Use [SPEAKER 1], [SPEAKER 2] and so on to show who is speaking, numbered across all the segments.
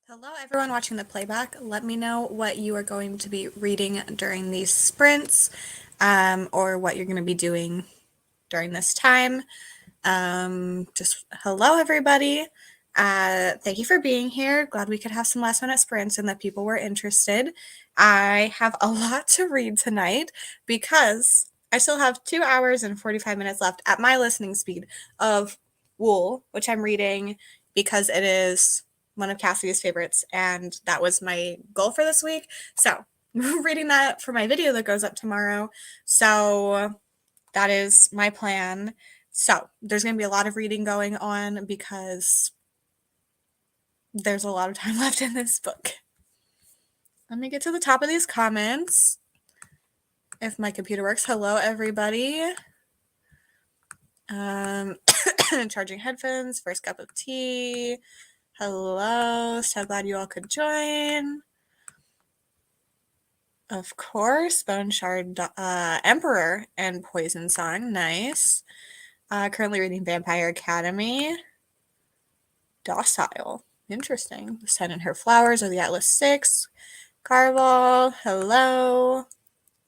[SPEAKER 1] Hello, everyone watching the playback. Let me know what you are going to be reading during these sprints, or what you're going to be doing during this time. Just hello, everybody. Thank you for being here. Glad we could have some last minute sprints and that people were interested. I have a lot to read tonight because I still have 2 hours and 45 minutes left at my listening speed of Wool, which I'm reading because it is one of Cassie's favorites, and that was my goal for this week. So, reading that for my video that goes up tomorrow. So, that is my plan. So, there's going to be a lot of reading going on because there's a lot of time left in this book. Let me get to the top of these comments. If my computer works. Hello, everybody. Charging headphones, first cup of tea. Hello, so glad you all could join. Of course, Bone Shard Emperor and Poison Song, nice. Currently reading Vampire Academy. Docile, interesting. The Sun and Her Flowers or the Atlas 6. Carval, hello.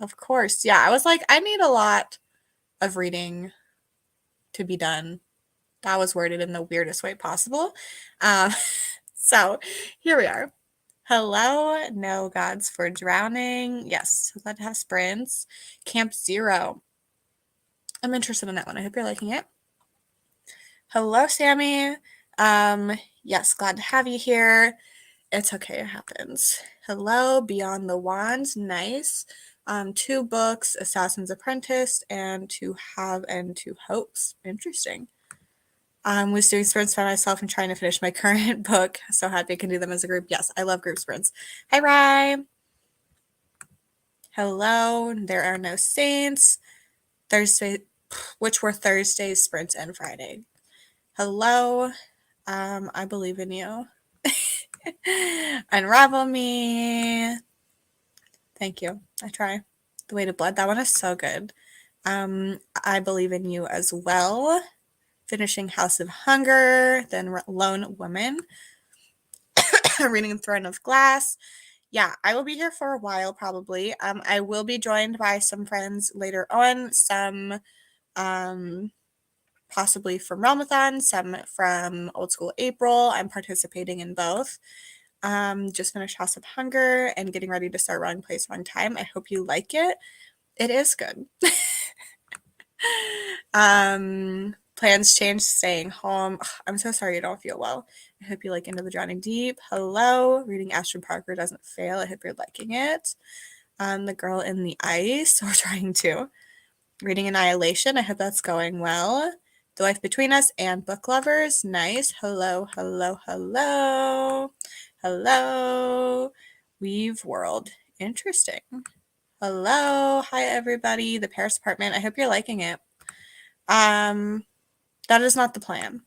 [SPEAKER 1] Of course, yeah, I was like, I need a lot of reading to be done. That was worded in the weirdest way possible. So here we are. Hello, No Gods for Drowning. Yes, so glad to have sprints. Camp Zero. I'm interested in that one. I hope you're liking it. Hello, Sammy. Yes, glad to have you here. It's okay, it happens. Hello, Beyond the Wands. Nice. 2 books, Assassin's Apprentice, and To Have and To Hopes. Interesting. Was doing sprints by myself and trying to finish my current book. So happy I can do them as a group. Yes, I love group sprints. Hi, Rye. Hello. There Are No Saints. Thursday, which were Thursday's sprints and Friday. Hello. I believe in you. Unravel Me. Thank you. I try. The Weight of Blood. That one is so good. I believe in you as well. Finishing House of Hunger, then Lone Woman, reading Throne of Glass. Yeah, I will be here for a while probably. I will be joined by some friends later on, some possibly from Realmathon, some from Old School April. I'm participating in both. Just finished House of Hunger and getting ready to start Wrong Place, Wrong Time. I hope you like it. It is good. Plans changed, staying home. I'm so sorry you don't feel well. I hope you like Into the Drowning Deep. Hello, reading Ashton Parker Doesn't Fail. I hope you're liking it. The Girl in the Ice, we're trying to. Reading Annihilation, I hope that's going well. The Life Between Us and Book Lovers, nice. Hello, hello, hello. Hello. Weave World, interesting. Hello, hi everybody. The Paris Apartment, I hope you're liking it. That is not the plan.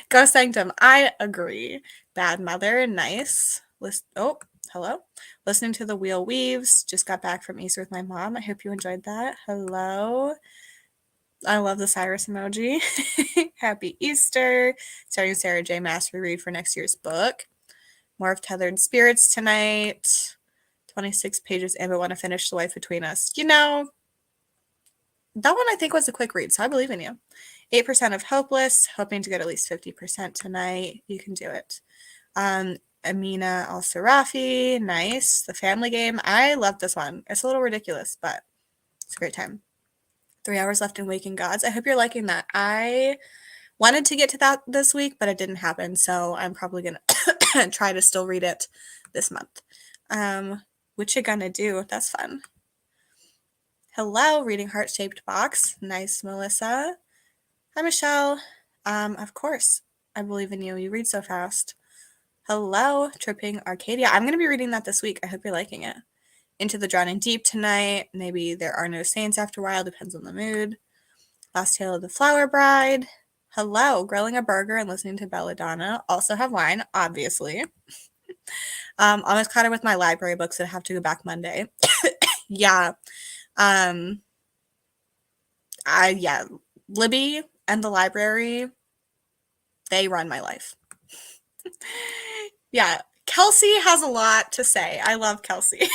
[SPEAKER 1] Go Sanctum, I agree. Bad Mother, nice. Oh, hello. Listening to The Wheel Weaves. Just got back from Easter with my mom. I hope you enjoyed that. Hello. I love the Cyrus emoji. Happy Easter. Starting Sarah J. Maas reread for next year's book. More of Tethered Spirits tonight. 26 pages and I want to finish The Life Between Us. You know, that one I think was a quick read, so I believe in you. 8% of Hopeless, hoping to get at least 50% tonight. You can do it. Amina Al-Sarafi, nice. The Family Game, I love this one. It's a little ridiculous, but it's a great time. 3 hours left in Waking Gods. I hope you're liking that. I wanted to get to that this week, but it didn't happen, so I'm probably going to try to still read it this month. What you gonna do? That's fun. Hello, reading Heart-Shaped Box. Nice, Melissa. Hi, Michelle. Of course. I believe in you. You read so fast. Hello, Tripping Arcadia. I'm going to be reading that this week. I hope you're liking it. Into the Drowning Deep tonight. Maybe There Are No Saints after a while. Depends on the mood. Last Tale of the Flower Bride. Hello, grilling a burger and listening to Belladonna. Also have wine, obviously. Almost caught up with my library books that have to go back Monday. Yeah. Libby and the library, they run my life. Yeah, Kelsey has a lot to say. I love Kelsey.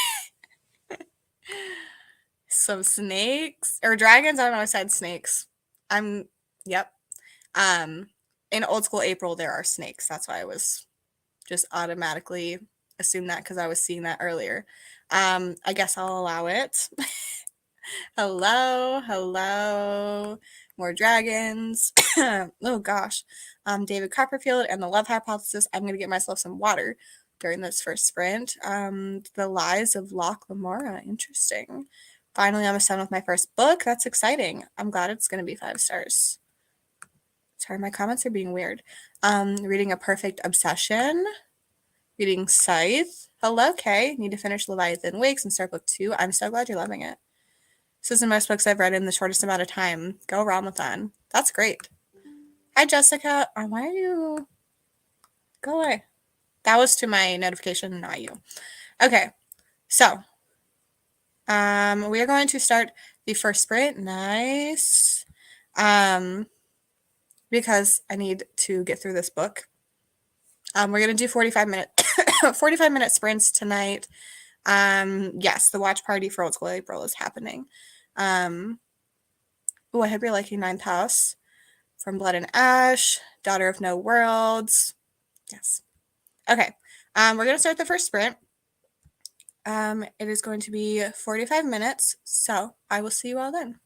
[SPEAKER 1] Some snakes or dragons. I don't know. I said snakes. I'm. Yep. Um, in old school April, there are snakes. That's why I was just automatically assumed that because I was seeing that earlier. I guess I'll allow it. Hello, hello. More dragons. Oh gosh. David Copperfield and the Love Hypothesis. I'm gonna get myself some water during this first sprint. The Lies of Locke Lamora. Interesting. Finally, I'm done with my first book. That's exciting. I'm glad it's gonna be 5 stars. Sorry, my comments are being weird. Reading A Perfect Obsession. Reading Scythe. Hello, Kay. Need to finish Leviathan Wakes and start book 2. I'm so glad you're loving it. This is the most books I've read in the shortest amount of time. Go Realmathon. That's great. Hi, Jessica. Why are you... Go away. That was to my notification, not you. Okay, so we are going to start the first sprint. Nice. Because I need to get through this book. We're going to do 45-minute sprints tonight. Yes, the watch party for Old School April is happening. I hope you're liking Ninth House. From Blood and Ash, Daughter of No Worlds. Yes. Okay. We're going to start the first sprint. It is going to be 45 minutes, so I will see you all then.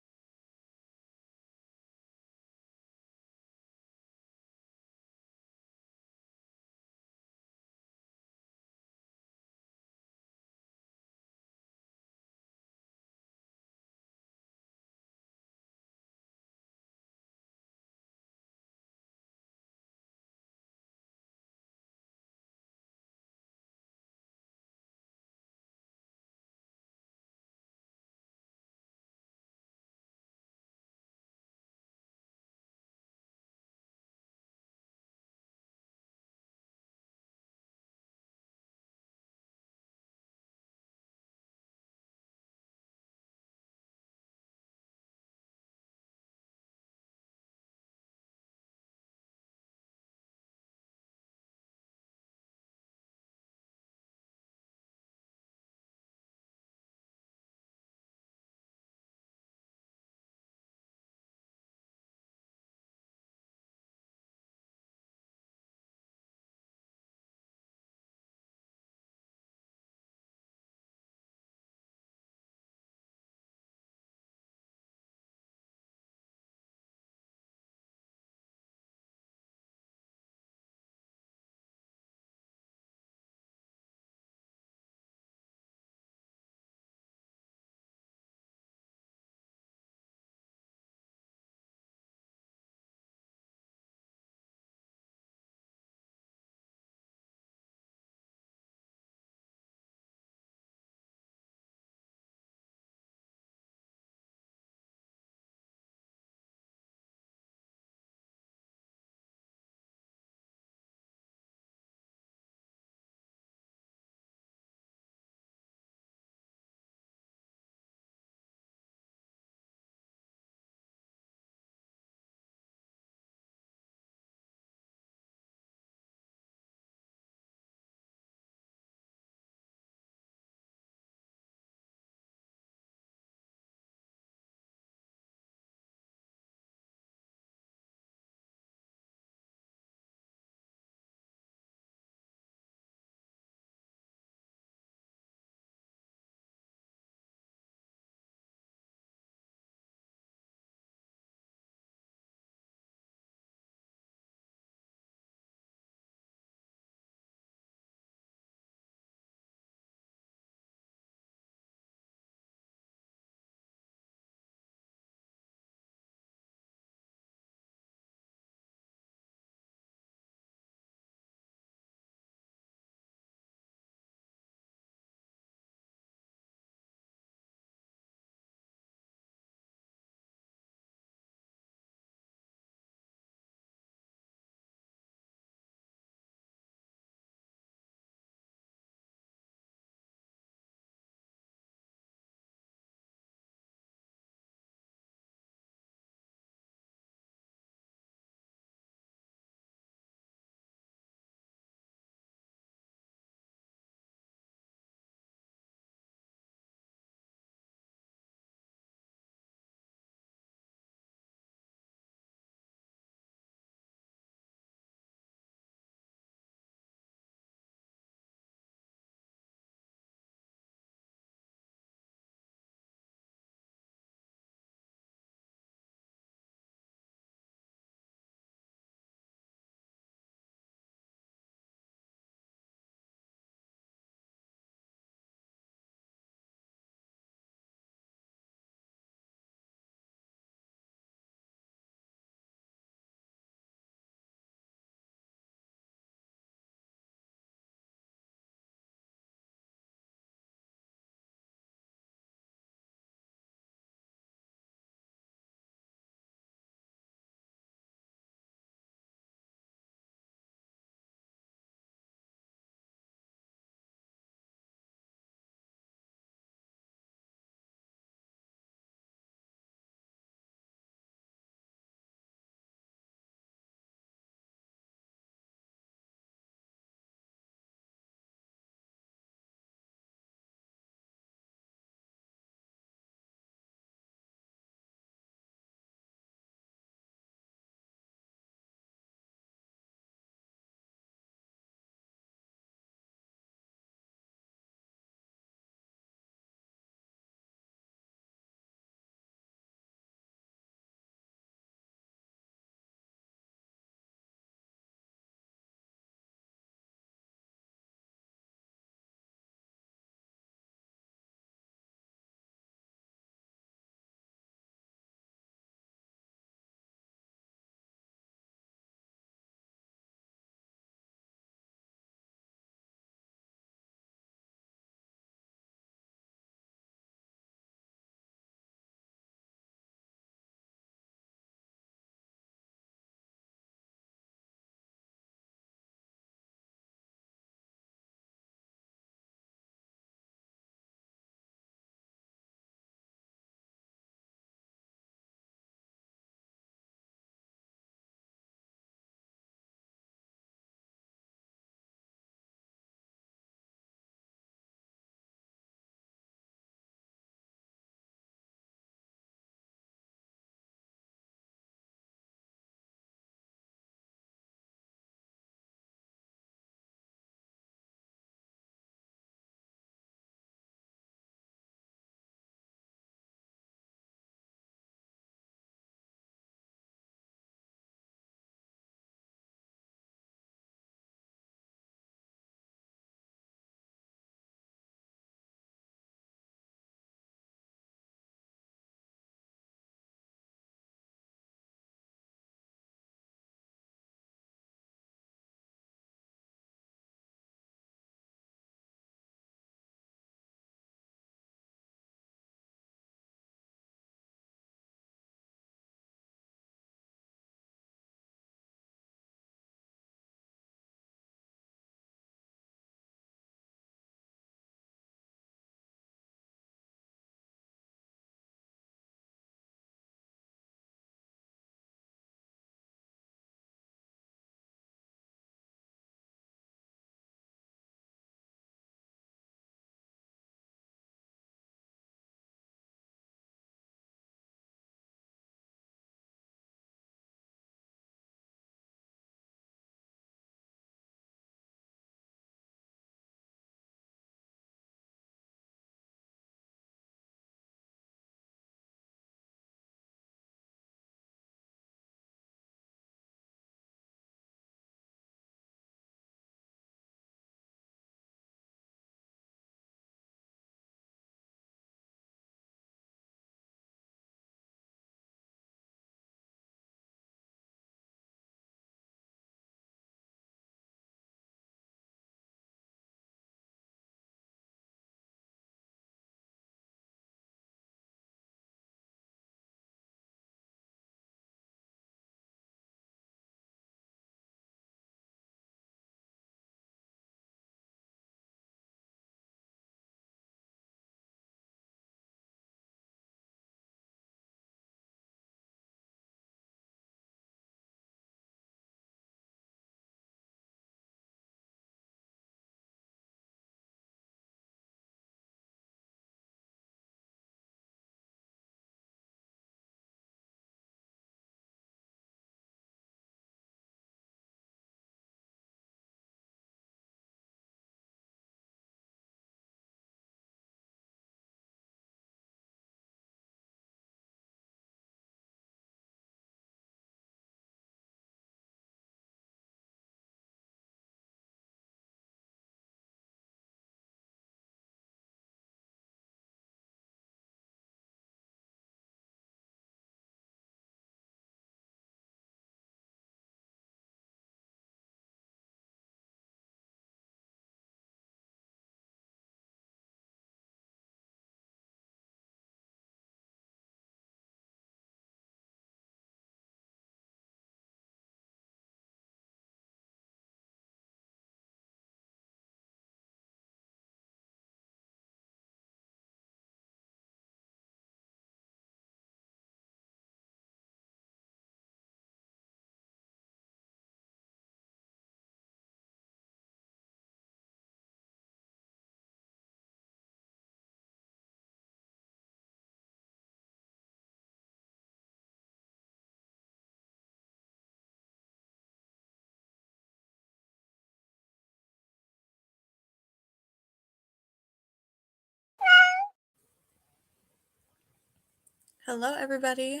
[SPEAKER 1] Hello, everybody.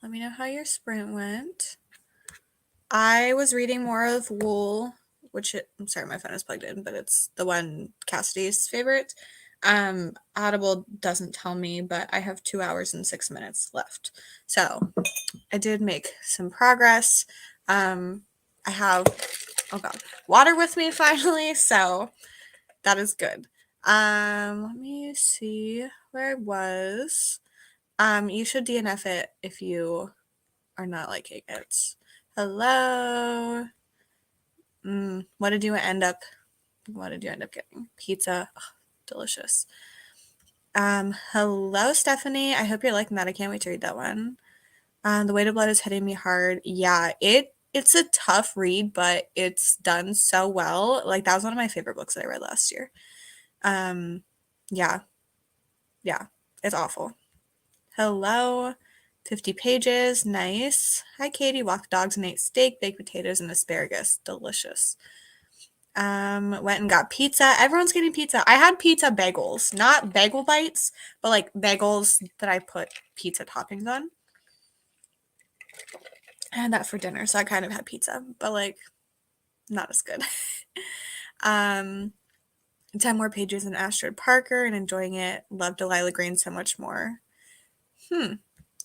[SPEAKER 1] Let me know how your sprint went. I was reading more of Wool, I'm sorry, my phone is plugged in, but it's the one Cassidy's favorite. Audible doesn't tell me, but I have 2 hours and 6 minutes left. So I did make some progress. I have, oh God, water with me finally, so that is good. Let me see where I was. You should DNF it if you are not liking it. Hello. What did you end up getting? Pizza. Oh, delicious. Hello, Stephanie. I hope you're liking that. I can't wait to read that one. The Weight of Blood is hitting me hard. Yeah, it's a tough read, but it's done so well. Like, that was one of my favorite books that I read last year. Yeah. Yeah. It's awful. Hello. 50 pages. Nice. Hi, Katie. Walked dogs and ate steak, baked potatoes, and asparagus. Delicious. Went and got pizza. Everyone's getting pizza. I had pizza bagels, not bagel bites, but like bagels that I put pizza toppings on. I had that for dinner, so I kind of had pizza, but like not as good. 10 more pages in Astrid Parker and enjoying it. Love Delilah Green so much more.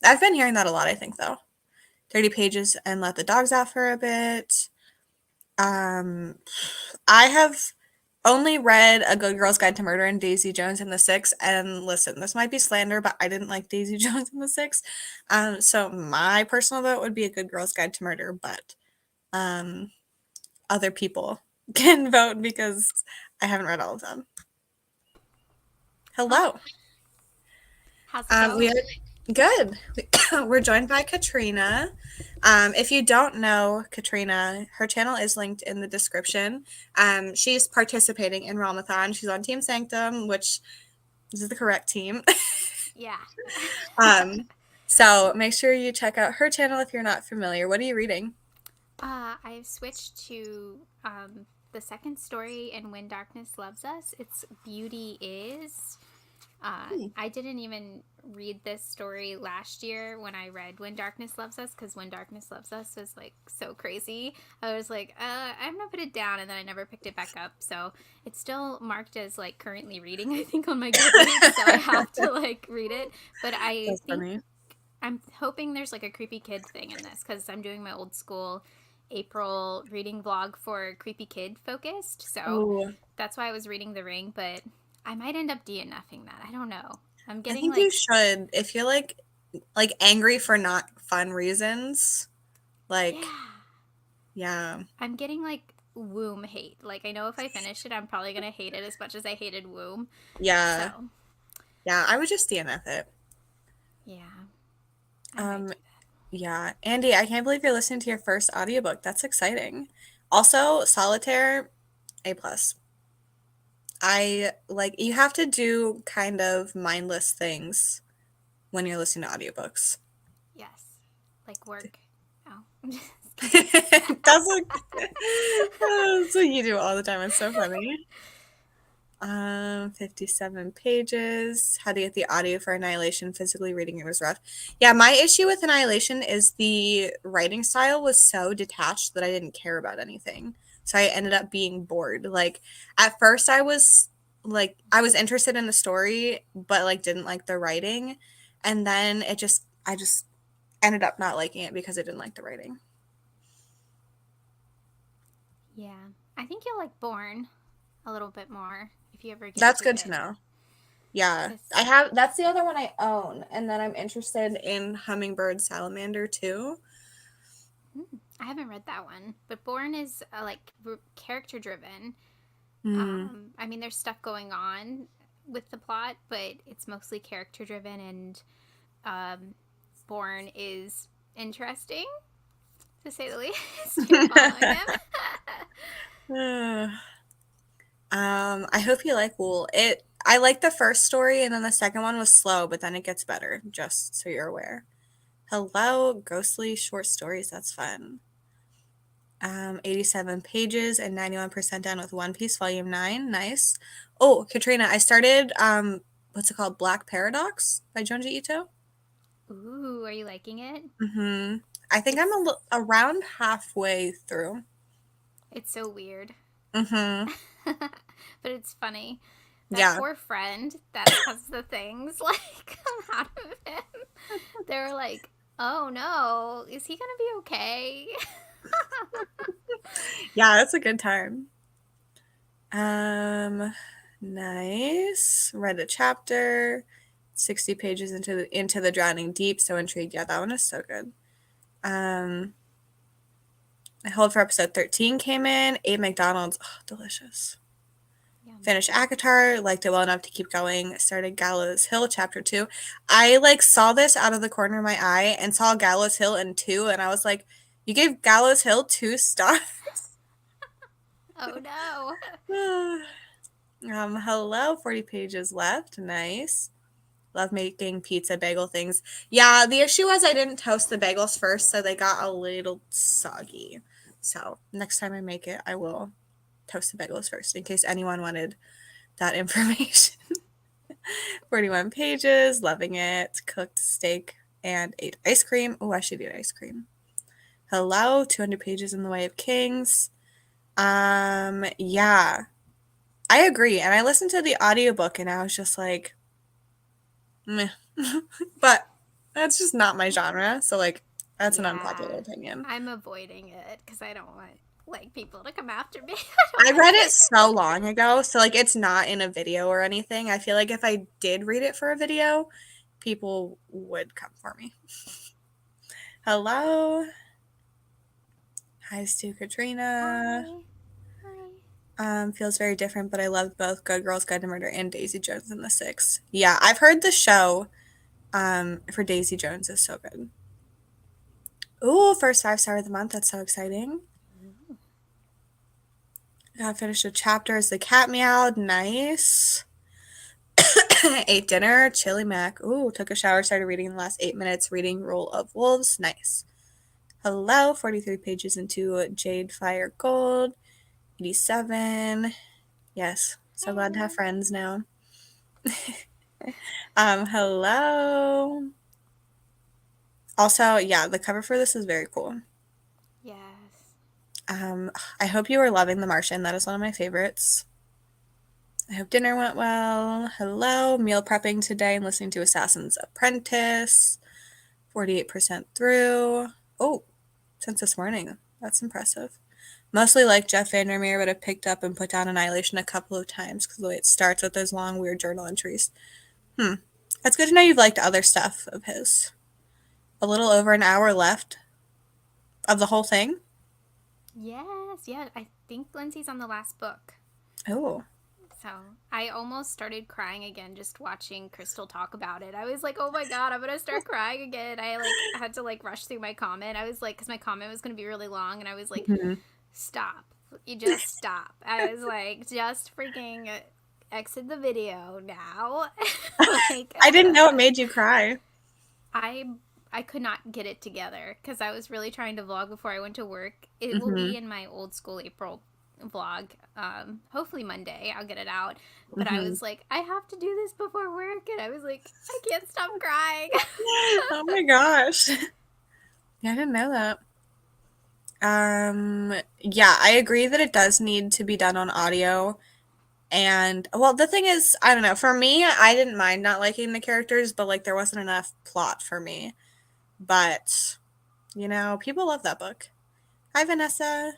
[SPEAKER 1] I've been hearing that a lot, I think, though. 30 pages and let the dogs out for a bit. I have only read A Good Girl's Guide to Murder and Daisy Jones and the Six, and listen, this might be slander, but I didn't like Daisy Jones and the Six. So my personal vote would be A Good Girl's Guide to Murder, but other people can vote because I haven't read all of them. Hello.
[SPEAKER 2] How's it going?
[SPEAKER 1] We are good. We're joined by Katrina. If you don't know Katrina, her channel is linked in the description. She's participating in Realmathon. She's on Team Sanctum, which is the correct team.
[SPEAKER 2] Yeah.
[SPEAKER 1] So make sure you check out her channel if you're not familiar. What are you reading?
[SPEAKER 2] I've switched to the second story in When Darkness Loves Us. It's Beauty Is. I didn't even read this story last year when I read When Darkness Loves Us because When Darkness Loves Us was like so crazy. I was like, I'm gonna put it down, and then I never picked it back up. So it's still marked as like currently reading, I think, on my Goodreads. So I have to like read it. But I
[SPEAKER 1] That's
[SPEAKER 2] think
[SPEAKER 1] funny.
[SPEAKER 2] I'm hoping there's like a creepy kid thing in this because I'm doing my old school April reading vlog for creepy kid focused. So
[SPEAKER 1] Oh,
[SPEAKER 2] that's why I was reading The Ring, but I might end up DNFing that. I don't know. I'm
[SPEAKER 1] I
[SPEAKER 2] getting
[SPEAKER 1] think you
[SPEAKER 2] like,
[SPEAKER 1] should. If you're like angry for not fun reasons, like
[SPEAKER 2] yeah,
[SPEAKER 1] yeah.
[SPEAKER 2] I'm getting like womb hate. Like I know if I finish it, I'm probably gonna hate it as much as I hated womb. So
[SPEAKER 1] Yeah. Yeah, I would just DNF it.
[SPEAKER 2] yeah, I might
[SPEAKER 1] Um,
[SPEAKER 2] do that.
[SPEAKER 1] yeah. Andy, I can't believe you're listening to your first audiobook. That's exciting. Also, Solitaire, A plus. I like you have to do kind of mindless things when you're listening to audiobooks.
[SPEAKER 2] Yes, like work. Oh, I'm just kidding.
[SPEAKER 1] That's what, that's what you do all the time. It's so funny. 57 pages. How to get the audio for Annihilation. Physically reading it was rough. Yeah, my issue with Annihilation is the writing style was so detached that I didn't care about anything. So I ended up being bored. Like at first I was interested in the story, but like didn't like the writing. And then I just ended up not liking it because I didn't like the writing.
[SPEAKER 2] Yeah, I think you'll like Born a little bit more if you ever get
[SPEAKER 1] That's
[SPEAKER 2] to
[SPEAKER 1] good to
[SPEAKER 2] it.
[SPEAKER 1] know. Yeah.
[SPEAKER 2] Cause
[SPEAKER 1] That's the other one I own. And then I'm interested in Hummingbird Salamander too.
[SPEAKER 2] I haven't read that one, but Born is like character driven.
[SPEAKER 1] Hmm.
[SPEAKER 2] I mean, there's stuff going on with the plot, but it's mostly character driven, and um, Born is interesting to say the least. You're following him.
[SPEAKER 1] I hope you like Wool. I like the first story and then the second one was slow, but then it gets better, just so you're aware. Hello, ghostly short stories. That's fun. 87 pages and 91% done with One Piece Volume 9. Nice. Oh, Katrina, I started what's it called? Black Paradox by Junji Ito.
[SPEAKER 2] Ooh, are you liking it?
[SPEAKER 1] Mm-hmm. I think I'm around halfway through.
[SPEAKER 2] It's so weird.
[SPEAKER 1] Mm-hmm.
[SPEAKER 2] But it's funny. My
[SPEAKER 1] Yeah.
[SPEAKER 2] poor friend that has the things like come out of him. They're like, oh no, is he gonna be okay?
[SPEAKER 1] Yeah, it's a good time. Nice. Read a chapter. 60 pages into the drowning deep. So intrigued. Yeah, that one is so good. I hold for episode 13 came in. Ate McDonald's. Oh, delicious.
[SPEAKER 2] Yum.
[SPEAKER 1] Finished ACOTAR, liked it well enough to keep going. Started Gallows Hill chapter 2. I like saw this out of the corner of my eye and saw Gallows Hill in 2, and I was like, you gave Gallows Hill 2 stars?
[SPEAKER 2] Oh no.
[SPEAKER 1] Hello, 40 pages left. Nice. Love making pizza bagel things. Yeah, the issue was I didn't toast the bagels first, so they got a little soggy. So next time I make it, I will toast the bagels first in case anyone wanted that information. 41 pages, loving it. Cooked steak and ate ice cream. Oh, I should eat ice cream. Hello, 200 pages in the Way of Kings. Yeah, I agree. And I listened to the audiobook and I was just like, meh. But that's just not my genre. So, like, that's an unpopular opinion.
[SPEAKER 2] I'm avoiding it because I don't want like people to come after me.
[SPEAKER 1] I read it so long ago. So, like, it's not in a video or anything. I feel like if I did read it for a video, people would come for me. Hello. Hi, Stu Katrina.
[SPEAKER 2] Hi.
[SPEAKER 1] Feels very different, but I loved both Good Girls Guide to Murder and Daisy Jones and the Six. Yeah, I've heard the show for Daisy Jones is so good. Ooh, first 5-star of the month. That's so exciting. Got finished a chapter as the cat meowed. Nice. Ate dinner. Chili mac. Ooh, took a shower. Started reading in the last 8 minutes. Reading Rule of Wolves. Nice. Hello. 43 pages into Jade Fire Gold. 87. Yes. So glad to have friends now. Hello. Also, yeah, the cover for this is very cool.
[SPEAKER 2] Yes.
[SPEAKER 1] I hope you are loving The Martian. That is one of my favorites. I hope dinner went well. Hello. Meal prepping today and listening to Assassin's Apprentice. 48% through. Oh, since this morning. That's impressive. Mostly like Jeff Vandermeer, but I picked up and put down Annihilation a couple of times because the way it starts with those long, weird journal entries. That's good to know you've liked other stuff of his. A little over an hour left of the whole thing.
[SPEAKER 2] Yes, yeah. I think Lindsay's on the last book.
[SPEAKER 1] Oh.
[SPEAKER 2] So I almost started crying again just watching Crystal talk about it. I was like, oh my god, I'm gonna start crying again. I like had to like rush through my comment. I was like, because my comment was gonna be really long, and I was like, stop. You just stop. I was like, just freaking exit the video now. Like,
[SPEAKER 1] I didn't know it made you cry.
[SPEAKER 2] I could not get it together because I was really trying to vlog before I went to work. It will be in my old school April vlog. Hopefully Monday I'll get it out. But I was like, I have to do this before work, and I was like, I can't stop crying.
[SPEAKER 1] Oh my gosh. Yeah, I didn't know that. Yeah, I agree that it does need to be done on audio. And well, the thing is, I don't know. For me, I didn't mind not liking the characters, but like there wasn't enough plot for me. But you know, people love that book. Hi, Vanessa.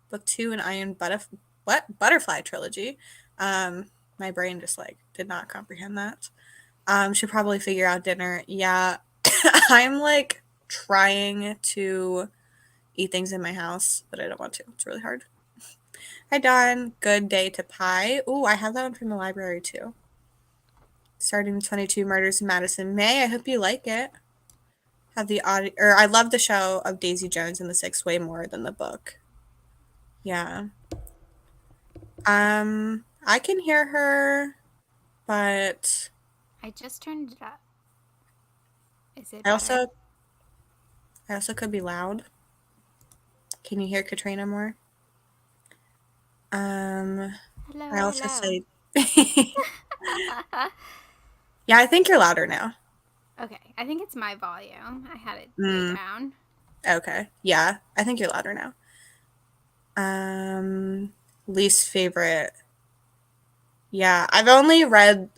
[SPEAKER 1] Book 2 in Iron Butterfly trilogy. My brain just like did not comprehend that. Should probably figure out dinner. Yeah, I'm like trying to eat things in my house, but I don't want to. It's really hard. Hi, Dawn. Good day to pie. Ooh, I have that one from the library too. Starting 22 Murders in Madison May. I hope you like it. Have the audio, or I love the show of Daisy Jones and the Six way more than the book. Yeah. I can hear her, but
[SPEAKER 2] I just turned it up. Is it
[SPEAKER 1] I
[SPEAKER 2] better?
[SPEAKER 1] also could be loud. Can you hear Katrina more?
[SPEAKER 2] Hello,
[SPEAKER 1] I also
[SPEAKER 2] hello.
[SPEAKER 1] say, yeah, I think you're louder now.
[SPEAKER 2] Okay, I think it's my volume. I had it way
[SPEAKER 1] Mm,
[SPEAKER 2] down.
[SPEAKER 1] okay. Yeah, I think you're louder now. Um, Least favorite. Yeah, I've only read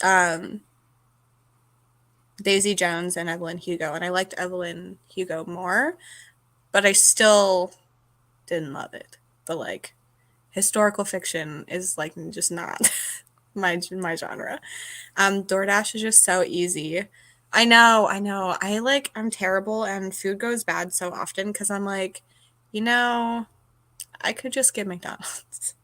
[SPEAKER 1] Daisy Jones and Evelyn Hugo, and I liked Evelyn Hugo more, but I still didn't love it. But like historical fiction is like just not my genre. DoorDash is just so easy. I know. I'm terrible and food goes bad so often because I'm like, you know, I could just get McDonald's.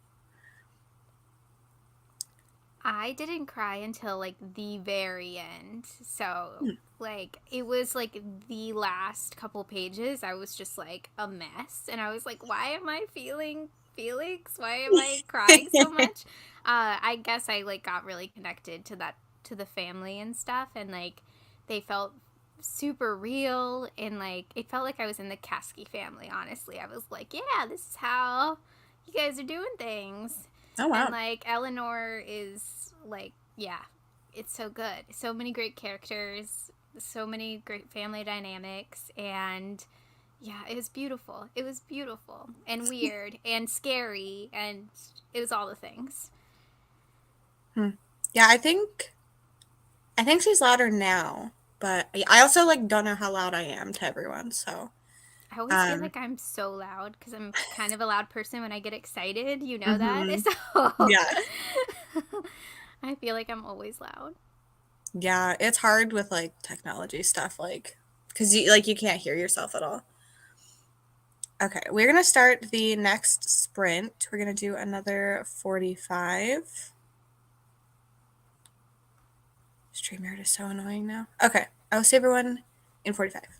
[SPEAKER 2] I didn't cry until like the very end. So, like, it was like the last couple pages. I was just like a mess. And I was like, why am I feeling feelings? Why am I crying so much? I guess I like got really connected to that, to the family and stuff. And like, they felt super real. And like, it felt like I was in the Kasky family, honestly. I was like, yeah, this is how you guys are doing things.
[SPEAKER 1] Oh
[SPEAKER 2] And
[SPEAKER 1] wow.
[SPEAKER 2] like Eleanor is like, yeah, it's so good. So many great characters, so many great family dynamics, and yeah, it was beautiful. It was beautiful and weird and scary, and it was all the things.
[SPEAKER 1] Hmm. Yeah, I think she's louder now, but I also like don't know how loud I am to everyone. So,
[SPEAKER 2] I always feel
[SPEAKER 1] um,
[SPEAKER 2] like I'm so loud because I'm kind of a loud person when I get excited. You know that?
[SPEAKER 1] mhm.
[SPEAKER 2] So
[SPEAKER 1] Yeah,
[SPEAKER 2] I feel like I'm always loud.
[SPEAKER 1] yeah, it's hard with like technology stuff, like because you can't hear yourself at all. Okay, we're gonna start the next sprint. We're gonna do another 45. StreamYard is so annoying now. Okay, I'll see everyone in 45.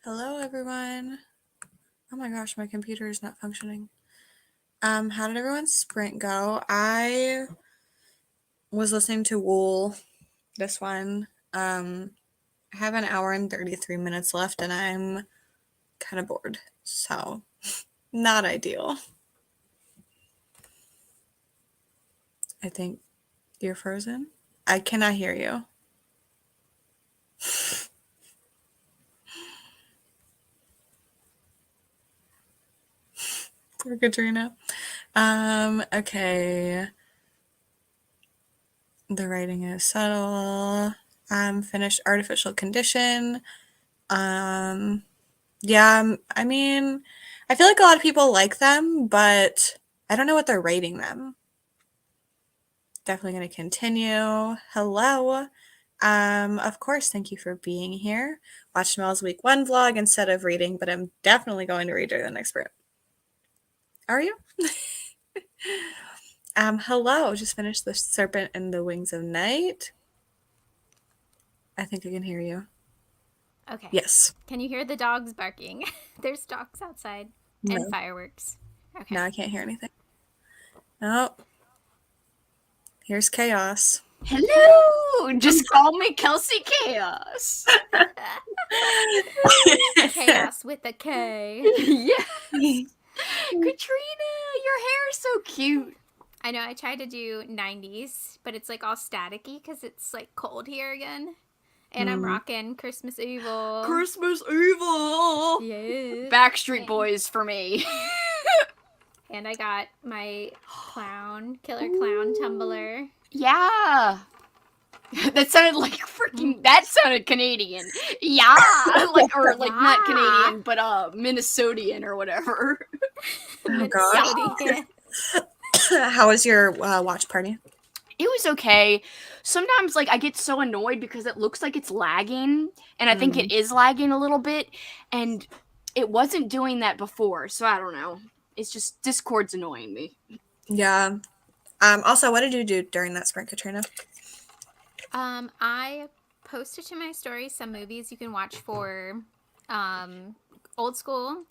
[SPEAKER 1] Hello, everyone. Oh my gosh, my computer is not functioning. How did everyone's sprint go? I was listening to Wool, this one. I have an hour and 33 minutes left, and I'm kind of bored, so not ideal. I think you're frozen. I cannot hear you. Poor Katrina. Okay. The writing is subtle. Finished Artificial Condition. Yeah, I mean, I feel like a lot of people like them, but I don't know what they're rating them. Definitely going to continue. Hello. Of course, thank you for being here. Watch Mel's week 1 vlog instead of reading, but I'm definitely going to read during the next sprint. Are you? Hello. Just finished The Serpent and the Wings of Night. I think I can hear you.
[SPEAKER 2] Okay.
[SPEAKER 1] Yes.
[SPEAKER 2] Can you hear the dogs barking? There's dogs outside and fireworks. Okay.
[SPEAKER 1] No, I can't hear anything. Oh. Here's Chaos.
[SPEAKER 3] Hello! Just call me Kelsey Chaos.
[SPEAKER 2] Chaos with a K.
[SPEAKER 3] Yes. Katrina, your hair is so cute.
[SPEAKER 2] I know, I tried to do 90s, but it's like all staticky because it's like cold here again. And I'm rocking Christmas Evil.
[SPEAKER 3] Christmas Evil!
[SPEAKER 2] Yes.
[SPEAKER 3] Backstreet Boys for me.
[SPEAKER 2] And I got my killer clown tumbler.
[SPEAKER 3] Yeah. That sounded like freaking. That sounded Canadian. Yeah, or not Canadian, but Minnesotian or whatever.
[SPEAKER 1] Oh gosh. How was your watch party?
[SPEAKER 3] It was okay. Sometimes I get so annoyed because it looks like it's lagging, and I think it is lagging a little bit, and it wasn't doing that before. So I don't know. It's just Discord's annoying me.
[SPEAKER 1] Yeah. Also, what did you do during that sprint, Katrina?
[SPEAKER 2] I posted to my story some movies you can watch for old school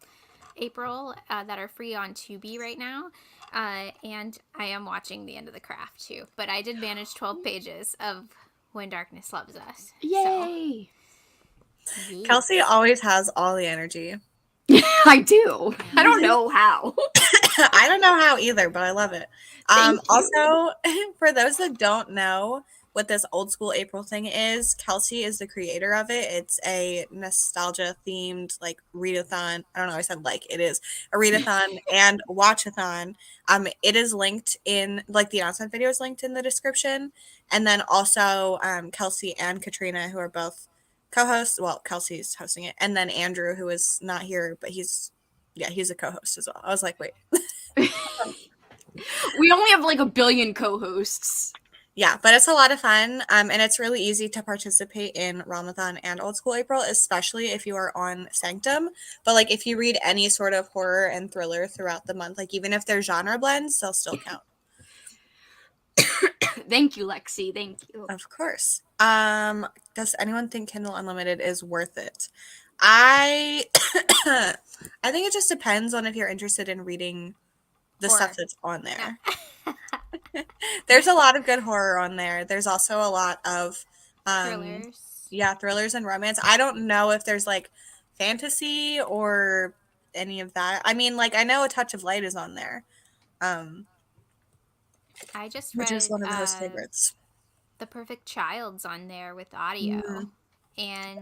[SPEAKER 2] April that are free on Tubi right now. And I am watching The End of the Craft too. But I did manage 12 pages of When Darkness Loves Us.
[SPEAKER 3] Yay!
[SPEAKER 2] So.
[SPEAKER 1] Kelsey always has all the energy.
[SPEAKER 3] I do. I don't know how.
[SPEAKER 1] I don't know how either, but I love it. Also, for those that don't know what this old school April thing is, Kelsey is the creator of it. It's a nostalgia themed readathon. I don't know, I said it is a readathon and watchathon. It is linked in the announcement video is linked in the description. And then also Kelsey and Katrina, who are both co-hosts. Well, Kelsey's hosting it, and then Andrew, who is not here, but he's a co-host as well. I was like, wait.
[SPEAKER 3] We only have a billion co-hosts.
[SPEAKER 1] Yeah, but it's a lot of fun, and it's really easy to participate in Realmathon and Old School April, especially if you are on Sanctum. But if you read any sort of horror and thriller throughout the month, even if they're genre blends, they'll still count.
[SPEAKER 3] Thank you, Lexi. Thank you.
[SPEAKER 1] Of course. Does anyone think Kindle Unlimited is worth it? I I think it just depends on if you're interested in reading the stuff that's on there. There's a lot of good horror on there. There's also a lot of
[SPEAKER 2] thrillers.
[SPEAKER 1] Yeah, thrillers and romance. I don't know if there's fantasy or any of that. I mean, I know A Touch of Light is on there.
[SPEAKER 2] I just
[SPEAKER 1] which
[SPEAKER 2] read
[SPEAKER 1] is one of his favorites.
[SPEAKER 2] The Perfect Child's on there with audio. And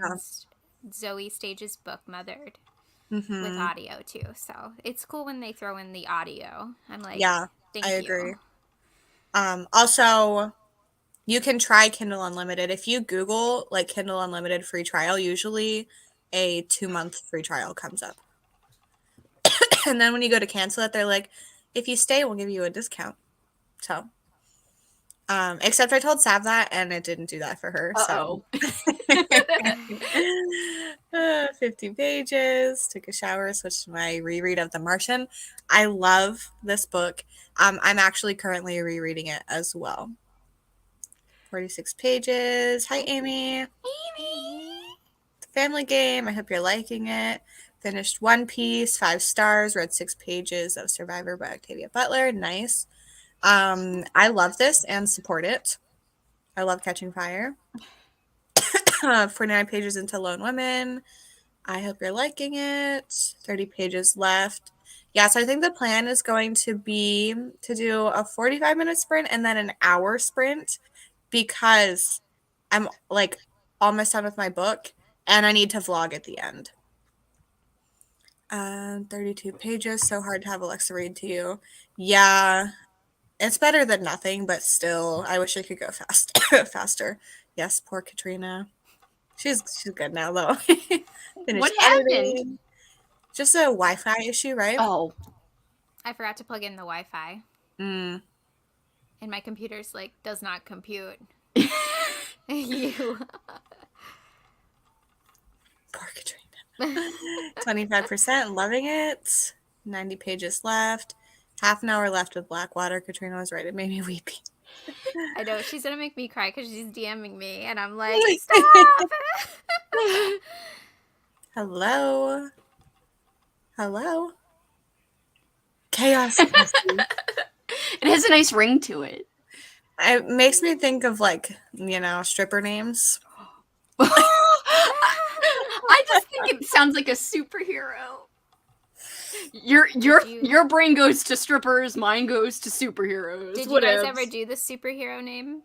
[SPEAKER 2] Zoe Stage's book Mothered with audio too. So it's cool when they throw in the audio. I'm like, yeah, I agree.
[SPEAKER 1] Also, you can try Kindle Unlimited. If you Google Kindle Unlimited free trial, usually a 2-month free trial comes up. And then when you go to cancel it, they're like, if you stay, we'll give you a discount. So, except I told Sav that, and it didn't do that for her.
[SPEAKER 3] Uh-oh.
[SPEAKER 1] So, 50 pages, took a shower, switched to my reread of The Martian. I love this book. I'm actually currently rereading it as well. 46 pages. Hi, Amy.
[SPEAKER 3] Amy.
[SPEAKER 1] Family Game. I hope you're liking it. Finished One Piece, 5 stars. Read 6 pages of Survivor by Octavia Butler. Nice. I love this and support it. I love Catching Fire. 49 pages into Lone Women. I hope you're liking it. 30 pages left. Yeah, so I think the plan is going to be to do a 45-minute sprint and then an hour sprint because I'm like almost done with my book and I need to vlog at the end. 32 pages, so hard to have Alexa read to you. Yeah, it's better than nothing, but still, I wish I could go faster. Yes, poor Katrina. She's good now though.
[SPEAKER 3] What happened?
[SPEAKER 1] Editing. Just a Wi-Fi issue, right?
[SPEAKER 3] Oh,
[SPEAKER 2] I forgot to plug in the Wi-Fi. And my computer's like, does not compute. You.
[SPEAKER 1] Poor Katrina. 25%, loving it. 90 pages left. Half an hour left with Blackwater. Katrina was right. It made me weepy.
[SPEAKER 2] I know. She's going to make me cry because she's DMing me. And I'm like, stop!
[SPEAKER 1] Hello. Hello. Chaos.
[SPEAKER 3] it has a nice ring to it.
[SPEAKER 1] It makes me think of stripper names.
[SPEAKER 3] I just think it sounds like a superhero. Your brain goes to strippers, mine goes to superheroes.
[SPEAKER 2] Did you guys ever do the superhero name?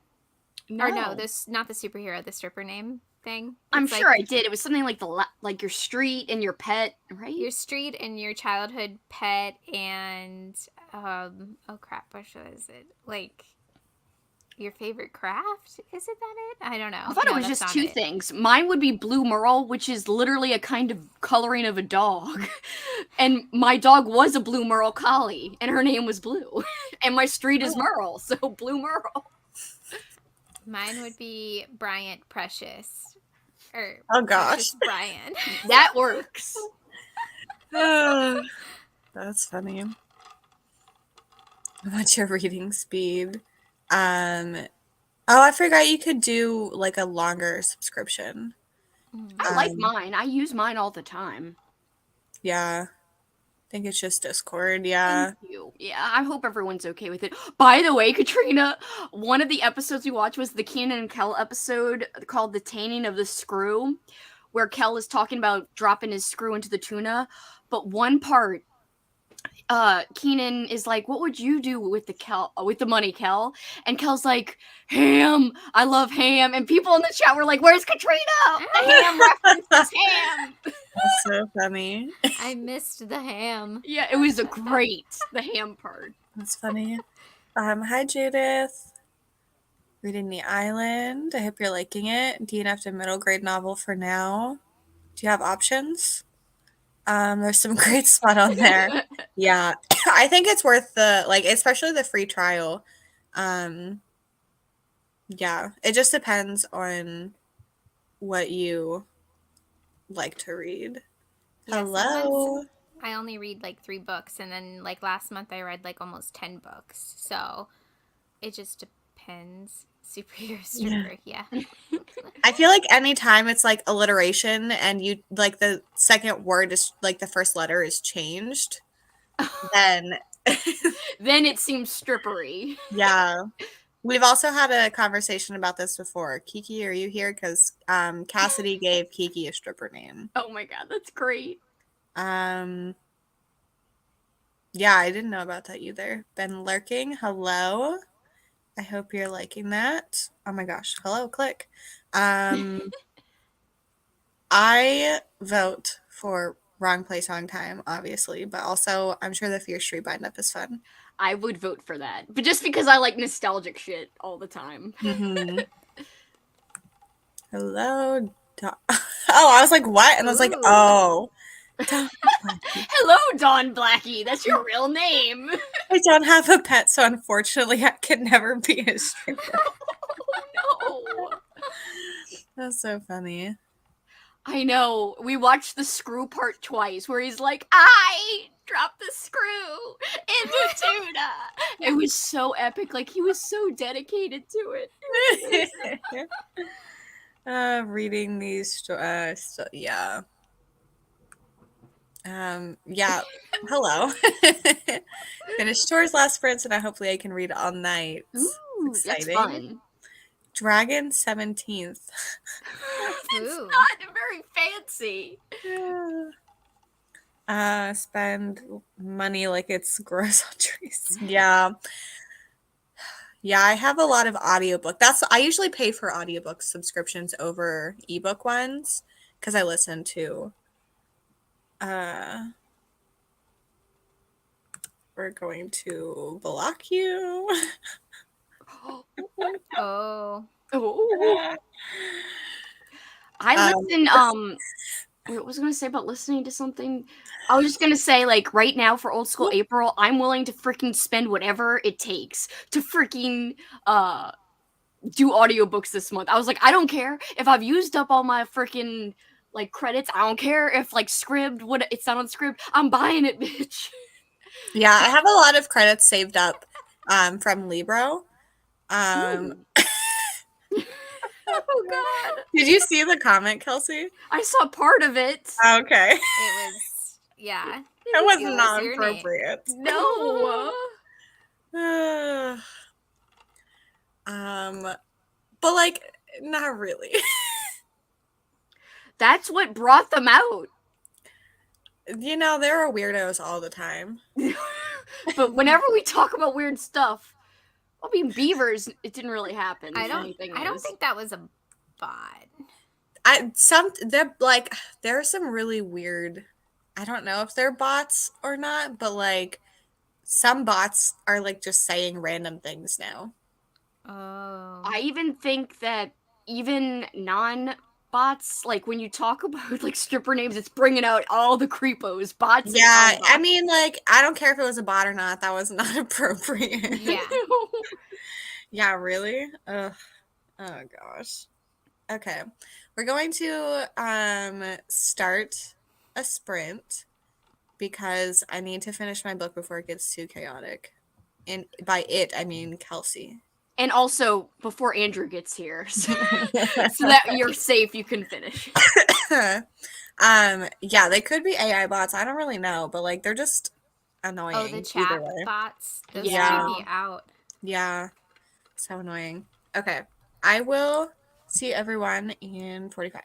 [SPEAKER 3] No.
[SPEAKER 2] Or no, this not the superhero, the stripper name thing.
[SPEAKER 3] I'm sure I did. It was something like your street and your pet, right?
[SPEAKER 2] Your street and your childhood pet and oh crap, what is it? Like your favorite craft? Is it that it? I don't know.
[SPEAKER 3] I thought it was just 2 things. Mine would be Blue Merle, which is literally a kind of coloring of a dog. And my dog was a Blue Merle collie, and her name was Blue. And my street is Merle, so Blue Merle.
[SPEAKER 2] Mine would be Bryant Precious. Or
[SPEAKER 1] oh gosh.
[SPEAKER 2] Precious Brian.
[SPEAKER 3] That works.
[SPEAKER 1] That's funny. What's your reading speed? I forgot you could do like a longer subscription.
[SPEAKER 3] I like mine. I use mine all the time.
[SPEAKER 1] Yeah. I think it's just Discord, yeah.
[SPEAKER 3] Thank you. Yeah, I hope everyone's okay with it. By the way, Katrina, one of the episodes we watched was the Keenan and Kel episode called The Tanning of the Screw, where Kel is talking about dropping his screw into the tuna. But one part, Keenan is like, what would you do with the money, Kel? And Kel's like, ham. I love ham. And people in the chat were like, where's Katrina? The ham reference is ham.
[SPEAKER 1] That's so funny.
[SPEAKER 2] I missed the ham.
[SPEAKER 3] Yeah, it was great. The ham part.
[SPEAKER 1] That's funny. Hi Judith. Reading The Island. I hope you're liking it. DNF to middle grade novel for now. Do you have options? There's some great smut on there. Yeah. I think it's worth especially the free trial. Yeah. It just depends on what you like to read.
[SPEAKER 2] Yeah,
[SPEAKER 1] Hello.
[SPEAKER 2] I only read like 3 books, and then like last month I read like almost 10 books. So it just depends. Superhero stripper, yeah.
[SPEAKER 1] I feel like anytime it's like alliteration and you like the second word is like the first letter is changed, then
[SPEAKER 3] it seems strippery.
[SPEAKER 1] Yeah. We've also had a conversation about this before. Kiki, are you here? Because Cassidy gave Kiki a stripper name.
[SPEAKER 3] Oh my god, that's great.
[SPEAKER 1] Yeah, I didn't know about that either. Been lurking. Hello. I hope you're liking that. Oh my gosh. Hello, click. I vote for Wrong Place, Wrong Time, obviously, but also I'm sure the Fear Street bind-up is fun.
[SPEAKER 3] I would vote for that, but just because I like nostalgic shit all the time.
[SPEAKER 1] Mm-hmm. Hello, I was like, what? And I was like, oh.
[SPEAKER 3] Hello, Dawn Blackie. That's your real name.
[SPEAKER 1] I don't have a pet, so unfortunately I can never be a stripper.
[SPEAKER 3] Oh, no.
[SPEAKER 1] That's so funny.
[SPEAKER 3] I know. We watched the screw part twice where he's like, I dropped the screw in the tuna. It was so epic. Like, he was so dedicated to it.
[SPEAKER 1] Reading these, yeah. Yeah. Hello. Finished chores last sprints, and hopefully I can read all night.
[SPEAKER 3] Ooh, that's
[SPEAKER 1] Exciting.
[SPEAKER 3] fun.
[SPEAKER 1] Dragon 17th.
[SPEAKER 3] That's
[SPEAKER 2] Ooh.
[SPEAKER 3] not very fancy.
[SPEAKER 1] Spend money like it's groceries. Yeah. Yeah, I have a lot of audiobook. I usually pay for audiobook subscriptions over ebook ones because I listen to we're going to block you.
[SPEAKER 2] Oh.
[SPEAKER 3] Oh. I listen, what was I gonna say about listening to something? I was just gonna say, like, right now for Old School April, I'm willing to freaking spend whatever it takes to freaking, do audiobooks this month. I was like, I don't care if I've used up all my freaking, like, credits. I don't care if, like, Scribd, what it's not on Scribd. I'm buying it, bitch.
[SPEAKER 1] Yeah, I have a lot of credits saved up from Libro.
[SPEAKER 3] Ooh. Oh god.
[SPEAKER 1] Did you see the comment, Kelsey?
[SPEAKER 3] I saw part of it.
[SPEAKER 1] Okay.
[SPEAKER 2] It was, yeah.
[SPEAKER 1] That was
[SPEAKER 2] It was
[SPEAKER 1] not
[SPEAKER 2] your name.
[SPEAKER 1] appropriate.
[SPEAKER 3] No.
[SPEAKER 1] But like, not really.
[SPEAKER 3] That's what brought them out.
[SPEAKER 1] You know, there are weirdos all the time.
[SPEAKER 3] But whenever we talk about weird stuff, I mean, beavers, it didn't really happen.
[SPEAKER 2] I don't
[SPEAKER 3] is.
[SPEAKER 2] think that was a bot.
[SPEAKER 1] There are some really weird. I don't know if they're bots or not, but like some bots are like just saying random things now.
[SPEAKER 2] Oh.
[SPEAKER 3] I even think that even non-bots, like when you talk about like stripper names, it's bringing out all the creepos, bots and
[SPEAKER 1] Yeah,
[SPEAKER 3] non-bots.
[SPEAKER 1] I mean, like, I don't care if it was a bot or not. That was not appropriate.
[SPEAKER 2] Yeah.
[SPEAKER 1] Yeah, really? Ugh. Oh gosh. Okay. We're going to start a sprint because I need to finish my book before it gets too chaotic. And by it, I mean Kelsey.
[SPEAKER 3] And also before Andrew gets here, so that you're safe, you can finish.
[SPEAKER 1] Yeah, they could be AI bots. I don't really know, but like they're just annoying.
[SPEAKER 2] Oh, the
[SPEAKER 1] either
[SPEAKER 2] chat
[SPEAKER 1] way.
[SPEAKER 2] bots. Those
[SPEAKER 3] Yeah.
[SPEAKER 2] creep me out.
[SPEAKER 1] Yeah. So annoying. Okay. I will see everyone in 45.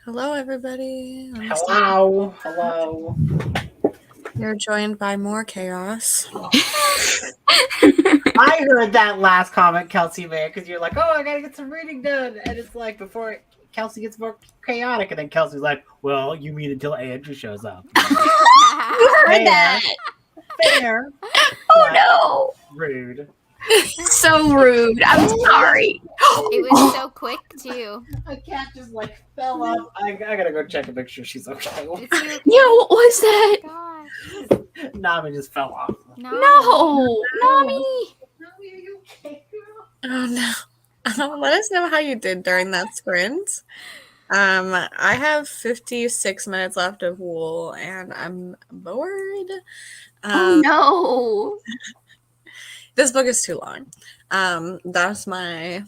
[SPEAKER 1] Hello, everybody.
[SPEAKER 4] Hello.
[SPEAKER 1] You're joined by more chaos.
[SPEAKER 4] I heard that last comment Kelsey made because you're like, oh, I gotta get some reading done, and it's like before Kelsey gets more chaotic, and then Kelsey's like, well, you mean until Andrew shows up?
[SPEAKER 3] You heard that?
[SPEAKER 4] Fair.
[SPEAKER 3] Oh no!
[SPEAKER 4] Rude.
[SPEAKER 3] So rude. I'm sorry.
[SPEAKER 2] It was so quick too.
[SPEAKER 4] A cat just like fell off. I gotta go check and make sure she's okay.
[SPEAKER 2] It's your
[SPEAKER 3] Yeah, what was that?
[SPEAKER 2] gosh.
[SPEAKER 4] Nami just fell off.
[SPEAKER 3] No, Nami.
[SPEAKER 4] Nami, are you okay, girl?
[SPEAKER 1] Oh no. Let us know how you did during that sprint. I have 56 minutes left of wool and I'm bored.
[SPEAKER 3] Oh no.
[SPEAKER 1] This book is too long. That's my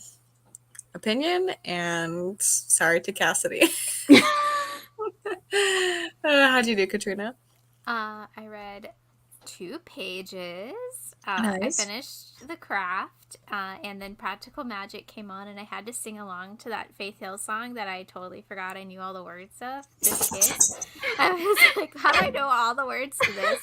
[SPEAKER 1] opinion, and sorry to Cassidy. How'd you do, Katrina?
[SPEAKER 2] I read 2 pages.
[SPEAKER 1] Nice.
[SPEAKER 2] I finished the craft, and then Practical Magic came on, and I had to sing along to that Faith Hill song that I totally forgot I knew all the words of. This kid. I was like, how do I know all the words to this?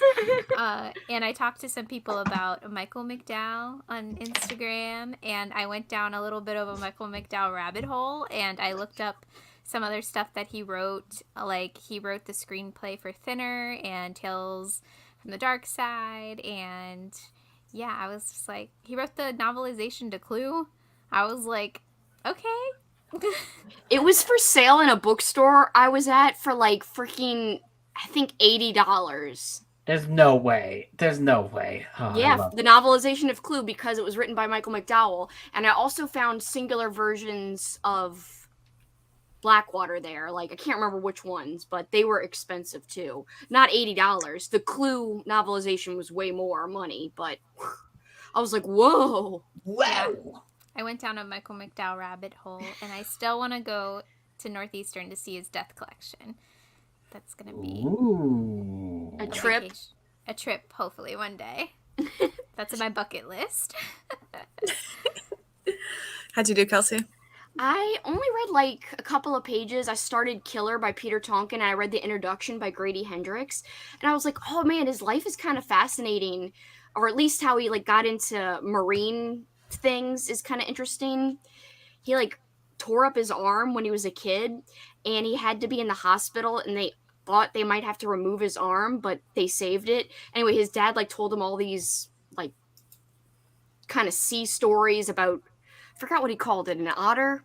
[SPEAKER 2] And I talked to some people about Michael McDowell on Instagram, and I went down a little bit of a Michael McDowell rabbit hole, and I looked up some other stuff that he wrote. Like, he wrote the screenplay for Thinner and Tales from the Dark Side, and yeah, I was just like, he wrote the novelization to Clue. I was like, okay.
[SPEAKER 3] It was for sale in a bookstore I was at for like freaking, I think $80.
[SPEAKER 4] There's no way. Oh,
[SPEAKER 3] Yeah, the novelization of Clue, because it was written by Michael McDowell. And I also found singular versions of Blackwater there. Like, I can't remember which ones, but they were expensive too. Not $80. The Clue novelization was way more money, but I was like, whoa.
[SPEAKER 4] Wow.
[SPEAKER 2] I went down a Michael McDowell rabbit hole, and I still want to go to Northeastern to see his Death Collection. That's going to be
[SPEAKER 3] a trip.
[SPEAKER 2] vacation. A trip, hopefully, one day. That's on my bucket list.
[SPEAKER 1] How'd you do, Kelsey?
[SPEAKER 3] I only read like a couple of pages. I started Killer by Peter Tonkin, and I read the introduction by Grady Hendrix, and I was like, oh man, his life is kind of fascinating, or at least how he like got into marine things is kind of interesting. He like tore up his arm when he was a kid, and he had to be in the hospital, and they thought they might have to remove his arm, but they saved it. Anyway, his dad like told him all these like kind of sea stories about, I forgot what he called it, an otter?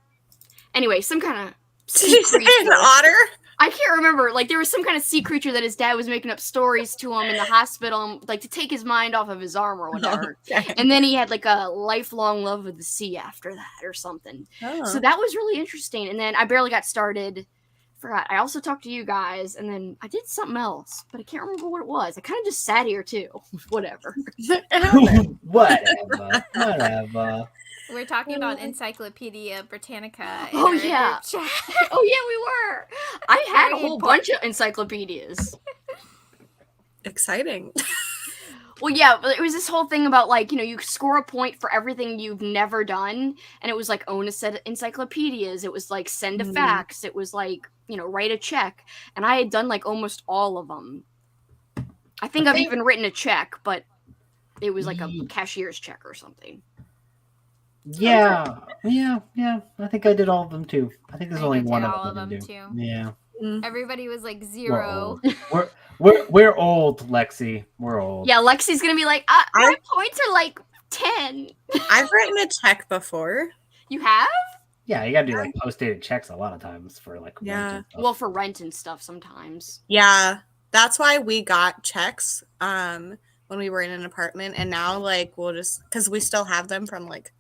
[SPEAKER 3] Anyway, some kind of sea creature.
[SPEAKER 1] An otter?
[SPEAKER 3] I can't remember. Like, there was some kind of sea creature that his dad was making up stories to him in the hospital, like, to take his mind off of his arm or whatever.
[SPEAKER 1] Okay.
[SPEAKER 3] And then he had, like, a lifelong love of the sea after that or something.
[SPEAKER 1] Oh.
[SPEAKER 3] So that was really interesting. And then I barely got started. Forgot. I also talked to you guys, and then I did something else, but I can't remember what it was. I kind of just sat here, too. Whatever.
[SPEAKER 4] Whatever.
[SPEAKER 2] We're talking about Encyclopedia Britannica. in
[SPEAKER 3] Oh,
[SPEAKER 2] our
[SPEAKER 3] yeah.
[SPEAKER 2] group chat.
[SPEAKER 3] Oh, yeah, we were. I had a
[SPEAKER 2] Very
[SPEAKER 3] whole
[SPEAKER 2] important.
[SPEAKER 3] bunch of encyclopedias.
[SPEAKER 1] Exciting.
[SPEAKER 3] Well, yeah, but it was this whole thing about, like, you know, you score a point for everything you've never done, and it was, like, own a set of encyclopedias, it was, like, send a fax, it was, like, you know, write a check, and I had done, like, almost all of them. I think I've even written a check, but it was, like, a cashier's check or something.
[SPEAKER 4] Yeah. I think I did all of them, too. I think there's only one
[SPEAKER 2] all
[SPEAKER 4] of
[SPEAKER 2] of
[SPEAKER 4] them.
[SPEAKER 2] them, too.
[SPEAKER 4] Yeah.
[SPEAKER 2] Everybody was like 0.
[SPEAKER 4] We're old, Lexi. We're old.
[SPEAKER 3] Yeah, Lexi's gonna be like, my points are, like, 10.
[SPEAKER 1] I've written a check before.
[SPEAKER 3] You have?
[SPEAKER 4] Yeah, you gotta do, like, post-dated checks a lot of times for, like,
[SPEAKER 1] Yeah.
[SPEAKER 4] rent and stuff.
[SPEAKER 3] Well, for rent and stuff sometimes.
[SPEAKER 1] Yeah, that's why we got checks when we were in an apartment, and now, like, we'll just, because we still have them from, like,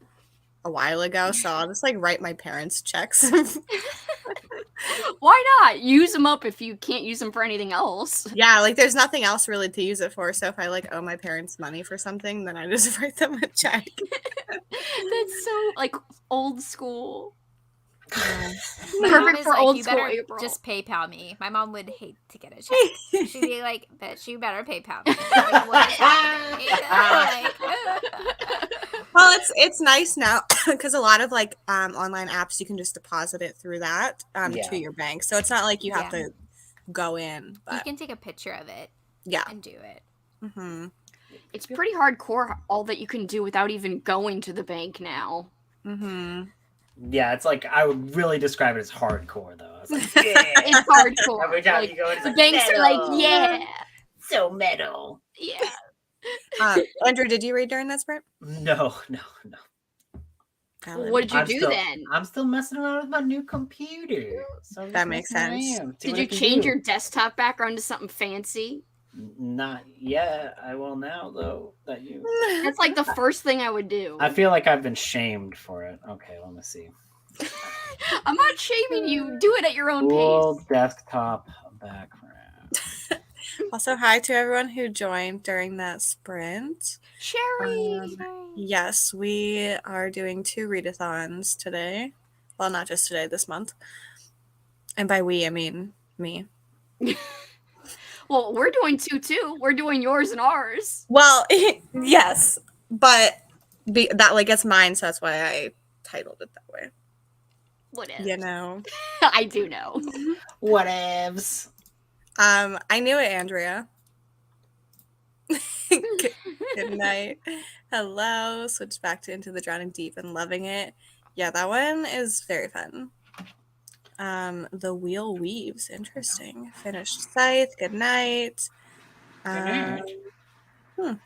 [SPEAKER 1] a while ago, so I'll just, like, write my parents' checks.
[SPEAKER 3] Why not? Use them up if you can't use them for anything else.
[SPEAKER 1] Yeah, like, there's nothing else really to use it for, so if I, like, owe my parents money for something, then I just write them a check.
[SPEAKER 3] That's so, like, old school.
[SPEAKER 2] My mom
[SPEAKER 3] Perfect
[SPEAKER 2] is
[SPEAKER 3] for
[SPEAKER 2] like,
[SPEAKER 3] old
[SPEAKER 2] you
[SPEAKER 3] school
[SPEAKER 2] better
[SPEAKER 3] April.
[SPEAKER 2] just PayPal me. My mom would hate to get a check. She'd be like, "Bitch, you better PayPal me." Like, what is happening? Like,
[SPEAKER 1] Well, it's nice now because a lot of like online apps you can just deposit it through that to your bank, so it's not like you have to go in. But
[SPEAKER 2] you can take a picture of it.
[SPEAKER 1] Yeah.
[SPEAKER 2] And do it.
[SPEAKER 1] Mm-hmm.
[SPEAKER 3] It's pretty hardcore all that you can do without even going to the bank now.
[SPEAKER 1] Mm-hmm.
[SPEAKER 4] Yeah, it's like I would really describe it as hardcore though. It's, like,
[SPEAKER 3] It's hardcore.
[SPEAKER 4] Every time
[SPEAKER 3] like,
[SPEAKER 4] you go, it's
[SPEAKER 3] the
[SPEAKER 4] like,
[SPEAKER 3] banks
[SPEAKER 4] metal.
[SPEAKER 3] are like, yeah,
[SPEAKER 4] so metal.
[SPEAKER 3] Yeah.
[SPEAKER 1] Andrew, did you read during that sprint?
[SPEAKER 4] No.
[SPEAKER 3] Well, what did you do then?
[SPEAKER 4] I'm still messing around with my new computer. So
[SPEAKER 1] That makes sense.
[SPEAKER 3] Did you change your desktop background to something fancy?
[SPEAKER 4] Not yet. I will now, though.
[SPEAKER 3] That's like the first thing I would do.
[SPEAKER 4] I feel like I've been shamed for it. Okay, let me see.
[SPEAKER 3] I'm not shaming you. Do it at your own
[SPEAKER 4] Cool
[SPEAKER 3] pace.
[SPEAKER 4] desktop background.
[SPEAKER 1] Also, hi to everyone who joined during that sprint.
[SPEAKER 3] Sherry.
[SPEAKER 1] Yes, we are doing 2 readathons today. Well, not just today, this month. And by we, I mean me.
[SPEAKER 3] Well, we're doing 2 too. We're doing yours and ours.
[SPEAKER 1] Well, yes, but that like it's mine, so that's why I titled it that way.
[SPEAKER 3] Whatever.
[SPEAKER 1] You know.
[SPEAKER 3] I do know.
[SPEAKER 4] Whatevs.
[SPEAKER 1] I knew it, Andrea. Good night. Hello. Switch back to Into the Drowning Deep and loving it. Yeah, that one is very fun. The Wheel Weaves. Interesting. Finished Scythe. Good night. It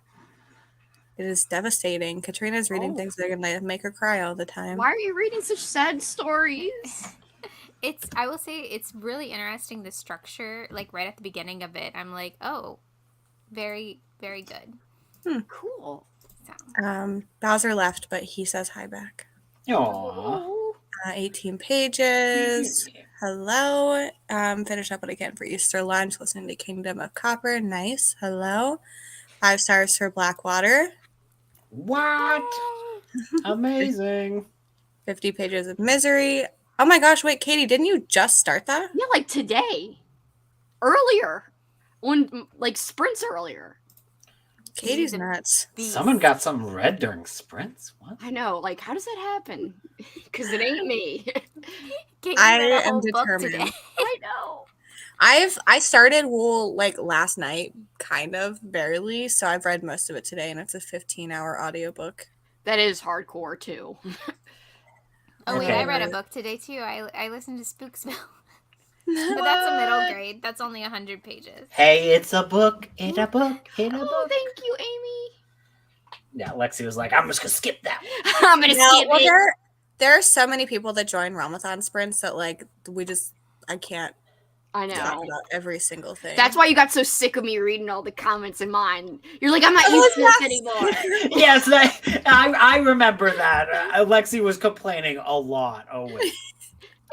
[SPEAKER 1] is devastating. Katrina's reading things that are going to make her cry all the time.
[SPEAKER 3] Why are you reading such sad stories?
[SPEAKER 2] I will say it's really interesting, the structure, like right at the beginning of it. I'm like, oh, very, very good.
[SPEAKER 3] Cool.
[SPEAKER 2] So.
[SPEAKER 1] Bowser left, but he says hi back.
[SPEAKER 4] Aww.
[SPEAKER 1] 18 pages. Hello. Finish up what I can for Easter lunch. Listening to Kingdom of Copper. Nice. Hello. 5 stars for Blackwater.
[SPEAKER 4] What? Amazing.
[SPEAKER 1] 50 pages of Misery. Oh my gosh, wait, Katie, didn't you just start that?
[SPEAKER 3] Yeah, like today. Earlier. Like sprints earlier.
[SPEAKER 1] Katie's nuts.
[SPEAKER 4] Someone got something read during sprints? What?
[SPEAKER 3] I know. Like, how does that happen? Because it ain't me.
[SPEAKER 1] I am determined.
[SPEAKER 3] I know.
[SPEAKER 1] I started Wool like last night, kind of, barely. So I've read most of it today, and it's a 15-hour audiobook.
[SPEAKER 3] That is hardcore, too.
[SPEAKER 2] Oh, wait, I read a book today, too. I listened to Spooksville. But that's a middle grade. That's only 100 pages.
[SPEAKER 4] Hey, it's a book in a book in a book.
[SPEAKER 3] Oh, thank you, Amy.
[SPEAKER 4] Yeah, Lexi was like, I'm just going to skip that one.
[SPEAKER 3] I'm going to skip it.
[SPEAKER 1] There are so many people that join Realmathon sprints that, like, I can't
[SPEAKER 3] I know.
[SPEAKER 1] talk about every single thing.
[SPEAKER 3] That's why you got so sick of me reading all the comments in mine. You're like, I'm not used to this anymore.
[SPEAKER 4] Yes, I remember that. Lexi was complaining a lot. Oh, wait.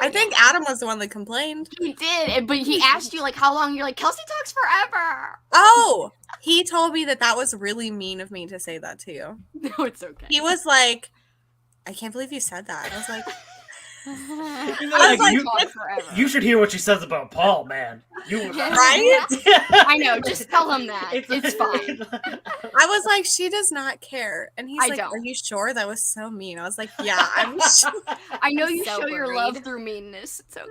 [SPEAKER 1] I think Adam was the one that complained.
[SPEAKER 3] He did, but he asked you, like, how long? You're like, Kelsey talks forever.
[SPEAKER 1] Oh, he told me that was really mean of me to say that to you.
[SPEAKER 3] No, it's okay.
[SPEAKER 1] He was like, I can't believe you said that. I was like,
[SPEAKER 4] you should hear what she says about Paul, man.
[SPEAKER 1] Right?
[SPEAKER 3] I know. Just tell him that. It's fine.
[SPEAKER 1] I was like, she does not care. And he's
[SPEAKER 3] don't.
[SPEAKER 1] Are you sure? That was so mean. I was like, yeah, I'm sure.
[SPEAKER 3] I know you
[SPEAKER 2] So
[SPEAKER 3] show your
[SPEAKER 2] worried.
[SPEAKER 3] love through meanness. It's okay.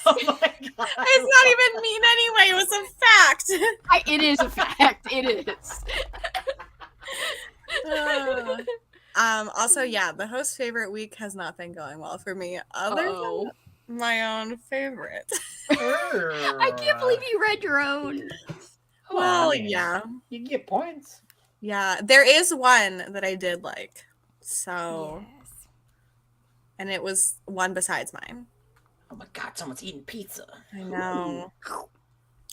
[SPEAKER 4] Oh my God.
[SPEAKER 1] It's not even mean anyway. It was a fact.
[SPEAKER 3] It is a fact. It is.
[SPEAKER 1] Also, yeah, the host's favorite week has not been going well for me. Other than my own favorite.
[SPEAKER 3] I can't believe you read your own.
[SPEAKER 1] Well, yeah.
[SPEAKER 4] You get points.
[SPEAKER 1] Yeah, there is one that I did like. So, and it was one besides mine.
[SPEAKER 4] Oh my God, someone's eating pizza.
[SPEAKER 1] I know.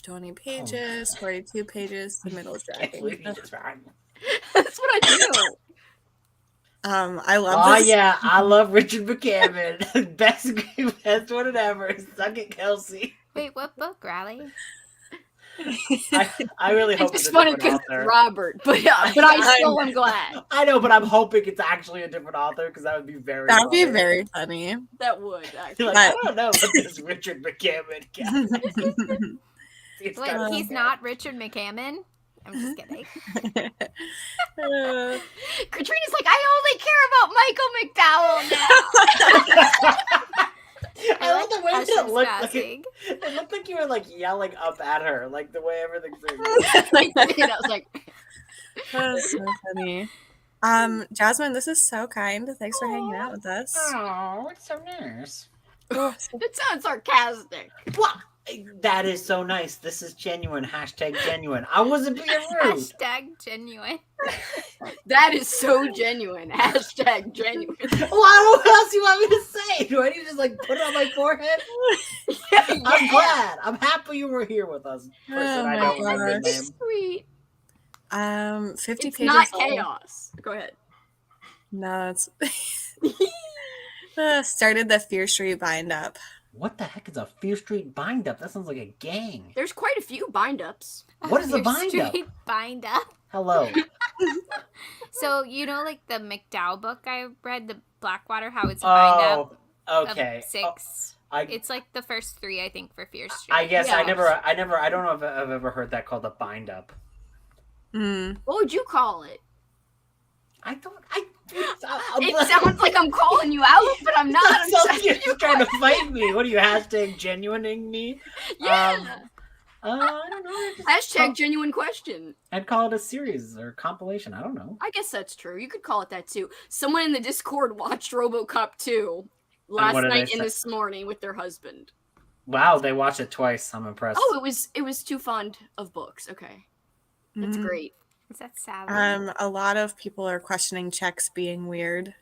[SPEAKER 1] 20 pages, 42 pages, the middle is dragging.
[SPEAKER 3] That's what I do.
[SPEAKER 1] I love this.
[SPEAKER 4] Oh yeah, I love Richard McCammon. best one ever. Suck it, Kelsey.
[SPEAKER 2] Wait, what book, Riley?
[SPEAKER 4] I really hope
[SPEAKER 3] It's
[SPEAKER 4] it's
[SPEAKER 3] funny
[SPEAKER 4] a
[SPEAKER 3] because
[SPEAKER 4] different author.
[SPEAKER 3] it's Robert, but I still am glad.
[SPEAKER 4] I know, but I'm hoping it's actually a different author because that would be very.
[SPEAKER 1] That would be
[SPEAKER 4] funny.
[SPEAKER 1] very funny.
[SPEAKER 3] That would actually.
[SPEAKER 4] You're like, I don't know, but this Richard McCammon guy.
[SPEAKER 2] Wait, he's not Richard McCammon? I'm just kidding.
[SPEAKER 3] Katrina's like, I only care about Michael McDowell now.
[SPEAKER 4] I love the way that
[SPEAKER 2] Usher's
[SPEAKER 4] it looked
[SPEAKER 2] passing.
[SPEAKER 4] like it looked like you were like yelling up at her, like the way everything's
[SPEAKER 3] And I was like,
[SPEAKER 1] That's so funny. Jasmine, this is so kind. Thanks for hanging out with us.
[SPEAKER 4] Oh, it's so nice.
[SPEAKER 3] it sounds sarcastic.
[SPEAKER 4] What? That is so nice. This is genuine. #genuine. I wasn't being rude.
[SPEAKER 2] #genuine.
[SPEAKER 3] That is so genuine. #genuine.
[SPEAKER 4] What else do you want me to say? Do I need to just like put it on my forehead? I'm glad. I'm happy you were here with us. Person I don't remember
[SPEAKER 1] gosh.
[SPEAKER 4] his name.
[SPEAKER 3] Sweet.
[SPEAKER 1] 50
[SPEAKER 3] It's
[SPEAKER 1] pages.
[SPEAKER 3] not
[SPEAKER 1] long.
[SPEAKER 3] chaos. Go ahead.
[SPEAKER 1] No, it's started the Fear Street bind up.
[SPEAKER 4] What the heck is a Fear Street bind up? That sounds like a gang.
[SPEAKER 3] There's quite a few bind ups.
[SPEAKER 4] What is a bind up?
[SPEAKER 2] Street bind up.
[SPEAKER 4] Hello.
[SPEAKER 2] So you know, like the McDowell book I read, the Blackwater, how it's a bind up
[SPEAKER 4] Okay.
[SPEAKER 2] of 6.
[SPEAKER 4] I
[SPEAKER 2] It's like the first 3, I think, for Fear Street.
[SPEAKER 4] I guess
[SPEAKER 3] Yeah.
[SPEAKER 4] I don't know if I've ever heard that called a bind up.
[SPEAKER 1] Mm.
[SPEAKER 3] What would you call it?
[SPEAKER 4] It
[SPEAKER 3] It sounds like I'm calling you out, but I'm not. I'm
[SPEAKER 4] sounds
[SPEAKER 3] just-
[SPEAKER 4] like you're trying to fight me. What are you #genuining me?
[SPEAKER 3] Yeah.
[SPEAKER 4] I don't know.
[SPEAKER 3] #genuine question.
[SPEAKER 4] I'd call it a series or compilation. I don't know.
[SPEAKER 3] I guess that's true. You could call it that too. Someone in the Discord watched RoboCop 2 last
[SPEAKER 4] what did
[SPEAKER 3] night
[SPEAKER 4] they
[SPEAKER 3] and
[SPEAKER 4] say?
[SPEAKER 3] this morning with their husband.
[SPEAKER 4] Wow, they watched it twice. I'm impressed.
[SPEAKER 3] Oh, it was too fond of books. Okay, that's
[SPEAKER 1] Mhm.
[SPEAKER 3] great.
[SPEAKER 2] Is that Sally?
[SPEAKER 1] A lot of people are questioning checks being weird.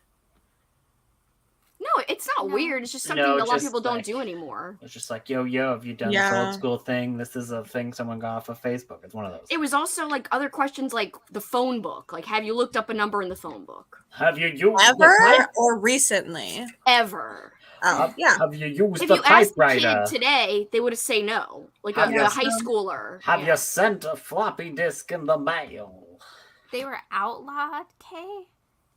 [SPEAKER 3] No, it's not
[SPEAKER 2] No.
[SPEAKER 3] weird. It's just something
[SPEAKER 4] No,
[SPEAKER 3] a lot of
[SPEAKER 4] just
[SPEAKER 3] people don't
[SPEAKER 4] like-
[SPEAKER 3] do anymore.
[SPEAKER 4] It's just like, yo, have you done this
[SPEAKER 1] Yeah.
[SPEAKER 4] old school thing? This is a thing someone got off of Facebook. It's one of those.
[SPEAKER 3] It was also like other questions like the phone book. Like, have you looked up a number in the phone book?
[SPEAKER 4] Have you used the
[SPEAKER 1] Ever
[SPEAKER 4] type-
[SPEAKER 1] or recently?
[SPEAKER 3] Ever.
[SPEAKER 1] Oh, yeah.
[SPEAKER 4] Have you used
[SPEAKER 3] If
[SPEAKER 4] the
[SPEAKER 3] you asked a
[SPEAKER 4] typewriter?
[SPEAKER 3] kid today, they would have say no. Like
[SPEAKER 4] Have
[SPEAKER 3] a
[SPEAKER 4] you-
[SPEAKER 3] high schooler.
[SPEAKER 4] Have
[SPEAKER 3] Yeah.
[SPEAKER 4] you sent a floppy disk in the mail?
[SPEAKER 2] They were outlawed, Kay?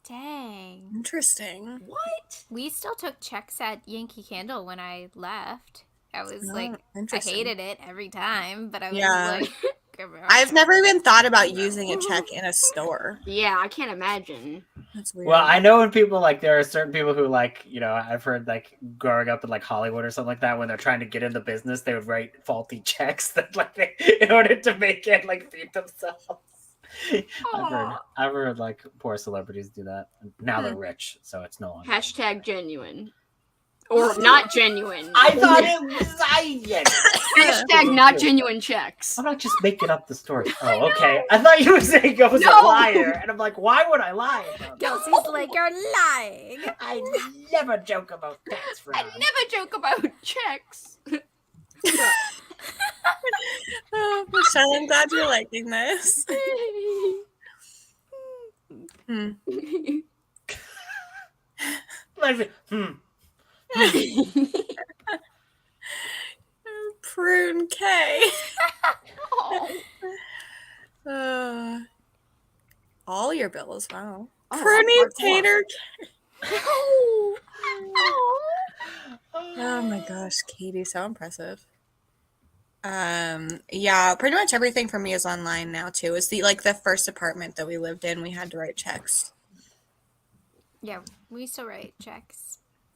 [SPEAKER 2] Dang.
[SPEAKER 1] Interesting.
[SPEAKER 3] What?
[SPEAKER 2] We still took checks at Yankee Candle when I left. I was
[SPEAKER 1] Oh,
[SPEAKER 2] like, I
[SPEAKER 1] interesting.
[SPEAKER 2] hated it every time, but I was
[SPEAKER 1] Yeah.
[SPEAKER 2] like,
[SPEAKER 1] I've never even thought about using a check in a store.
[SPEAKER 3] Yeah, I can't imagine.
[SPEAKER 1] That's weird.
[SPEAKER 4] Well, I know when people like there are certain people who like, you know, I've heard like growing up in like Hollywood or something like that, when they're trying to get in the business, they would write faulty checks that like in order to make it like feed themselves. I've heard like poor celebrities do that. Now they're rich, so it's no longer.
[SPEAKER 3] #genuine. Or not genuine.
[SPEAKER 4] I thought it was
[SPEAKER 3] #not genuine checks.
[SPEAKER 4] I'm not just making up the story. Oh, okay. I thought you were saying I was a
[SPEAKER 3] No.
[SPEAKER 4] liar, and I'm like, why would I lie about that?
[SPEAKER 2] Kelsey's like, you're lying.
[SPEAKER 4] I never joke about tax fraud.
[SPEAKER 3] I never joke about checks.
[SPEAKER 1] Oh, Michelle, I'm glad you're liking this. Hmm.
[SPEAKER 4] Like,
[SPEAKER 1] Prune K.
[SPEAKER 3] Oh.
[SPEAKER 1] All your bills, wow.
[SPEAKER 3] Oh,
[SPEAKER 1] Pruny
[SPEAKER 3] hardcore.
[SPEAKER 1] Tater.
[SPEAKER 3] Oh.
[SPEAKER 1] Oh my gosh, Katie, so impressive. Yeah, pretty much everything for me is online now too. It's the first apartment that we lived in, we had to write checks.
[SPEAKER 2] Yeah, we still write checks.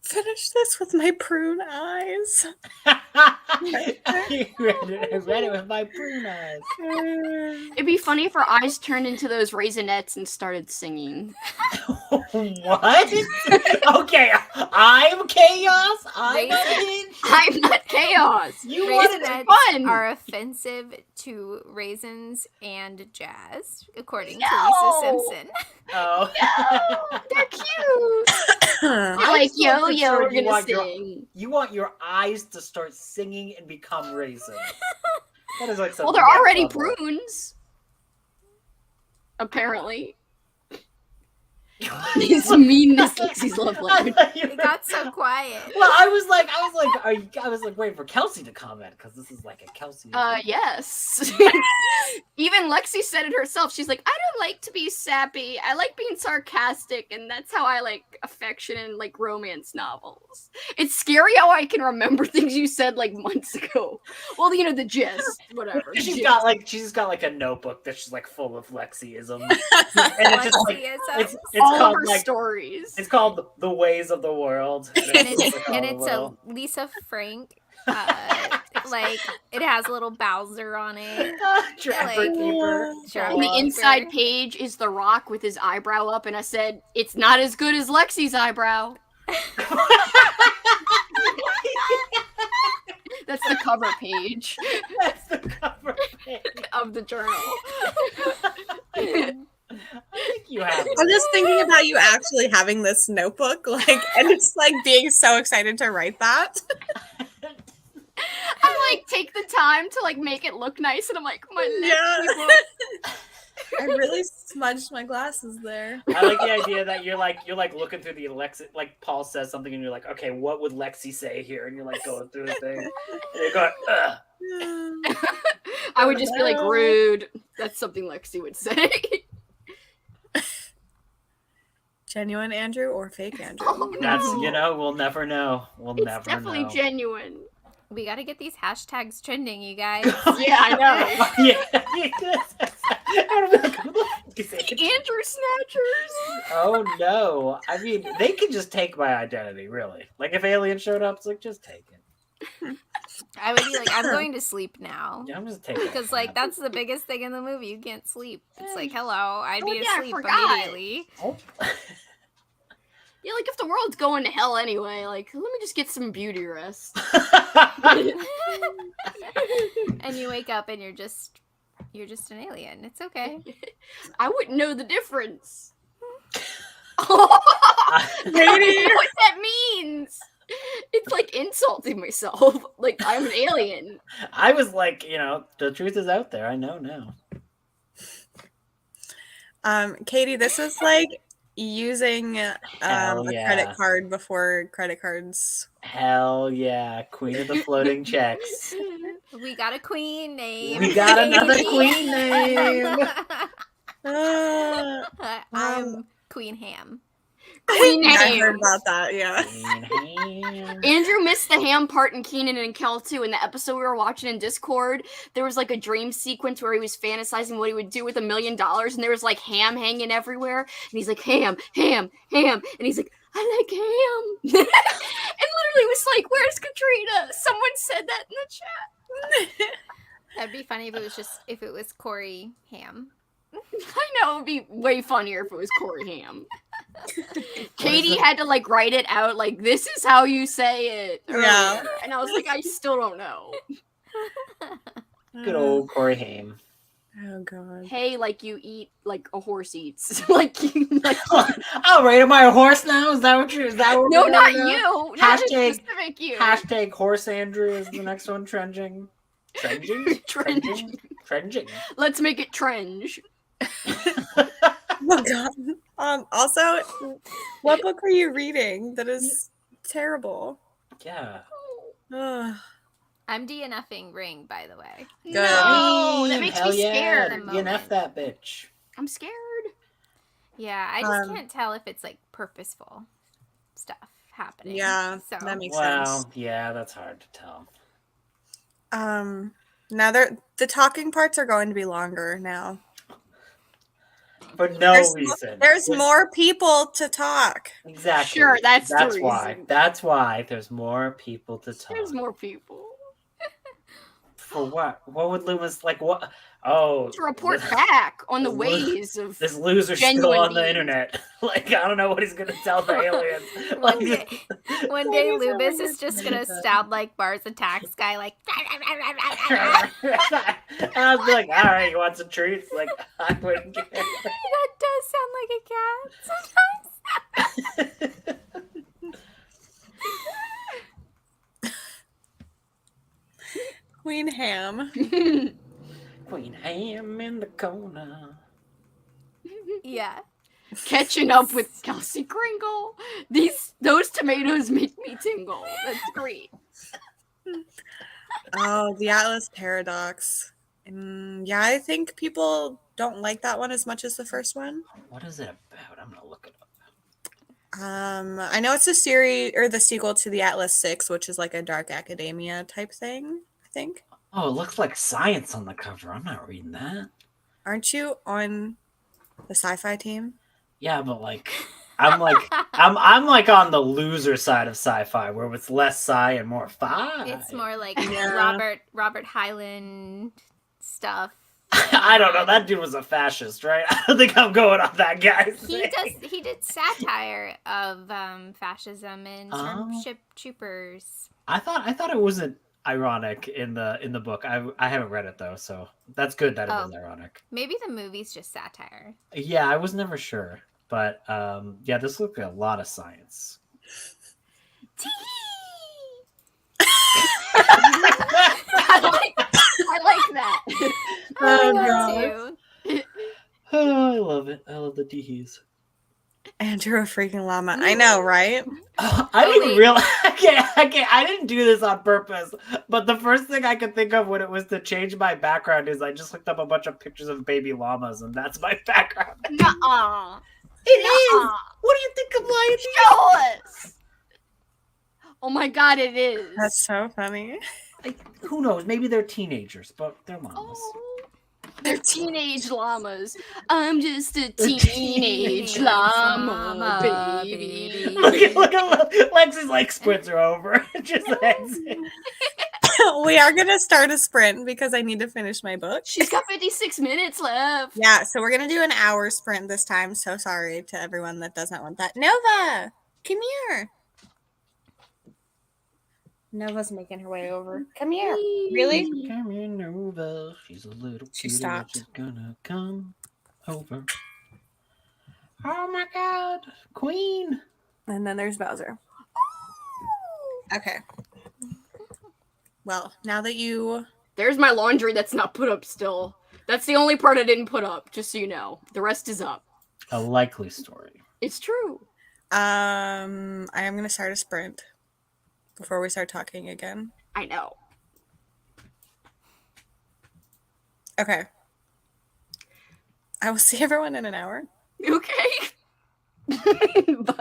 [SPEAKER 1] Finish this with my prune eyes.
[SPEAKER 4] I read it with my prune eyes.
[SPEAKER 3] It'd be funny if our eyes turned into those raisinets and started singing.
[SPEAKER 4] What? Okay, I'm chaos. I'm
[SPEAKER 2] Raisin-
[SPEAKER 3] I'm not chaos.
[SPEAKER 4] You wanted
[SPEAKER 2] Raisinets
[SPEAKER 3] fun.
[SPEAKER 2] are offensive to raisins and jazz, according to
[SPEAKER 3] No.
[SPEAKER 2] Lisa Simpson.
[SPEAKER 4] Oh.
[SPEAKER 3] They're cute. They're
[SPEAKER 4] I'm
[SPEAKER 3] like,
[SPEAKER 4] so
[SPEAKER 3] yo,
[SPEAKER 4] concerned
[SPEAKER 3] we're
[SPEAKER 4] you
[SPEAKER 3] gonna
[SPEAKER 4] want your-
[SPEAKER 3] sing.
[SPEAKER 4] You want your eyes to start singing and become raisins. That is like
[SPEAKER 3] Well, they're
[SPEAKER 4] next
[SPEAKER 3] already
[SPEAKER 4] level.
[SPEAKER 3] prunes. Apparently. His meanness Lexie's love language.
[SPEAKER 2] It got so quiet.
[SPEAKER 4] Well, I was like waiting for Kelsey to comment because this is like a Kelsey.
[SPEAKER 3] Yes. Even Lexie said it herself. She's like, I don't like to be sappy. I like being sarcastic, and that's how I like affection and like romance novels. It's scary how I can remember things you said like months ago. Well, you know, the gist, whatever.
[SPEAKER 4] She's
[SPEAKER 3] Gist.
[SPEAKER 4] got like a notebook that's just like full of Lexieism, and it's just like it's
[SPEAKER 3] all
[SPEAKER 4] called
[SPEAKER 3] of her
[SPEAKER 4] like
[SPEAKER 3] stories.
[SPEAKER 4] it's called the Ways of the World,
[SPEAKER 2] And it's a Lisa Frank. Like it has a little Bowser on it.
[SPEAKER 4] Trapper
[SPEAKER 2] like-
[SPEAKER 4] Keeper.
[SPEAKER 2] Trapper
[SPEAKER 3] On the
[SPEAKER 2] Keeper.
[SPEAKER 3] inside page is The Rock with his eyebrow up, and I said, it's not as good as Lexie's eyebrow. That's the cover page
[SPEAKER 4] That's the cover page.
[SPEAKER 3] of the journal.
[SPEAKER 4] I think you have.
[SPEAKER 1] I'm just thinking about you actually having this notebook, like, and it's like being so excited to write that.
[SPEAKER 3] I like take the time to like make it look nice, and I'm like, my
[SPEAKER 1] Yeah.
[SPEAKER 3] Lexie book.
[SPEAKER 1] I really smudged my glasses there.
[SPEAKER 4] I like the idea that you're like looking through the Alexa, like Paul says something and you're like, okay, what would Lexie say here? And you're like going through the thing. And you're going, ugh.
[SPEAKER 3] I would just be like, rude. That's something Lexie would say.
[SPEAKER 1] Genuine Andrew or fake Andrew?
[SPEAKER 3] Oh,
[SPEAKER 4] That's
[SPEAKER 3] no.
[SPEAKER 4] we'll never know. We'll
[SPEAKER 3] It's
[SPEAKER 4] never
[SPEAKER 3] definitely
[SPEAKER 4] know.
[SPEAKER 3] Genuine.
[SPEAKER 2] We gotta get these hashtags trending, you guys.
[SPEAKER 3] Yeah, I know.
[SPEAKER 4] Yeah. I'd be like, who the fuck is it?
[SPEAKER 3] Andrew Snatchers.
[SPEAKER 4] Oh no. I mean, they can just take my identity, really. Like if Alien showed up, it's like just take it.
[SPEAKER 2] I would be like, I'm going to sleep now.
[SPEAKER 4] Yeah, I'm just taking it.
[SPEAKER 2] Because like that's the biggest thing in the movie. You can't sleep. It's like, hello, I'd be
[SPEAKER 3] Oh, yeah, I
[SPEAKER 2] asleep
[SPEAKER 3] forgot.
[SPEAKER 2] immediately.
[SPEAKER 4] Oh.
[SPEAKER 3] Yeah, like if the world's going to hell anyway, like let me just get some beauty rest.
[SPEAKER 2] And you wake up and you're just an alien. It's okay.
[SPEAKER 3] I wouldn't know the difference. I
[SPEAKER 1] Katie!
[SPEAKER 3] don't know what that means. It's like insulting myself. Like I'm an alien.
[SPEAKER 4] I was like, the truth is out there. I know now.
[SPEAKER 1] Katie, this is like using a
[SPEAKER 4] Hell yeah.
[SPEAKER 1] credit card before credit cards.
[SPEAKER 4] Hell yeah. Queen of the floating checks.
[SPEAKER 2] We got a queen name.
[SPEAKER 4] We got another
[SPEAKER 2] Katie.
[SPEAKER 4] queen name.
[SPEAKER 2] I'm Queen Ham.
[SPEAKER 3] Queen
[SPEAKER 1] I
[SPEAKER 3] Ham.
[SPEAKER 1] heard about that, yeah.
[SPEAKER 4] Queen Ham.
[SPEAKER 3] Andrew missed the ham part in Keenan and Kel too. In the episode we were watching in Discord, there was like a dream sequence where he was fantasizing what he would do with $1 million, and there was like ham hanging everywhere. And he's like, ham, ham, ham. And he's like, I like ham. And literally was like, where's Katrina? Someone said that in the chat.
[SPEAKER 2] That'd be funny if it was Corey Ham.
[SPEAKER 3] I know, it would be way funnier if it was Corey Ham. Katie had to like write it out like, this is how you say it.
[SPEAKER 1] Yeah.
[SPEAKER 3] And I was like, I still don't know.
[SPEAKER 4] Good old Corey Haim.
[SPEAKER 1] Oh god.
[SPEAKER 3] Hey, like you eat like a horse eats. like you like
[SPEAKER 4] Oh, right. Am I a horse now? Is that what
[SPEAKER 3] no,
[SPEAKER 4] we're
[SPEAKER 3] not
[SPEAKER 4] doing now?
[SPEAKER 3] you. Not a
[SPEAKER 4] Hashtag-
[SPEAKER 3] specific you.
[SPEAKER 4] Hashtag horse Andrew is the next one trending. Trending?
[SPEAKER 3] Trending.
[SPEAKER 4] Trending.
[SPEAKER 3] Let's make it trenge.
[SPEAKER 1] Oh god. Also, what book are you reading? That is terrible.
[SPEAKER 4] Yeah.
[SPEAKER 1] Ugh.
[SPEAKER 2] I'm DNFing Ring, by the way.
[SPEAKER 1] Good.
[SPEAKER 3] No, that makes
[SPEAKER 4] Hell
[SPEAKER 3] me scared.
[SPEAKER 2] The
[SPEAKER 4] DNF
[SPEAKER 2] moment.
[SPEAKER 4] that bitch.
[SPEAKER 3] I'm scared.
[SPEAKER 2] Yeah, I just
[SPEAKER 1] Um,
[SPEAKER 2] can't tell if it's like purposeful stuff happening.
[SPEAKER 1] Yeah,
[SPEAKER 2] So
[SPEAKER 1] that makes
[SPEAKER 4] Wow.
[SPEAKER 1] sense.
[SPEAKER 4] Yeah, that's hard to tell.
[SPEAKER 1] Now the talking parts are going to be longer now.
[SPEAKER 4] For no
[SPEAKER 1] There's
[SPEAKER 4] reason.
[SPEAKER 1] There's more people to talk.
[SPEAKER 4] Exactly.
[SPEAKER 3] Sure, that's the
[SPEAKER 4] why.
[SPEAKER 3] reason.
[SPEAKER 4] That's why there's more people to talk.
[SPEAKER 3] There's more people.
[SPEAKER 4] For what? What would Loomis like? What? Oh,
[SPEAKER 3] To report back on the
[SPEAKER 4] Lo-
[SPEAKER 3] ways of
[SPEAKER 4] this loser's
[SPEAKER 3] genuine
[SPEAKER 4] still on the
[SPEAKER 3] beings.
[SPEAKER 4] internet. Like, I don't know what he's gonna tell the aliens.
[SPEAKER 2] One
[SPEAKER 4] Like,
[SPEAKER 2] day, one
[SPEAKER 1] Like,
[SPEAKER 2] day
[SPEAKER 1] it's
[SPEAKER 2] Lubis
[SPEAKER 1] over
[SPEAKER 2] is just
[SPEAKER 1] here.
[SPEAKER 2] gonna sound like Mars Attacks guy, like.
[SPEAKER 4] and I'll be like, all right, you want some treats? Like, I wouldn't care.
[SPEAKER 2] That does sound like a cat sometimes.
[SPEAKER 1] Queen Ham.
[SPEAKER 4] Queen Ham in the corner.
[SPEAKER 2] Yeah.
[SPEAKER 3] Catching up with Kelsey Kringle. Those tomatoes make me tingle. That's great.
[SPEAKER 1] Oh, the Atlas Paradox. Yeah, I think people don't like that one as much as the first one.
[SPEAKER 4] What is it about? I'm gonna look it up.
[SPEAKER 1] I know it's a series or the sequel to the Atlas 6, which is like a dark academia type thing, I think.
[SPEAKER 4] Oh, it looks like science on the cover. I'm not reading that.
[SPEAKER 1] Aren't you on the sci-fi team?
[SPEAKER 4] Yeah, but I'm like on the loser side of sci-fi, where it's less sci and more fi.
[SPEAKER 2] It's more like
[SPEAKER 1] Yeah.
[SPEAKER 2] Robert Hyland stuff.
[SPEAKER 4] I don't know. That dude was a fascist, right? I don't think I'm going on that guy.
[SPEAKER 2] He did satire of fascism in Starship Troopers.
[SPEAKER 4] I thought it wasn't ironic in the book. I haven't read it though, so that's good that it is ironic.
[SPEAKER 2] Maybe the movie's just satire.
[SPEAKER 4] Yeah, I was never sure, but yeah, this looked like a lot of science.
[SPEAKER 3] I like that.
[SPEAKER 1] Oh,
[SPEAKER 2] God.
[SPEAKER 4] Oh, I love it. I love the teehees.
[SPEAKER 1] Andrew a freaking llama. I know, right?
[SPEAKER 4] I didn't realize. I didn't do this on purpose. But the first thing I could think of when it was to change my background is I just looked up a bunch of pictures of baby llamas, and that's my background.
[SPEAKER 3] Nuh-uh.
[SPEAKER 4] It is. What do you think of lion?
[SPEAKER 3] Show us. Oh my God, it is.
[SPEAKER 1] That's so funny.
[SPEAKER 4] Who knows? Maybe they're teenagers, but they're llamas.
[SPEAKER 3] Oh, they're teenage llamas. I'm just a teenage llama, baby.
[SPEAKER 4] Look at Lexi's like sprints her over. Just heads.
[SPEAKER 1] We are going to start a sprint because I need to finish my book.
[SPEAKER 3] She's got 56 minutes left.
[SPEAKER 1] Yeah, so we're going to do an hour sprint this time. So sorry to everyone that doesn't want that. Nova, come here. Nova's making her way over. Come here. Really?
[SPEAKER 4] Come here, Nova. She's a little
[SPEAKER 1] She
[SPEAKER 4] kitty.
[SPEAKER 1] stopped.
[SPEAKER 4] She's gonna come over. Oh my God, Queen.
[SPEAKER 1] And then there's Bowser. Okay. Well, now that you...
[SPEAKER 3] There's my laundry that's not put up still. That's the only part I didn't put up, just so you know. The rest is up.
[SPEAKER 4] A likely story.
[SPEAKER 3] It's true.
[SPEAKER 1] I am going to start a sprint before we start talking again.
[SPEAKER 3] I know.
[SPEAKER 1] Okay. I will see everyone in an hour.
[SPEAKER 3] Okay. Bye.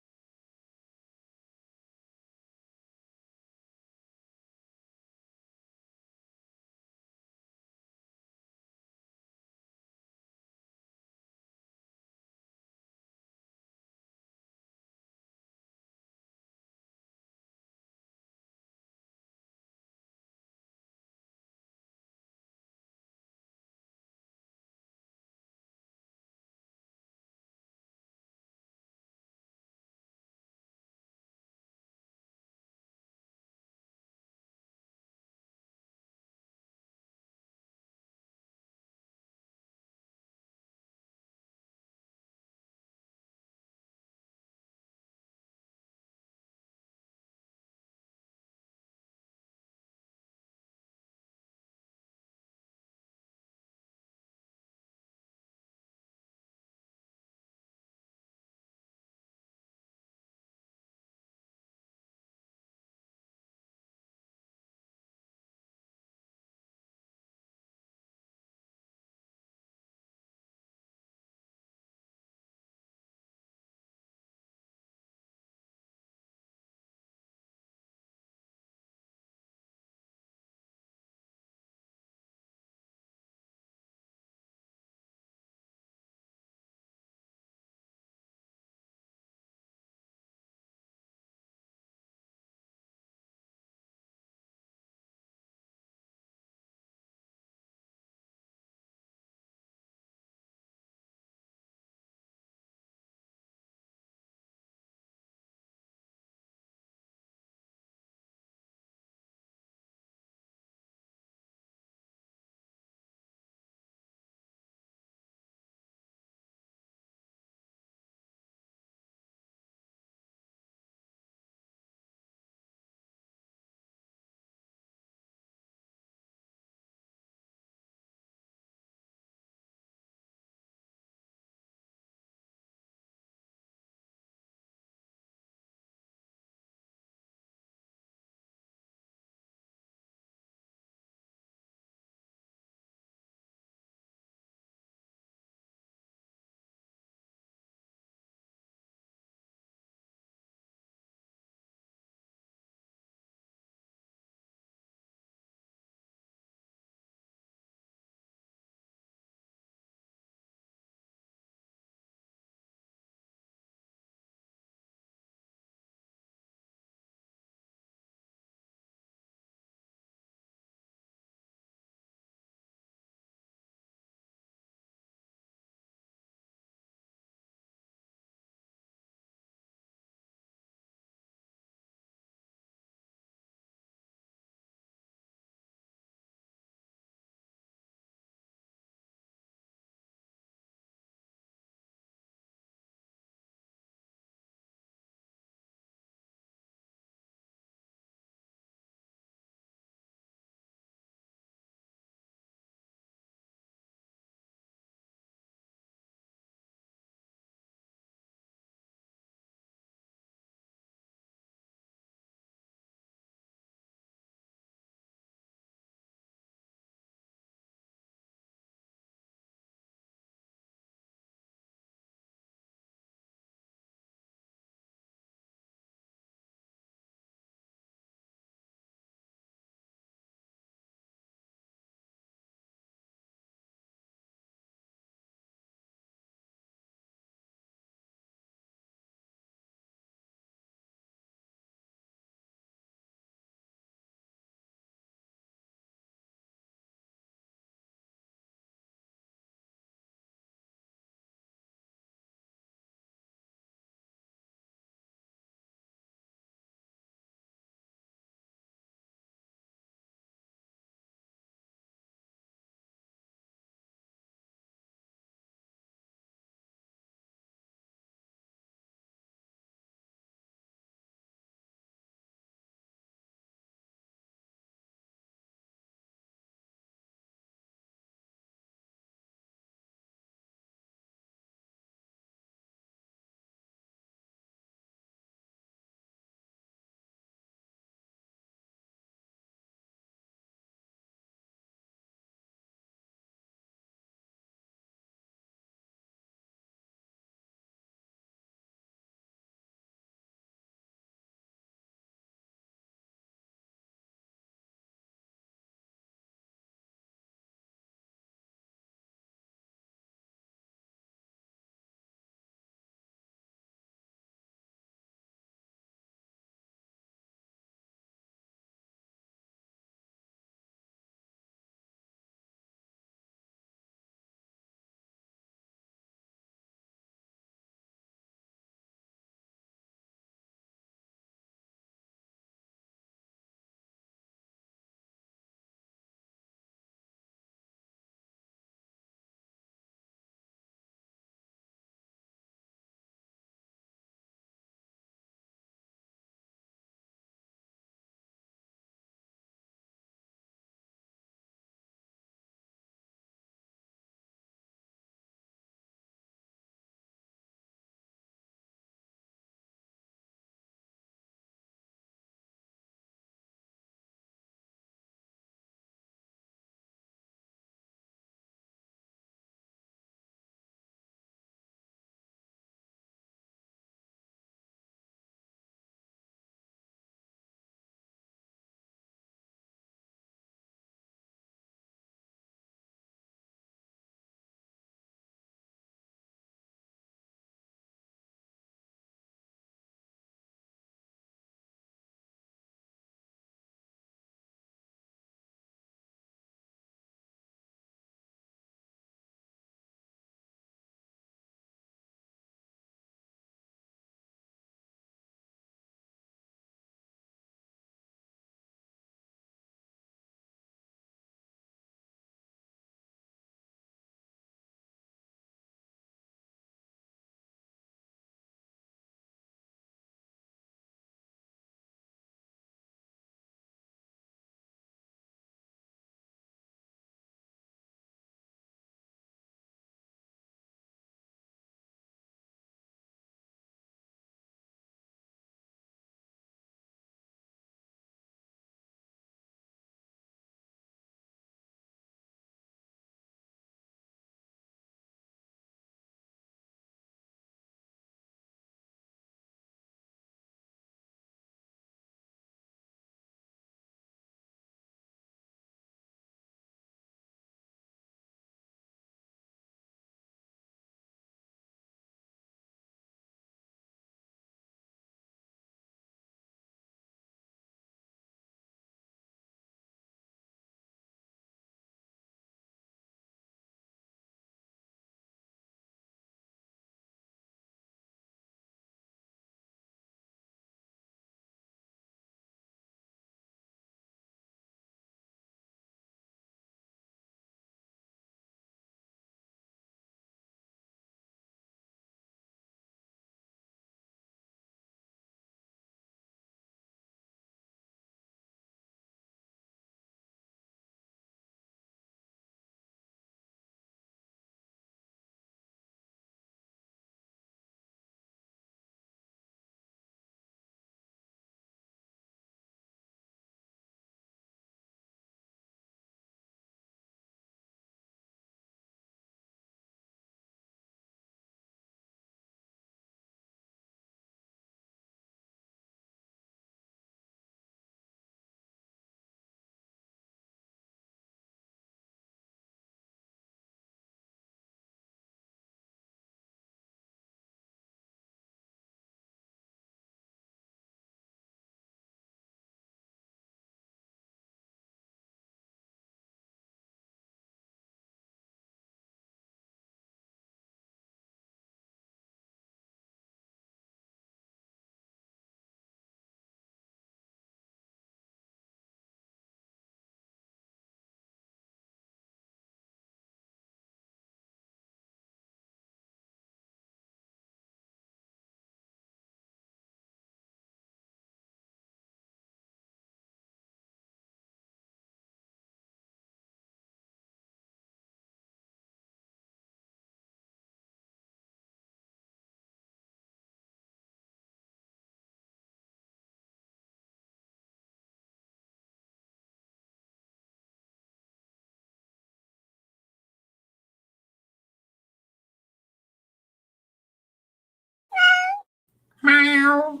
[SPEAKER 4] Meow.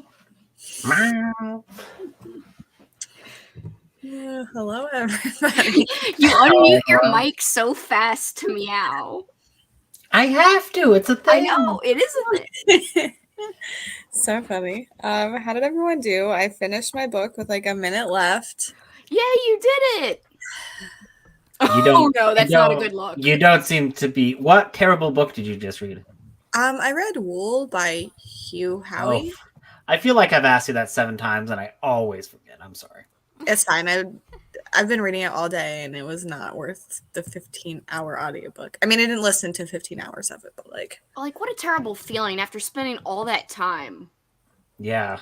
[SPEAKER 4] Meow.
[SPEAKER 1] Hello, everybody.
[SPEAKER 3] You unmute your mic so fast to meow.
[SPEAKER 4] I have to. It's a thing.
[SPEAKER 3] I know, it is a thing.
[SPEAKER 1] So funny. How did everyone do? I finished my book with like a minute left.
[SPEAKER 3] Yeah, you did it.
[SPEAKER 4] You don't.
[SPEAKER 3] No, that's not a good look.
[SPEAKER 4] You don't seem to be. What terrible book did you just read?
[SPEAKER 1] I read Wool by Hugh Howey.
[SPEAKER 4] Oh, I feel like I've asked you that 7 times and I always forget. I'm sorry.
[SPEAKER 1] It's fine. I've been reading it all day and it was not worth the 15-hour audiobook. I mean, I didn't listen to 15 hours of it, but like
[SPEAKER 3] what a terrible feeling after spending all that time.
[SPEAKER 4] Yeah,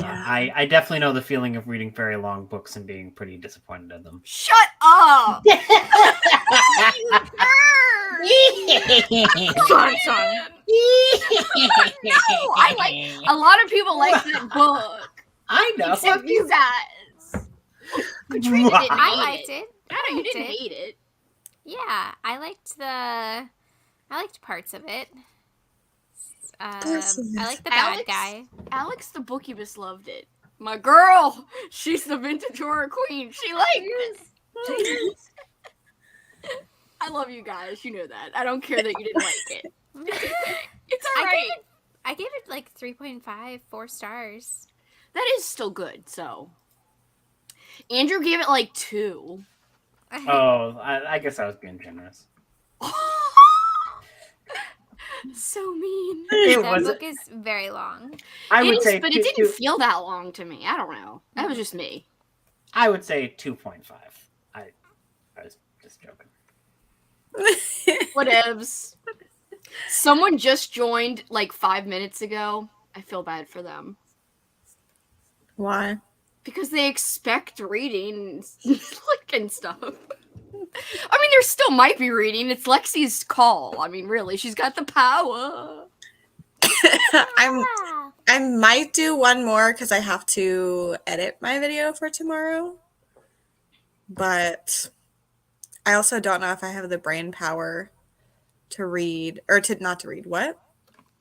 [SPEAKER 4] I definitely know the feeling of reading very long books and being pretty disappointed in them.
[SPEAKER 3] Shut up! Sorry. No, I like. A lot of people like that book.
[SPEAKER 4] I know.
[SPEAKER 3] Except you guys. Katrina didn't
[SPEAKER 2] I
[SPEAKER 3] hate
[SPEAKER 2] liked it.
[SPEAKER 3] No, you didn't hate it.
[SPEAKER 2] Yeah, I liked parts of it. I like the bad guy.
[SPEAKER 3] Alex the bookubus loved it. My girl, she's the vintage horror queen. She liked it. I love you guys. You know that. I don't care that you didn't like it. It's alright.
[SPEAKER 2] I gave it like 3.5, 4 stars.
[SPEAKER 3] That is still good, so. Andrew gave it like 2.
[SPEAKER 4] Oh, I guess I was being generous.
[SPEAKER 3] So mean.
[SPEAKER 2] That book is very long.
[SPEAKER 4] I would say,
[SPEAKER 3] but it didn't feel that long to me. I don't know. That was just me.
[SPEAKER 4] I would say 2.5. I was just joking.
[SPEAKER 3] Whatevs. Someone just joined like 5 minutes ago. I feel bad for them.
[SPEAKER 1] why?
[SPEAKER 3] Because they expect reading and stuff. I mean, there still might be reading. It's Lexi's call. I mean, really, she's got the power.
[SPEAKER 1] I might do one more because I have to edit my video for tomorrow. But I also don't know if I have the brain power to read, or to not to read, what?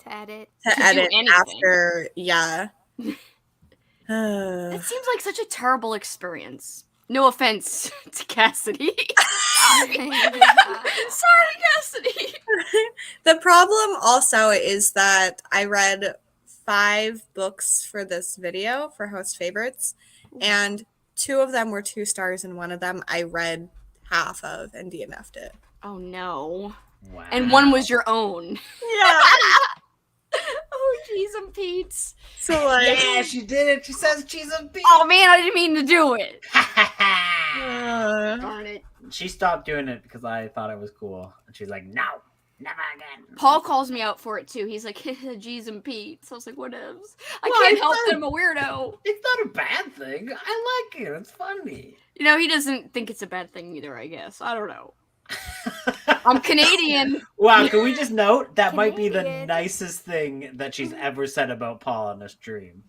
[SPEAKER 2] To edit.
[SPEAKER 1] To edit after, yeah.
[SPEAKER 3] It seems like such a terrible experience. No offense to Cassidy. Sorry, Cassidy.
[SPEAKER 1] The problem also is that I read 5 books for this video for host favorites, and 2 of them were 2 stars, and one of them I read half of and DNF'd it.
[SPEAKER 3] Oh no.
[SPEAKER 4] Wow.
[SPEAKER 3] And one was your own.
[SPEAKER 1] Yeah.
[SPEAKER 3] Oh, cheese and Pete's.
[SPEAKER 1] So like,
[SPEAKER 4] Yeah, she did it. She says cheese and beef.
[SPEAKER 3] Oh man, I didn't mean to do it. Darn it.
[SPEAKER 4] She stopped doing it because I thought it was cool. And she's like, no, never again.
[SPEAKER 3] Paul calls me out for it too. He's like, G's and Pete. So I was like, whatevs. I can't help that I'm a weirdo.
[SPEAKER 4] It's not a bad thing. I like it. It's funny.
[SPEAKER 3] You know, he doesn't think it's a bad thing either, I guess. I don't know. I'm Canadian.
[SPEAKER 4] Wow, can we just note that might be the
[SPEAKER 2] Canadian.
[SPEAKER 4] nicest thing that she's ever said about Paul on this stream.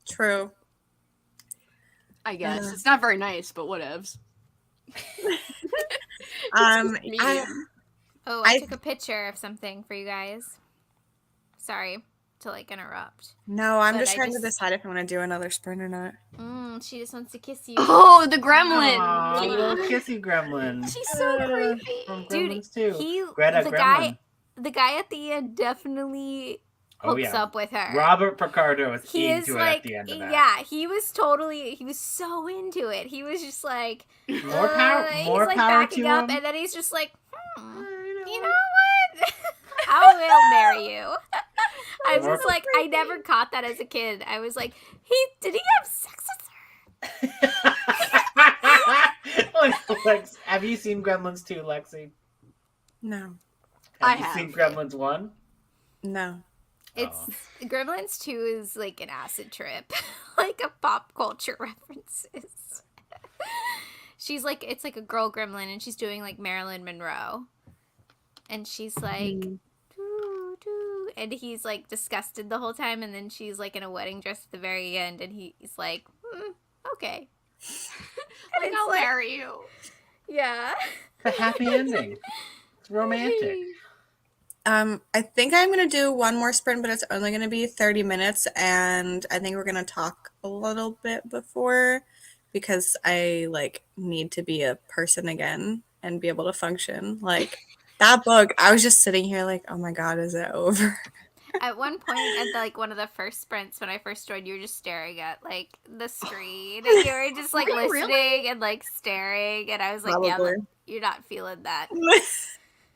[SPEAKER 1] true.
[SPEAKER 3] I guess. It's not very nice, but whatevs.
[SPEAKER 1] I
[SPEAKER 2] Took a picture of something for you guys. Sorry to like interrupt.
[SPEAKER 1] no, I'm
[SPEAKER 2] But
[SPEAKER 1] just
[SPEAKER 2] I
[SPEAKER 1] trying to
[SPEAKER 2] just-
[SPEAKER 1] decide if I want to do another sprint or not.
[SPEAKER 2] She just wants to kiss you.
[SPEAKER 3] Oh, the gremlin.
[SPEAKER 4] Aw, little kissy gremlin.
[SPEAKER 3] She's so creepy.
[SPEAKER 4] From
[SPEAKER 2] Dude,
[SPEAKER 4] Gremlins too.
[SPEAKER 2] he
[SPEAKER 4] Greta
[SPEAKER 2] the
[SPEAKER 4] Gremlin.
[SPEAKER 2] guy at the end definitely
[SPEAKER 4] Oh,
[SPEAKER 2] hooks
[SPEAKER 4] yeah.
[SPEAKER 2] up with her.
[SPEAKER 4] Robert Picardo is
[SPEAKER 2] He is
[SPEAKER 4] into it
[SPEAKER 2] like,
[SPEAKER 4] at the end of that.
[SPEAKER 2] yeah, he was so into it. He was just like,
[SPEAKER 4] More power,
[SPEAKER 2] he's
[SPEAKER 4] more
[SPEAKER 2] like
[SPEAKER 4] power
[SPEAKER 2] backing
[SPEAKER 4] to
[SPEAKER 2] up,
[SPEAKER 4] him.
[SPEAKER 2] and then he's just like, you know what? I will marry you. I was
[SPEAKER 4] More-
[SPEAKER 2] just like, I never caught that as a kid. I was like, did he have sex with her?
[SPEAKER 4] Lex, have you seen Gremlins 2, Lexi?
[SPEAKER 1] No,
[SPEAKER 3] I
[SPEAKER 4] Have you seen
[SPEAKER 3] have.
[SPEAKER 4] Gremlins 1?
[SPEAKER 1] no.
[SPEAKER 2] It's Gremlins 2 is like an acid trip, like a pop culture references. She's like, it's like a girl gremlin, and she's doing like Marilyn Monroe, and she's like, doo, doo, and he's like disgusted the whole time, and then she's like in a wedding dress at the very end, and he's like, okay,
[SPEAKER 3] Like, I'll marry you.
[SPEAKER 2] yeah.
[SPEAKER 4] It's a happy ending. It's romantic.
[SPEAKER 1] I think I'm going to do one more sprint, but it's only going to be 30 minutes, and I think we're going to talk a little bit before because I, like, need to be a person again and be able to function. Like, that book, I was just sitting here like, oh my god, is it over?
[SPEAKER 2] At one point, at like one of the first sprints when I first joined, you were just staring at like the screen, and you were just like
[SPEAKER 3] Were you
[SPEAKER 2] listening
[SPEAKER 3] really?
[SPEAKER 2] and like staring, and I was like, yeah,
[SPEAKER 1] Probably.
[SPEAKER 2] look, you're not feeling that.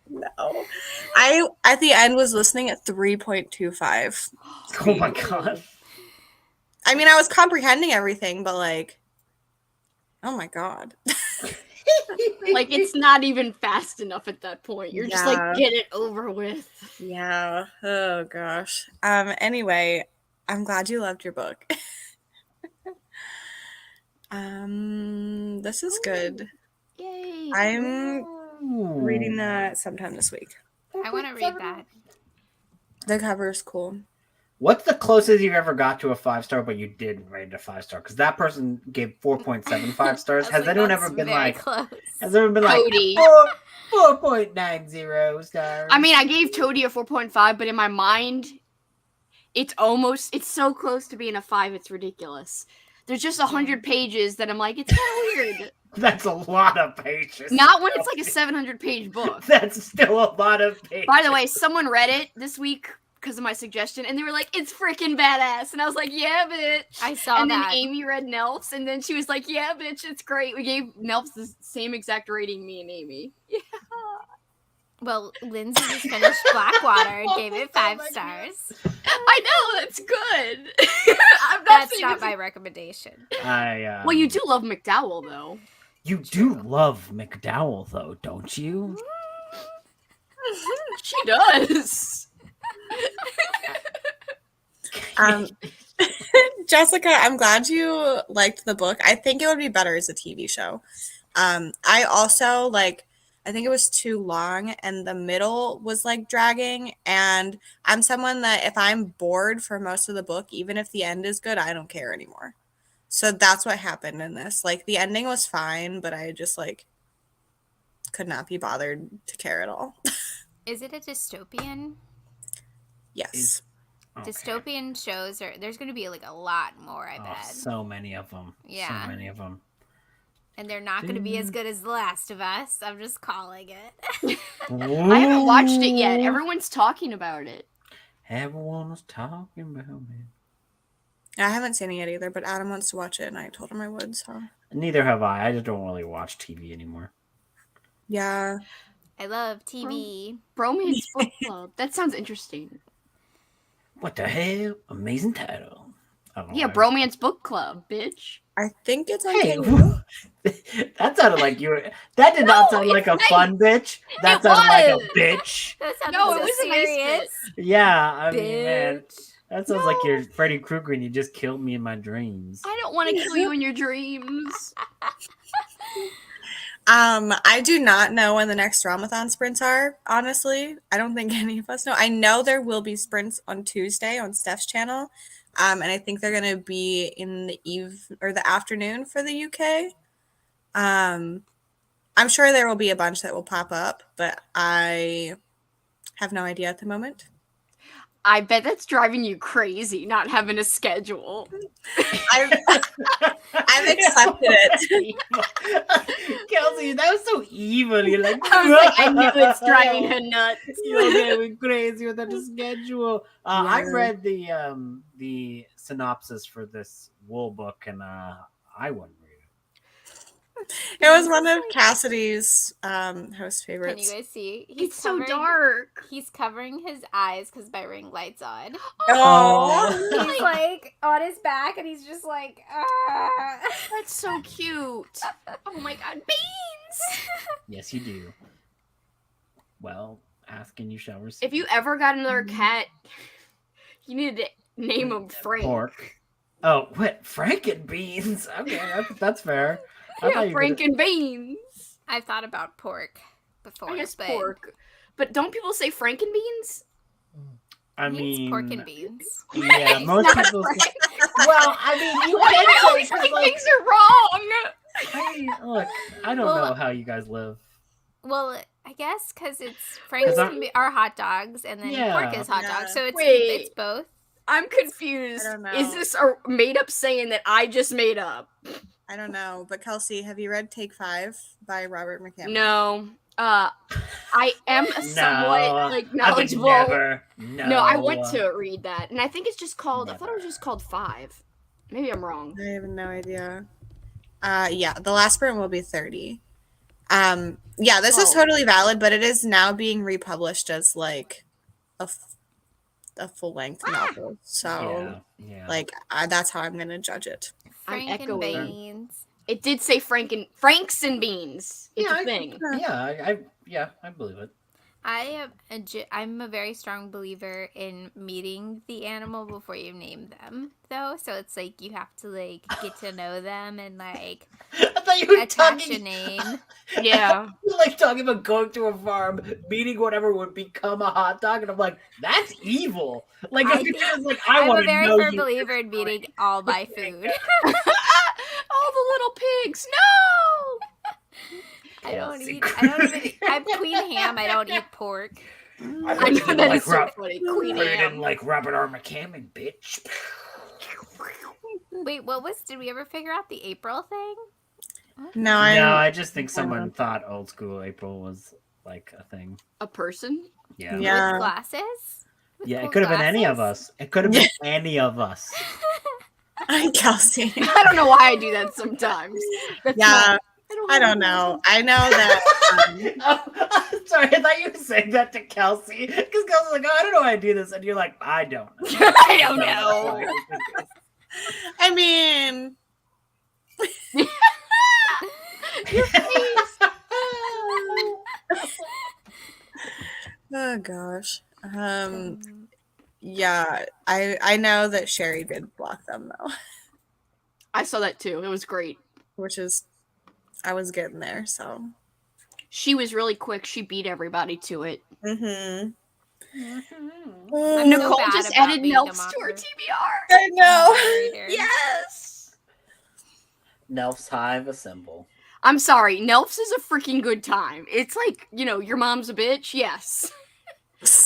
[SPEAKER 1] No. I, at the end, was listening at 3.25.
[SPEAKER 4] Oh my god.
[SPEAKER 1] I mean, I was comprehending everything, but, like, oh my god.
[SPEAKER 3] Like, it's not even fast enough at that point. You're just like,
[SPEAKER 1] Yeah.
[SPEAKER 3] get it over with.
[SPEAKER 1] Yeah. Oh gosh. Anyway, I'm glad you loved your book. This is good.
[SPEAKER 3] Yay.
[SPEAKER 1] I'm reading that sometime this week.
[SPEAKER 2] I want to read that.
[SPEAKER 1] The cover is cool.
[SPEAKER 4] What's the closest you've ever got to a 5-star, but you didn't rate it a 5-star? Because that person gave 4.75 stars. Has anyone ever been like?
[SPEAKER 2] Close.
[SPEAKER 4] Has anyone been like
[SPEAKER 3] Cody.
[SPEAKER 4] 4.90 stars?
[SPEAKER 3] I mean, I gave Toady a 4.5, but in my mind, it's so close to being a 5, it's ridiculous. There's just 100 pages that I'm like, it's kind of weird.
[SPEAKER 4] That's a lot of pages.
[SPEAKER 3] Not when it's like a 700-page book.
[SPEAKER 4] That's still a lot of pages.
[SPEAKER 3] By the way, someone read it this week because of my suggestion, and they were like, it's freaking badass. And I was like, yeah, bitch.
[SPEAKER 2] I saw
[SPEAKER 3] and
[SPEAKER 2] that.
[SPEAKER 3] then Amy read Nelf's, and then she was like, yeah, bitch, it's great. We gave Nelf's the same exact rating, me and Amy. Yeah.
[SPEAKER 2] Well, Lindsay just finished Blackwater and gave it 5 stars.
[SPEAKER 3] I know, that's good. I'm
[SPEAKER 2] That's not my recommendation.
[SPEAKER 3] Well, you do love McDowell, though.
[SPEAKER 4] You do love McDowell, though, don't you?
[SPEAKER 3] She does.
[SPEAKER 1] Jessica, I'm glad you liked the book. I think it would be better as a TV show. I also, like, I think it was too long and the middle was like dragging, and I'm someone that if I'm bored for most of the book, even if the end is good, I don't care anymore. So that's what happened in this. Like, the ending was fine, but I just, like, could not be bothered to care at all.
[SPEAKER 2] Is it a dystopian?
[SPEAKER 1] Yes.
[SPEAKER 4] Okay.
[SPEAKER 2] Dystopian shows there's going to be like a lot more, I bet.
[SPEAKER 4] So many of them.
[SPEAKER 2] Yeah.
[SPEAKER 4] So many of them.
[SPEAKER 2] And they're not going to be as good as The Last of Us. I'm just calling it.
[SPEAKER 3] I haven't watched it yet. Everyone's talking about it.
[SPEAKER 4] Everyone was talking about it.
[SPEAKER 1] I haven't seen it yet either, but Adam wants to watch it, and I told him I would, so.
[SPEAKER 4] Neither have I. I just don't really watch TV anymore.
[SPEAKER 1] Yeah.
[SPEAKER 2] I love TV.
[SPEAKER 3] Bromance Book Club. That sounds interesting.
[SPEAKER 4] What the hell? Amazing title.
[SPEAKER 3] Yeah, Bromance Book Club, bitch.
[SPEAKER 1] I think it's on
[SPEAKER 4] Hey,
[SPEAKER 1] Kindle.
[SPEAKER 4] that sounded like you were... That did not sound like a fun bitch. That sounded like a bitch.
[SPEAKER 2] That sounded
[SPEAKER 3] No,
[SPEAKER 2] so
[SPEAKER 3] it was a nice
[SPEAKER 2] serious.
[SPEAKER 4] Yeah, I mean, man.
[SPEAKER 2] Bitch.
[SPEAKER 4] That sounds like you're Freddy Krueger and you just killed me in my dreams.
[SPEAKER 3] I don't want to kill you in your dreams.
[SPEAKER 1] I do not know when the next Realmathon sprints are, honestly. I don't think any of us know. I know there will be sprints on Tuesday on Steph's channel. And I think they're going to be in the afternoon for the UK. I'm sure there will be a bunch that will pop up, but I have no idea at the moment.
[SPEAKER 3] I bet that's driving you crazy, not having a schedule.
[SPEAKER 1] I've accepted it.
[SPEAKER 4] Kelsey, that was so evil. You're like,
[SPEAKER 3] I was like, I knew it's driving her nuts.
[SPEAKER 4] You're going crazy without a schedule. I read the synopsis for this wool book, and I wouldn't read it.
[SPEAKER 1] It was one of Cassidy's host favorites.
[SPEAKER 2] Can you guys see?
[SPEAKER 3] It's so dark.
[SPEAKER 2] He's covering his eyes because my ring light's on.
[SPEAKER 1] Oh,
[SPEAKER 2] He's like on his back and he's just like, ah.
[SPEAKER 3] That's so cute. Oh my god, beans!
[SPEAKER 4] Yes, you do. Well, ask and you shall receive.
[SPEAKER 3] If you ever got another cat, you need to name him Frank.
[SPEAKER 4] Pork. Oh, what? Frankenbeans? Okay, that's fair.
[SPEAKER 3] Yeah, Frank and beans.
[SPEAKER 2] I've thought about pork before.
[SPEAKER 3] I guess
[SPEAKER 2] but
[SPEAKER 3] pork. But don't people say Frankenbeans?
[SPEAKER 4] I
[SPEAKER 2] it's
[SPEAKER 4] mean,
[SPEAKER 2] pork and beans.
[SPEAKER 4] Yeah, most
[SPEAKER 3] Not
[SPEAKER 4] people.
[SPEAKER 3] Frank.
[SPEAKER 4] Well, I mean, you
[SPEAKER 3] I know,
[SPEAKER 4] can say,
[SPEAKER 3] things are wrong.
[SPEAKER 4] look, I don't know how you guys live.
[SPEAKER 2] Well, I guess because it's Franks are hot dogs, and then pork is hot dogs, so it's both.
[SPEAKER 3] I'm confused.
[SPEAKER 1] I don't know.
[SPEAKER 3] Is this a made up saying that I just made up?
[SPEAKER 1] I don't know, but Kelsey, have you read Take 5 by Robert McCammon?
[SPEAKER 3] No. I am somewhat like knowledgeable. No, I want to read that, and I think it's just called. I thought it was just called 5. Maybe I'm wrong.
[SPEAKER 1] I have no idea. Yeah, the last print will be 30. Yeah, this is totally valid, but it is now being republished as like a full length novel. So, that's how I'm gonna judge it.
[SPEAKER 2] Frank and Beans.
[SPEAKER 3] It did say Franks and Beans. It's a thing.
[SPEAKER 4] I believe it.
[SPEAKER 2] I'm a very strong believer in meeting the animal before you name them, though. So it's like you have to like get to know them and like
[SPEAKER 4] I thought you were
[SPEAKER 2] attach a name.
[SPEAKER 3] Yeah,
[SPEAKER 4] you're like talking about going to a farm, meeting whatever would become a hot dog, and I'm like, that's evil. Like I'm a very firm believer in meeting all my food.
[SPEAKER 3] All the little pigs. No.
[SPEAKER 2] I'm Queen Ham. I don't eat pork.
[SPEAKER 3] I know that is so funny. Queen Ham.
[SPEAKER 4] Didn't like Robert R. McCammon, bitch.
[SPEAKER 2] Wait, did we ever figure out the April thing?
[SPEAKER 1] No,
[SPEAKER 4] I just think someone thought old school April was like a thing.
[SPEAKER 3] A person?
[SPEAKER 4] Yeah.
[SPEAKER 2] With glasses?
[SPEAKER 4] It could have been any of us. It could have been any of us.
[SPEAKER 1] Kelsey.
[SPEAKER 3] I don't know why I do that sometimes.
[SPEAKER 1] I don't know. I know that.
[SPEAKER 4] Sorry, I thought you were saying that to Kelsey. Because Kelsey's like, I don't know why I do this. And you're like, I don't know.
[SPEAKER 3] I don't know.
[SPEAKER 1] I mean.
[SPEAKER 3] Your face.
[SPEAKER 1] Oh, gosh. Yeah, I know that Sherry did block them, though.
[SPEAKER 3] I saw that, too. It was great.
[SPEAKER 1] Which is... I was getting there, so.
[SPEAKER 3] She was really quick. She beat everybody to it.
[SPEAKER 1] Mm-hmm.
[SPEAKER 3] Nicole just added Nelfs to her TBR.
[SPEAKER 1] I know.
[SPEAKER 3] Yes.
[SPEAKER 4] Nelf's Hive assemble.
[SPEAKER 3] I'm sorry. Nelfs is a freaking good time. It's like, your mom's a bitch. Yes.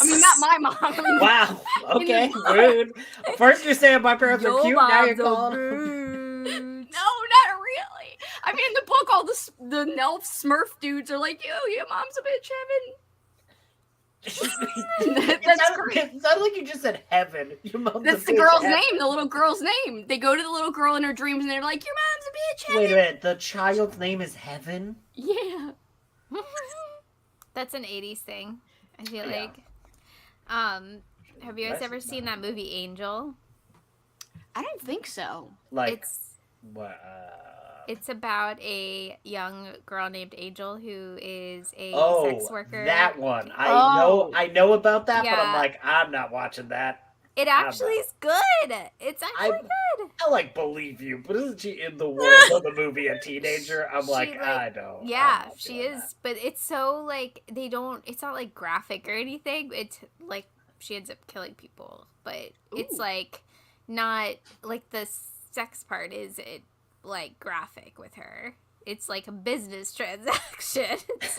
[SPEAKER 3] I mean, not my mom. I mean,
[SPEAKER 4] wow. Okay. Rude. First you're saying my parents are cute. Now you're calling.
[SPEAKER 3] No, not really. I mean, in the book, all the Nelf Smurf dudes are like, your mom's a bitch, Heaven. That's great.
[SPEAKER 4] It sounded like you just said Heaven. Your mom's
[SPEAKER 3] That's the girl's name, the little girl's name. They go to the little girl in her dreams, and they're like, your mom's a bitch, Heaven.
[SPEAKER 4] Wait a minute. The child's name is Heaven?
[SPEAKER 3] Yeah.
[SPEAKER 2] That's an 80s thing, I feel like. Have you guys ever seen that movie Angel?
[SPEAKER 3] I don't think so.
[SPEAKER 2] It's about a young girl named Angel who is a sex worker.
[SPEAKER 4] That one. I know about that, but I'm like, I'm not watching that.
[SPEAKER 2] It actually is good. It's actually good.
[SPEAKER 4] I believe you, but isn't she in the world of the movie a teenager? I'm I don't.
[SPEAKER 2] Yeah, she is. That. But it's so it's not graphic or anything. It's she ends up killing people. But it's not the sex part is graphic with her. It's a business transaction. It's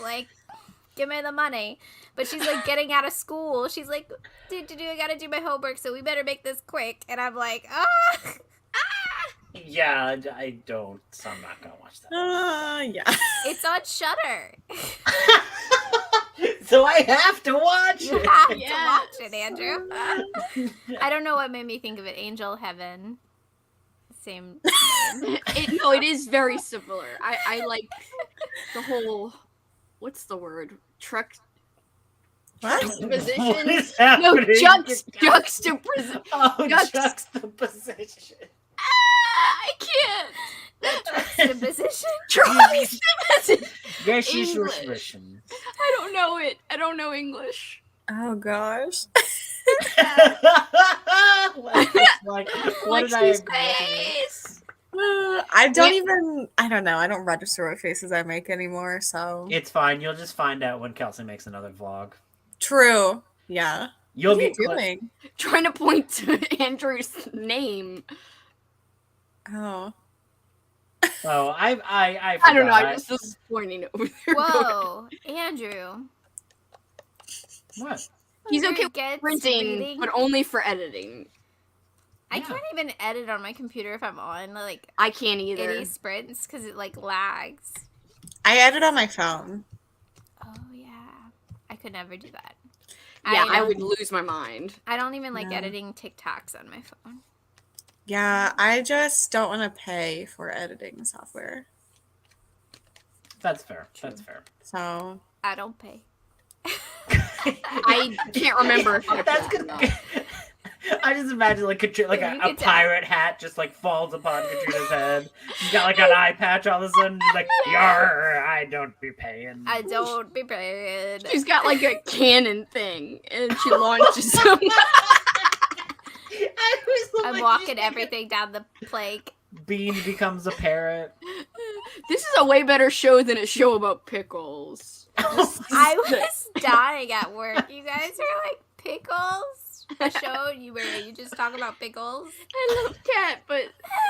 [SPEAKER 2] give me the money. But she's getting out of school. She's I gotta do my homework, so we better make this quick. And I'm
[SPEAKER 4] Yeah, I don't, so I'm not gonna watch that.
[SPEAKER 1] Yeah.
[SPEAKER 2] It's on Shudder.
[SPEAKER 4] So I have to watch it.
[SPEAKER 2] You have to watch it, Andrew. I don't know what made me think of it. Angel Heaven. Same.
[SPEAKER 3] It is very similar. I like the whole, what's the word? Juxtaposition?
[SPEAKER 4] What is happening?
[SPEAKER 3] No, juxtaposition.
[SPEAKER 4] Oh, juxtaposition.
[SPEAKER 3] I can't.
[SPEAKER 2] Juxtaposition?
[SPEAKER 3] Juxtaposition.
[SPEAKER 4] Yes,
[SPEAKER 3] English. I don't know it. I don't know English.
[SPEAKER 1] Oh, gosh.
[SPEAKER 4] What did I
[SPEAKER 3] face?
[SPEAKER 1] I don't know. I don't register what faces I make anymore, so.
[SPEAKER 4] It's fine. You'll just find out when Kelsey makes another vlog.
[SPEAKER 1] True. Yeah.
[SPEAKER 4] You'll
[SPEAKER 1] what
[SPEAKER 4] be
[SPEAKER 1] are you doing?
[SPEAKER 3] Trying to point to Andrew's name.
[SPEAKER 1] Oh.
[SPEAKER 4] Oh, I
[SPEAKER 3] I don't know.
[SPEAKER 4] forgot.
[SPEAKER 3] I just was pointing over there.
[SPEAKER 2] Whoa, Andrew.
[SPEAKER 4] What?
[SPEAKER 3] He's
[SPEAKER 2] Andrew
[SPEAKER 3] okay with
[SPEAKER 2] gets
[SPEAKER 3] printing,
[SPEAKER 2] reading.
[SPEAKER 3] but only for editing.
[SPEAKER 2] I
[SPEAKER 4] Yeah.
[SPEAKER 2] can't even edit on my computer if I'm on like
[SPEAKER 3] I can't either.
[SPEAKER 2] itty sprints because it like lags.
[SPEAKER 1] I edit on my phone.
[SPEAKER 2] Oh yeah, I could never do that.
[SPEAKER 3] Yeah, I
[SPEAKER 2] don't-
[SPEAKER 3] would lose my mind.
[SPEAKER 2] I don't even like
[SPEAKER 1] Yeah.
[SPEAKER 2] editing TikToks on my phone.
[SPEAKER 1] Yeah, I just don't want to pay for editing software.
[SPEAKER 4] That's fair. That's fair.
[SPEAKER 1] So
[SPEAKER 2] I don't pay.
[SPEAKER 3] I can't remember if I
[SPEAKER 4] That's
[SPEAKER 3] did or
[SPEAKER 4] good.
[SPEAKER 3] not.
[SPEAKER 4] I just imagine like
[SPEAKER 2] You
[SPEAKER 4] a
[SPEAKER 2] could tell.
[SPEAKER 4] pirate hat just like falls upon Katrina's head. She's got like an eye patch all of a sudden. She's like, "Yar, I don't be paying."
[SPEAKER 2] I don't be paid.
[SPEAKER 3] She's got like a cannon thing, and she launches them.
[SPEAKER 2] I'm walking everything down the plank.
[SPEAKER 4] Bean becomes a parrot.
[SPEAKER 3] This is a way better show than a show about pickles.
[SPEAKER 2] I was dying at work. You guys are like pickles. A show where you just talk about pickles.
[SPEAKER 3] I love cat, but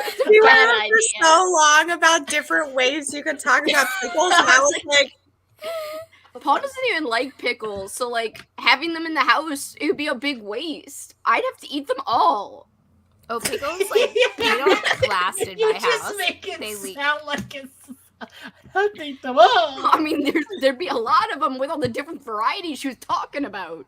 [SPEAKER 3] that's a
[SPEAKER 1] we
[SPEAKER 3] bad
[SPEAKER 1] went on
[SPEAKER 3] idea.
[SPEAKER 1] for so long about different ways you could talk about pickles, and I was like,
[SPEAKER 3] Paul doesn't even like pickles, so like having them in the house, it would be a big waste. I'd have to eat them all.
[SPEAKER 2] Oh, pickles like they don't last in
[SPEAKER 4] You
[SPEAKER 2] my
[SPEAKER 4] just
[SPEAKER 2] house.
[SPEAKER 4] make it
[SPEAKER 2] They leak.
[SPEAKER 4] sound like it's. I think them all.
[SPEAKER 3] I mean, there'd be a lot of them with all the different varieties she was talking about.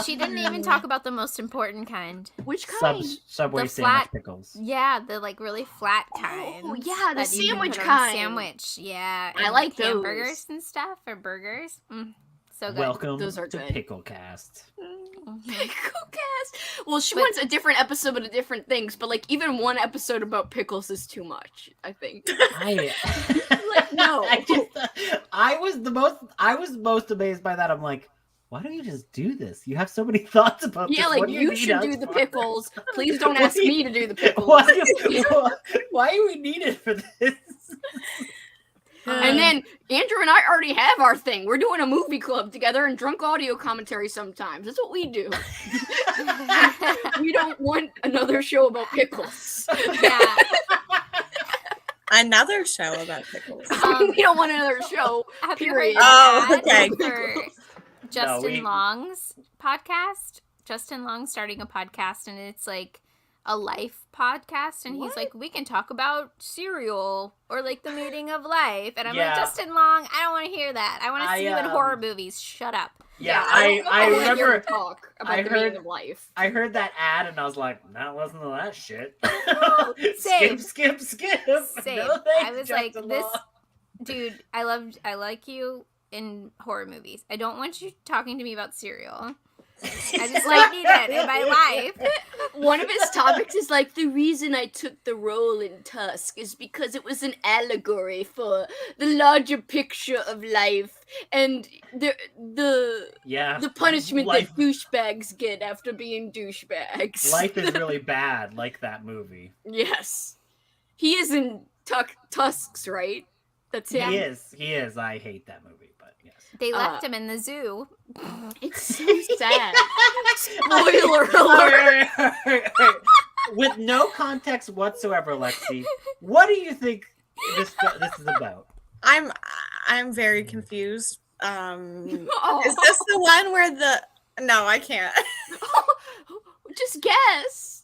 [SPEAKER 2] She didn't even talk about the most important kind.
[SPEAKER 3] Which kind?
[SPEAKER 4] Subway
[SPEAKER 2] The
[SPEAKER 4] sandwich
[SPEAKER 2] flat-
[SPEAKER 4] pickles.
[SPEAKER 2] Yeah, the like really flat kind.
[SPEAKER 3] Oh, yeah, the
[SPEAKER 2] that you can
[SPEAKER 3] sandwich
[SPEAKER 2] put on a
[SPEAKER 3] kind.
[SPEAKER 2] Sandwich, yeah.
[SPEAKER 3] I
[SPEAKER 2] and,
[SPEAKER 3] like those.
[SPEAKER 2] hamburgers and stuff or burgers. So good.
[SPEAKER 4] Welcome
[SPEAKER 3] Those are
[SPEAKER 4] to
[SPEAKER 3] good.
[SPEAKER 4] Picklecast.
[SPEAKER 2] Mhm.
[SPEAKER 3] Picklecast. Well, she
[SPEAKER 2] But-
[SPEAKER 3] wants a different episode of different things, but like even one episode about pickles is too much, I think. No.
[SPEAKER 4] I was most amazed by that. I'm like, why don't you just do this? You have so many thoughts about
[SPEAKER 3] Yeah,
[SPEAKER 4] this.
[SPEAKER 3] like
[SPEAKER 4] What do
[SPEAKER 3] you
[SPEAKER 4] need
[SPEAKER 3] should
[SPEAKER 4] us
[SPEAKER 3] do the
[SPEAKER 4] for?
[SPEAKER 3] pickles. Please don't
[SPEAKER 4] What
[SPEAKER 3] ask
[SPEAKER 4] do you-
[SPEAKER 3] me to do the pickles.
[SPEAKER 4] Why are we needed for this?
[SPEAKER 3] And then Andrew and I already have our thing. We're doing a movie club together and drunk audio commentary sometimes. That's what we do. We don't want another show about pickles.
[SPEAKER 2] Yeah.
[SPEAKER 1] another show about pickles.
[SPEAKER 3] We don't want another show.
[SPEAKER 2] Have you
[SPEAKER 3] Period.
[SPEAKER 2] heard
[SPEAKER 1] Oh,
[SPEAKER 2] that
[SPEAKER 1] okay.
[SPEAKER 2] for Justin
[SPEAKER 4] we-
[SPEAKER 2] Long's podcast? Justin Long starting a podcast, and it's like a life podcast, and he's like, we can talk about cereal or like the meaning of life, and I'm like,
[SPEAKER 4] Yeah.
[SPEAKER 2] Justin Long, I don't want to hear that. I want to see you in horror movies. Shut up.
[SPEAKER 4] Yeah,
[SPEAKER 3] I
[SPEAKER 4] I
[SPEAKER 3] want you to
[SPEAKER 4] remember
[SPEAKER 3] talk about
[SPEAKER 4] I
[SPEAKER 3] the meaning
[SPEAKER 4] heard-
[SPEAKER 3] of life.
[SPEAKER 4] I heard that ad and I was like, not listen to that shit.
[SPEAKER 2] Same.
[SPEAKER 4] Skip.
[SPEAKER 2] Same.
[SPEAKER 4] No, thanks,
[SPEAKER 2] I was like,
[SPEAKER 4] Justin
[SPEAKER 2] this
[SPEAKER 4] Long.
[SPEAKER 2] dude, I like you in horror movies. I don't want you talking to me about cereal. I just like need it in my life.
[SPEAKER 3] One of his topics is like, the reason I took the role in Tusk is because it was an allegory for the larger picture of life and the
[SPEAKER 4] Yeah.
[SPEAKER 3] punishment
[SPEAKER 4] Life-
[SPEAKER 3] that douchebags get after being douchebags.
[SPEAKER 4] Life is really bad, like that movie.
[SPEAKER 3] Yes. He is in Tusks, right? That's him.
[SPEAKER 4] He is. I hate that movie, but yes.
[SPEAKER 2] They left him in the zoo.
[SPEAKER 3] It's so sad. Spoiler alert.
[SPEAKER 4] All right. With no context whatsoever, Lexi, what do you think this is about?
[SPEAKER 1] I'm very confused.
[SPEAKER 3] Oh.
[SPEAKER 1] Is this the one where the no, I can't.
[SPEAKER 3] Just guess.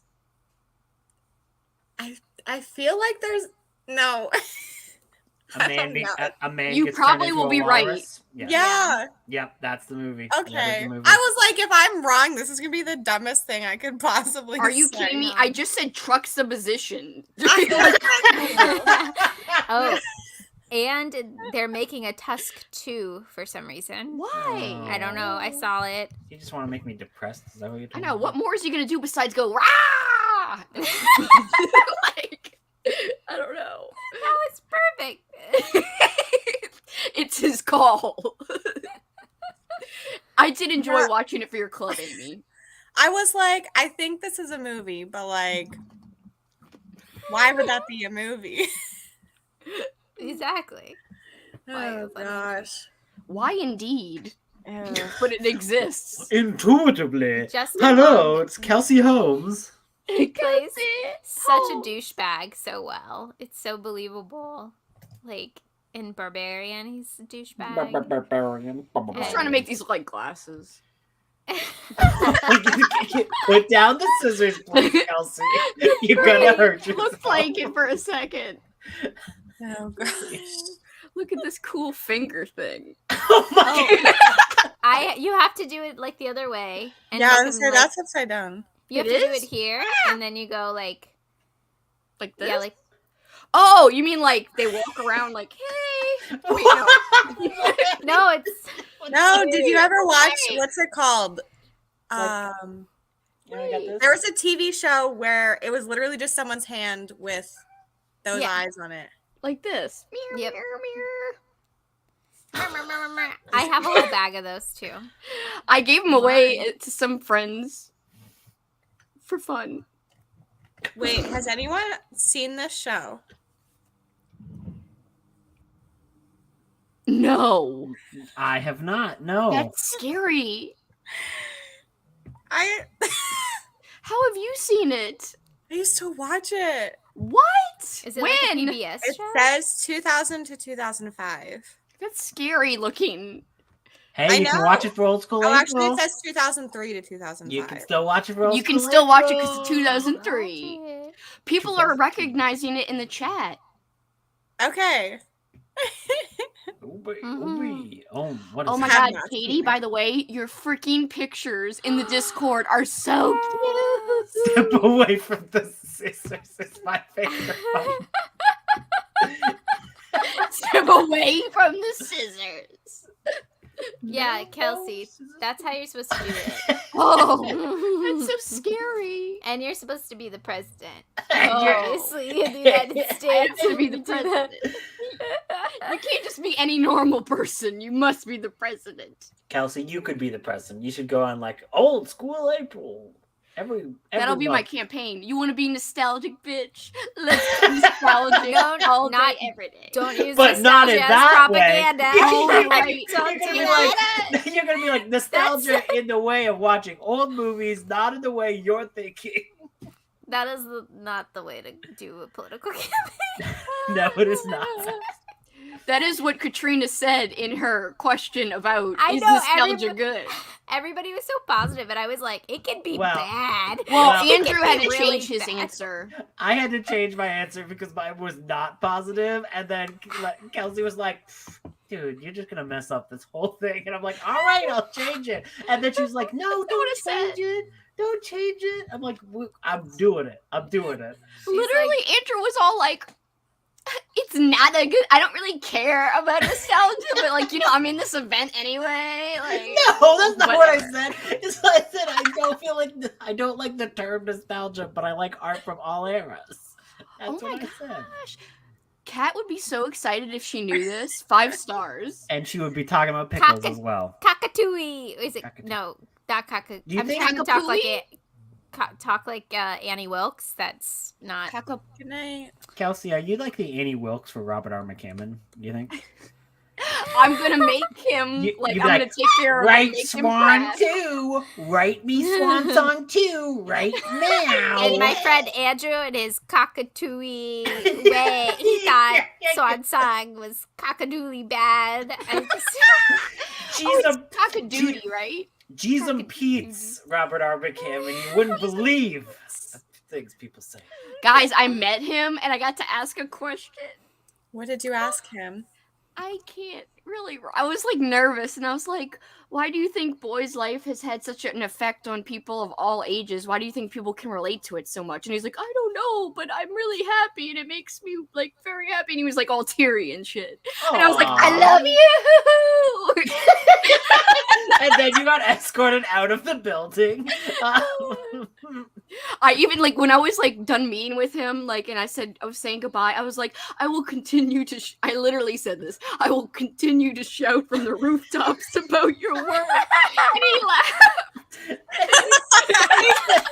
[SPEAKER 1] I feel like there's no.
[SPEAKER 4] A
[SPEAKER 1] I
[SPEAKER 4] man,
[SPEAKER 1] don't
[SPEAKER 4] be-
[SPEAKER 1] know.
[SPEAKER 4] a man
[SPEAKER 3] You
[SPEAKER 4] gets
[SPEAKER 3] probably
[SPEAKER 4] turned into
[SPEAKER 3] will
[SPEAKER 4] a
[SPEAKER 3] be right.
[SPEAKER 4] walrus?
[SPEAKER 1] Yeah.
[SPEAKER 4] Yep, that's the movie. That is
[SPEAKER 1] Okay.
[SPEAKER 4] the movie.
[SPEAKER 1] I was like, if I'm wrong, this is gonna be the dumbest thing I could possibly.
[SPEAKER 3] Are you
[SPEAKER 1] say.
[SPEAKER 3] kidding me? I just said truck supposition.
[SPEAKER 2] Oh, and they're making a Tusk 2 for some reason.
[SPEAKER 3] Why?
[SPEAKER 2] I don't know. I saw it.
[SPEAKER 4] You just want to make me depressed? Is that what you're
[SPEAKER 3] I
[SPEAKER 4] doing?
[SPEAKER 3] know. What more is he gonna do besides go rah? Like, I don't know.
[SPEAKER 2] That was perfect.
[SPEAKER 3] It's his call. I did enjoy watching it for your club, Amy.
[SPEAKER 1] I was like, I think this is a movie, but like, why would that be a movie?
[SPEAKER 2] Exactly.
[SPEAKER 1] Oh gosh.
[SPEAKER 3] Why indeed? But it exists.
[SPEAKER 4] Intuitively.
[SPEAKER 2] Justin
[SPEAKER 4] Hello,
[SPEAKER 2] Long.
[SPEAKER 4] it's Kelsey Holmes.
[SPEAKER 2] He plays such a douchebag so well. It's so believable. Like in Barbarian, he's a douchebag.
[SPEAKER 3] I was trying to make these look like glasses.
[SPEAKER 4] Put down the scissors, please, Kelsey. You're gonna hurt yourself.
[SPEAKER 3] Looked like it for a second.
[SPEAKER 1] Oh gosh.
[SPEAKER 3] Look at this cool finger thing.
[SPEAKER 4] Oh my god.
[SPEAKER 2] You have to do it like the other way. And
[SPEAKER 1] Yeah,
[SPEAKER 2] make
[SPEAKER 1] I
[SPEAKER 2] him,
[SPEAKER 1] was say
[SPEAKER 2] like,
[SPEAKER 1] that's upside down.
[SPEAKER 2] you have
[SPEAKER 3] It
[SPEAKER 2] to do
[SPEAKER 3] is?
[SPEAKER 2] it here, and then you go like
[SPEAKER 3] Like this?
[SPEAKER 2] yeah, like
[SPEAKER 3] Oh, you mean like they walk around like, hey? Wait, no.
[SPEAKER 2] no, it's
[SPEAKER 1] No, did you ever watch
[SPEAKER 3] Wait.
[SPEAKER 1] what's it called?
[SPEAKER 4] Yeah, I got this.
[SPEAKER 1] There was a TV show where it was literally just someone's hand with those
[SPEAKER 2] Yeah.
[SPEAKER 1] eyes on it.
[SPEAKER 3] Like this. Mirror,
[SPEAKER 2] Yep.
[SPEAKER 3] mirror, mirror.
[SPEAKER 2] I have a whole bag of those too.
[SPEAKER 3] I gave them away to some friends for fun.
[SPEAKER 1] Wait, has anyone seen this show?
[SPEAKER 3] No.
[SPEAKER 4] I have not. No.
[SPEAKER 3] That's scary.
[SPEAKER 1] I
[SPEAKER 3] How have you seen it?
[SPEAKER 1] used to watch it.
[SPEAKER 3] What?
[SPEAKER 2] Is it
[SPEAKER 3] when?
[SPEAKER 2] like a PBS
[SPEAKER 1] It
[SPEAKER 2] show?
[SPEAKER 1] says 2000 to 2005.
[SPEAKER 3] That's scary looking.
[SPEAKER 4] Hey,
[SPEAKER 1] I
[SPEAKER 4] you can
[SPEAKER 1] know.
[SPEAKER 4] watch it for old school
[SPEAKER 1] Oh, actually,
[SPEAKER 4] April.
[SPEAKER 1] it says 2003 to 2005.
[SPEAKER 4] You can still watch it for old
[SPEAKER 3] You can
[SPEAKER 4] school
[SPEAKER 3] still watch it because
[SPEAKER 4] April.
[SPEAKER 3] it's 2003.
[SPEAKER 2] Watch it.
[SPEAKER 3] People are recognizing it in the chat.
[SPEAKER 1] Okay.
[SPEAKER 4] Oh, what is
[SPEAKER 3] Oh my
[SPEAKER 1] Have
[SPEAKER 3] god,
[SPEAKER 1] not
[SPEAKER 3] Katie,
[SPEAKER 1] seen it.
[SPEAKER 3] by the way, your freaking pictures in the Discord are so cute.
[SPEAKER 4] Step away from the scissors. It's my favorite part.
[SPEAKER 3] Step away from the scissors.
[SPEAKER 2] Yeah, Kelsey, that's how you're supposed to do it.
[SPEAKER 3] Oh, that's so scary.
[SPEAKER 2] And you're supposed to be the president.
[SPEAKER 3] Oh.
[SPEAKER 2] Obviously, in the United
[SPEAKER 3] I
[SPEAKER 2] States.
[SPEAKER 3] have to be the president. You can't just be any normal person. You must be the president.
[SPEAKER 4] Kelsey, you could be the president. You should go on like old school April. Every
[SPEAKER 3] That'll be my
[SPEAKER 4] month.
[SPEAKER 3] campaign. You want to be nostalgic, bitch? Let's be nostalgic
[SPEAKER 2] No,
[SPEAKER 3] all
[SPEAKER 2] not-
[SPEAKER 3] day, every day.
[SPEAKER 2] Don't use
[SPEAKER 4] But not in
[SPEAKER 2] nostalgia as
[SPEAKER 4] that way.
[SPEAKER 2] propaganda.
[SPEAKER 3] Oh, right.
[SPEAKER 2] Don't
[SPEAKER 4] You're gonna
[SPEAKER 2] do
[SPEAKER 4] be
[SPEAKER 2] that.
[SPEAKER 4] like, you're gonna be like nostalgia in the way of watching old movies, not in the way you're thinking.
[SPEAKER 2] That is not the way to do a political campaign.
[SPEAKER 4] No, it is not.
[SPEAKER 3] That is what Katrina said in her question about
[SPEAKER 2] I
[SPEAKER 3] is
[SPEAKER 2] know,
[SPEAKER 3] nostalgia good?
[SPEAKER 2] Everybody was so positive, and I was like, it can be
[SPEAKER 4] Well-
[SPEAKER 2] bad.
[SPEAKER 3] Well,
[SPEAKER 2] It
[SPEAKER 3] Andrew
[SPEAKER 2] can
[SPEAKER 3] had
[SPEAKER 2] be
[SPEAKER 3] to
[SPEAKER 2] really
[SPEAKER 3] change his
[SPEAKER 2] bad.
[SPEAKER 3] answer.
[SPEAKER 4] I had to change my answer because mine was not positive, and then Kelsey was like, "Dude, you're just gonna mess up this whole thing," and I'm like, "All right, I'll change it." And then she was like, "No,
[SPEAKER 3] what I
[SPEAKER 4] don't
[SPEAKER 3] said.
[SPEAKER 4] change it. Don't change it." I'm like, "I'm doing it. I'm doing it."
[SPEAKER 3] Literally, Andrew was all like, it's not a good. I don't really care about nostalgia, but like, you know, I'm in this event anyway. Like,
[SPEAKER 4] No, that's not what I
[SPEAKER 3] whatever.
[SPEAKER 4] said. It's what I said. I don't like the term nostalgia, but I like art from all eras. That's
[SPEAKER 3] Oh my
[SPEAKER 4] what I said.
[SPEAKER 3] gosh. Kat would be so excited if she knew this. 5 stars.
[SPEAKER 4] And she would be talking about pickles
[SPEAKER 2] Cock-
[SPEAKER 4] as well.
[SPEAKER 2] Cockatooey. Is it?
[SPEAKER 4] Cockatoo.
[SPEAKER 2] No, not cockatoo.
[SPEAKER 4] Do you
[SPEAKER 2] I'm
[SPEAKER 4] think-
[SPEAKER 2] trying to talk like
[SPEAKER 3] Cockapooey?
[SPEAKER 2] it. Talk like Annie Wilkes. That's not.
[SPEAKER 1] Good night.
[SPEAKER 4] Kelsey, are you like the Annie Wilkes for Robert R. McCammon? You think?
[SPEAKER 3] I'm gonna make him
[SPEAKER 4] You-
[SPEAKER 3] like
[SPEAKER 4] you'd
[SPEAKER 3] I'm
[SPEAKER 4] be
[SPEAKER 3] gonna
[SPEAKER 4] like,
[SPEAKER 3] take care of him,
[SPEAKER 4] Write
[SPEAKER 3] make him
[SPEAKER 4] Swan
[SPEAKER 3] crash.
[SPEAKER 4] 2. Write me Swan Song 2 right now.
[SPEAKER 2] And my friend Andrew and his cockatooey way, he thought Swan Song was cockadoodly bad. I just,
[SPEAKER 4] Jeez,
[SPEAKER 3] Oh, it's Cock-a-doodle, right?
[SPEAKER 4] Jeez, Pete's Robert R. McCammon. You wouldn't believe the things people say.
[SPEAKER 3] Guys, I met him and I got to ask a question.
[SPEAKER 1] What did you ask him?
[SPEAKER 3] I can't really. I was like nervous and I was like, why do you think Boy's life has had such an effect on people of all ages? Why do you think people can relate to it so much? And he's like, I don't know, but I'm really happy and it makes me like very happy. And he was like all teary and shit. And I was like, I love you.
[SPEAKER 4] And then you got escorted out of the building.
[SPEAKER 3] I even like when I was like done meeting with him, like, and I was saying goodbye. I was like, I will continue to. I literally said this. I will continue to shout from the rooftops about your work. And he laughed.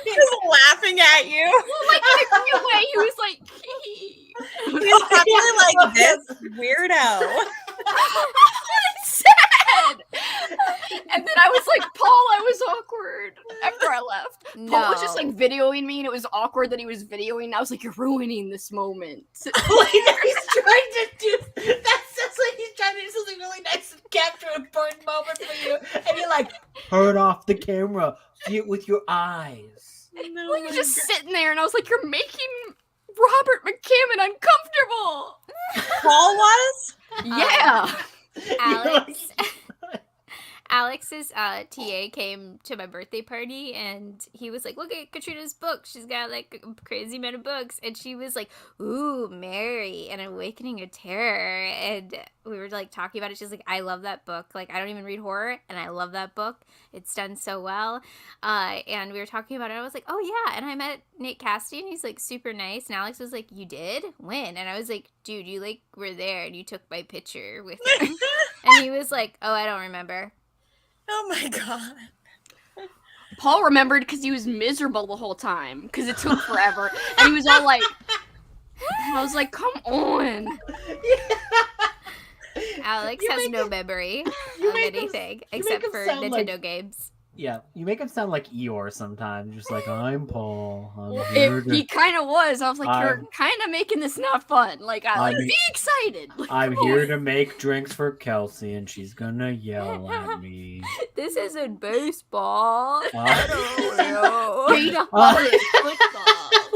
[SPEAKER 1] He's laughing at you.
[SPEAKER 3] Like in a cute way. He was like,
[SPEAKER 1] He's probably like this weirdo.
[SPEAKER 3] sad. And then I was like, Paul, I was awkward after I left. Paul was just like videoing me, and it was awkward that he was videoing. And I was like, "You're ruining this moment."
[SPEAKER 4] Like, he's trying to do that. Sounds like he's trying to do something really nice and capture an important moment for you, and you're like, turn off the camera, see it with your eyes.
[SPEAKER 1] No,
[SPEAKER 3] Well, you're just sitting there, and I was like, "You're making Robert McCammon uncomfortable."
[SPEAKER 1] Paul was?
[SPEAKER 3] Yeah.
[SPEAKER 2] Alex. Alex's TA came to my birthday party, and he was like, look at Katrina's book. She's got like a crazy amount of books. And she was like, ooh, Mary, An Awakening of Terror. And we were like talking about it. She's like, I love that book. Like, I don't even read horror, and I love that book. It's done so well. And we were talking about it. I was like, oh yeah. And I met Nate Cassidy, and he's like super nice. And Alex was like, you did? When? And I was like, dude, you like were there, and you took my picture with him. And he was like, oh, I don't remember.
[SPEAKER 1] Oh my god.
[SPEAKER 3] Paul remembered because he was miserable the whole time because it took forever, and he was all like, I was like, come on.
[SPEAKER 2] Alex has no memory of anything except for Nintendo games.
[SPEAKER 4] Yeah, you make him sound like Eeyore sometimes. Just like, I'm Paul.
[SPEAKER 3] He kind of was. I was like, you're kind of making this not fun. Like, be excited. Like,
[SPEAKER 4] I'm here to make drinks for Kelsey, and she's gonna yell at me.
[SPEAKER 2] This isn't baseball.
[SPEAKER 4] I
[SPEAKER 3] don't know.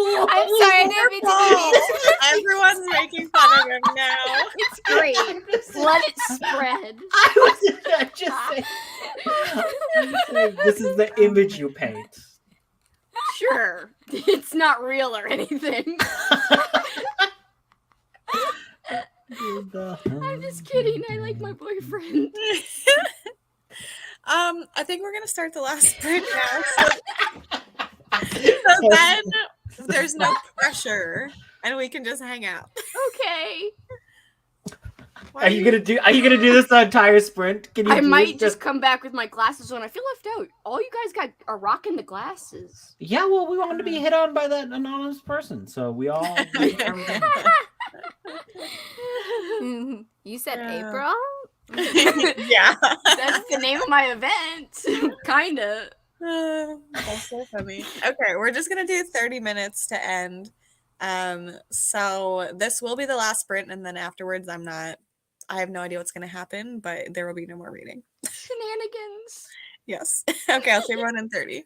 [SPEAKER 2] I'm sorry, I didn't mean to do
[SPEAKER 1] Everyone's making fun of him now.
[SPEAKER 3] It's great. Let it spread.
[SPEAKER 4] I was just saying, this is the image you paint.
[SPEAKER 3] Sure. It's not real or anything. I'm just kidding. I like my boyfriend.
[SPEAKER 1] I think we're gonna start the last sprint now. So then there's no pressure, and we can just hang out.
[SPEAKER 3] Okay.
[SPEAKER 4] Are you gonna do this the entire sprint? Can you?
[SPEAKER 3] I might just come back with my glasses on. I feel left out. All you guys are rocking the glasses.
[SPEAKER 4] Yeah, well, we wanted to be hit on by that anonymous person, so we all.
[SPEAKER 2] You said April?
[SPEAKER 1] Yeah.
[SPEAKER 3] That's the name of my event. Kinda.
[SPEAKER 1] That's so funny. Okay, we're just gonna do 30 minutes to end. So this will be the last sprint, and then afterwards I have no idea what's gonna happen, but there will be no more reading.
[SPEAKER 3] Shenanigans.
[SPEAKER 1] Yes. Okay, I'll see everyone in 30.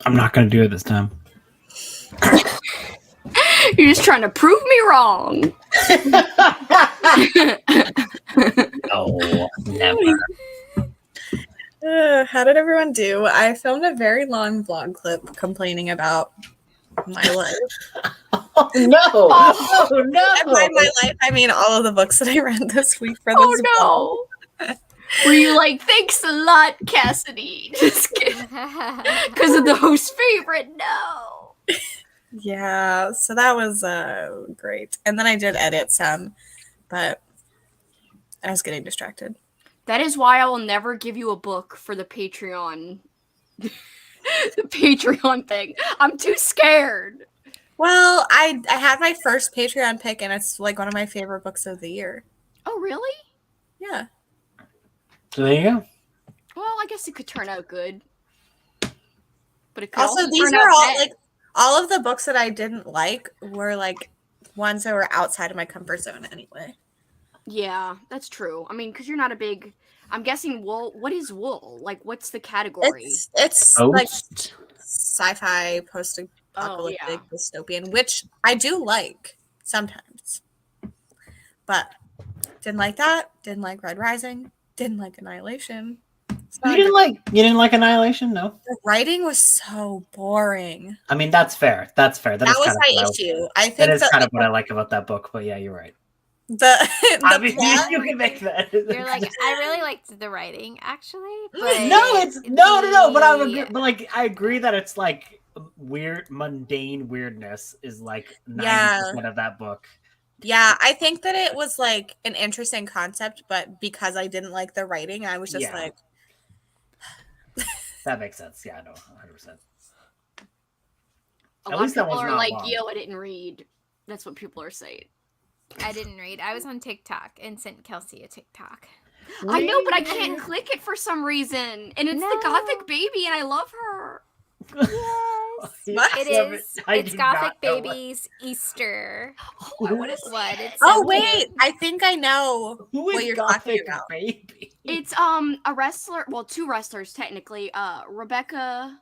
[SPEAKER 4] I'm not going to do it this time.
[SPEAKER 3] You're just trying to prove me wrong.
[SPEAKER 4] No, never.
[SPEAKER 1] How did everyone do? I filmed a very long vlog clip complaining about my life.
[SPEAKER 4] Oh, no. Oh, no.
[SPEAKER 1] And by my life, I mean all of the books that I read this week for this vlog.
[SPEAKER 3] Oh no. Were you like, thanks a lot, Cassidy? Just kidding. Because of the host's favorite. No.
[SPEAKER 1] Yeah, so that was great. And then I did edit some, but I was getting distracted.
[SPEAKER 3] That is why I will never give you a book for the Patreon. The Patreon thing. I'm too scared.
[SPEAKER 1] Well, I had my first Patreon pick, and it's like one of my favorite books of the year.
[SPEAKER 3] Oh, really?
[SPEAKER 1] Yeah.
[SPEAKER 4] So there you go.
[SPEAKER 3] Well, I guess it could turn out good. But it could
[SPEAKER 1] Also, these
[SPEAKER 3] turn
[SPEAKER 1] were
[SPEAKER 3] out
[SPEAKER 1] all
[SPEAKER 3] bad.
[SPEAKER 1] like all of the books that I didn't like were like ones that were outside of my comfort zone anyway.
[SPEAKER 3] Yeah, that's true. I mean, because you're not a big. I'm guessing wool. What is wool? Like, what's the category?
[SPEAKER 1] It's like
[SPEAKER 4] Post?
[SPEAKER 1] sci-fi, post-apocalyptic,
[SPEAKER 3] yeah.
[SPEAKER 1] dystopian, which I do like sometimes. But didn't like that. Didn't like Red Rising. Didn't like Annihilation.
[SPEAKER 4] You didn't like Annihilation? No.
[SPEAKER 1] The writing was so boring.
[SPEAKER 4] I mean, that's fair. That's fair.
[SPEAKER 1] That was my issue. I
[SPEAKER 4] That
[SPEAKER 1] think
[SPEAKER 4] is kind of what I like about that book. But yeah, you're right.
[SPEAKER 1] the plot,
[SPEAKER 4] you can make that.
[SPEAKER 2] You're like, I really liked the writing, actually. But
[SPEAKER 4] No, it's no. But
[SPEAKER 2] the-
[SPEAKER 4] I agree that it's like weird, mundane weirdness is like 90%
[SPEAKER 1] Yeah.
[SPEAKER 4] of that book.
[SPEAKER 1] yeah, I think that it was like an interesting concept, but because I didn't like the writing, I was just
[SPEAKER 4] Yeah.
[SPEAKER 1] like,
[SPEAKER 4] That makes sense. Yeah, no, 100%.
[SPEAKER 3] A
[SPEAKER 4] At
[SPEAKER 3] lot of
[SPEAKER 4] least that
[SPEAKER 3] people
[SPEAKER 4] one's
[SPEAKER 3] are
[SPEAKER 4] not
[SPEAKER 3] like,
[SPEAKER 4] long.
[SPEAKER 3] yo, I didn't read. That's what people are saying.
[SPEAKER 2] I didn't read. I was on TikTok and sent Kelsey a TikTok.
[SPEAKER 3] I know, but I can't click it for some reason. And it's the
[SPEAKER 2] No.
[SPEAKER 3] Gothic baby, and I love her.
[SPEAKER 1] What?
[SPEAKER 2] It
[SPEAKER 4] Yeah,
[SPEAKER 2] is.
[SPEAKER 4] but I
[SPEAKER 2] It's
[SPEAKER 4] do not
[SPEAKER 2] Gothic
[SPEAKER 4] know what-
[SPEAKER 2] Baby's Easter.
[SPEAKER 3] Oh, I want to see
[SPEAKER 2] What?
[SPEAKER 3] it.
[SPEAKER 2] It's
[SPEAKER 1] oh
[SPEAKER 2] so
[SPEAKER 1] wait,
[SPEAKER 2] cute.
[SPEAKER 1] I think I know
[SPEAKER 4] Who
[SPEAKER 1] what
[SPEAKER 4] is
[SPEAKER 1] you're talking
[SPEAKER 4] Gothic
[SPEAKER 1] about.
[SPEAKER 4] Baby?
[SPEAKER 3] It's a wrestler, well, two wrestlers technically. Rebecca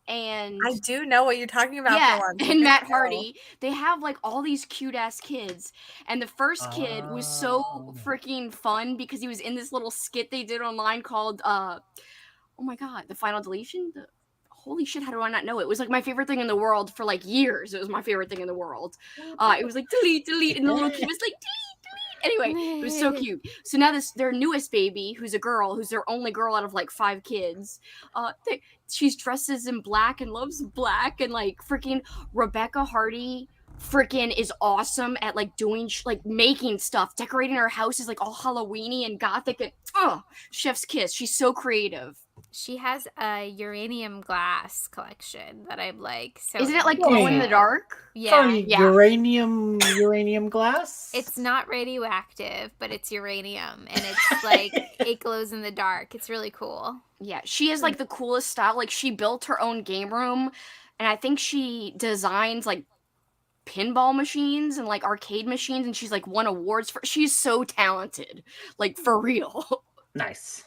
[SPEAKER 3] and
[SPEAKER 1] I do know what you're talking about.
[SPEAKER 3] yeah,
[SPEAKER 1] for once.
[SPEAKER 3] and Matt
[SPEAKER 1] No.
[SPEAKER 3] Hardy. They have like all these cute ass kids, and the first kid was so
[SPEAKER 4] Oh.
[SPEAKER 3] freaking fun because he was in this little skit they did online called oh my god, the final deletion. Holy shit, how do I not know it? It was like my favorite thing in the world for like years. It was my favorite thing in the world. It was like delete, and the little kid was like delete. Anyway, it was so cute. So now their newest baby, who's a girl, who's their only girl out of like 5 kids, she's dresses in black and loves black, and like freaking Rebecca Hardy freaking is awesome at like doing like making stuff, decorating her house is like all Halloweeny and gothic, and chef's kiss. She's so creative.
[SPEAKER 2] She has a uranium glass collection that I'm like. So
[SPEAKER 3] Isn't it like
[SPEAKER 4] Wait.
[SPEAKER 3] glow in the dark?
[SPEAKER 2] Yeah.
[SPEAKER 4] Sorry,
[SPEAKER 3] Yeah.
[SPEAKER 4] uranium glass?
[SPEAKER 2] It's not radioactive, but it's uranium, and it's like it glows in the dark. It's really cool.
[SPEAKER 3] Yeah, she has like the coolest style. Like she built her own game room, and I think she designs like pinball machines and like arcade machines, and she's like won awards for. She's so talented, like for real.
[SPEAKER 4] Nice.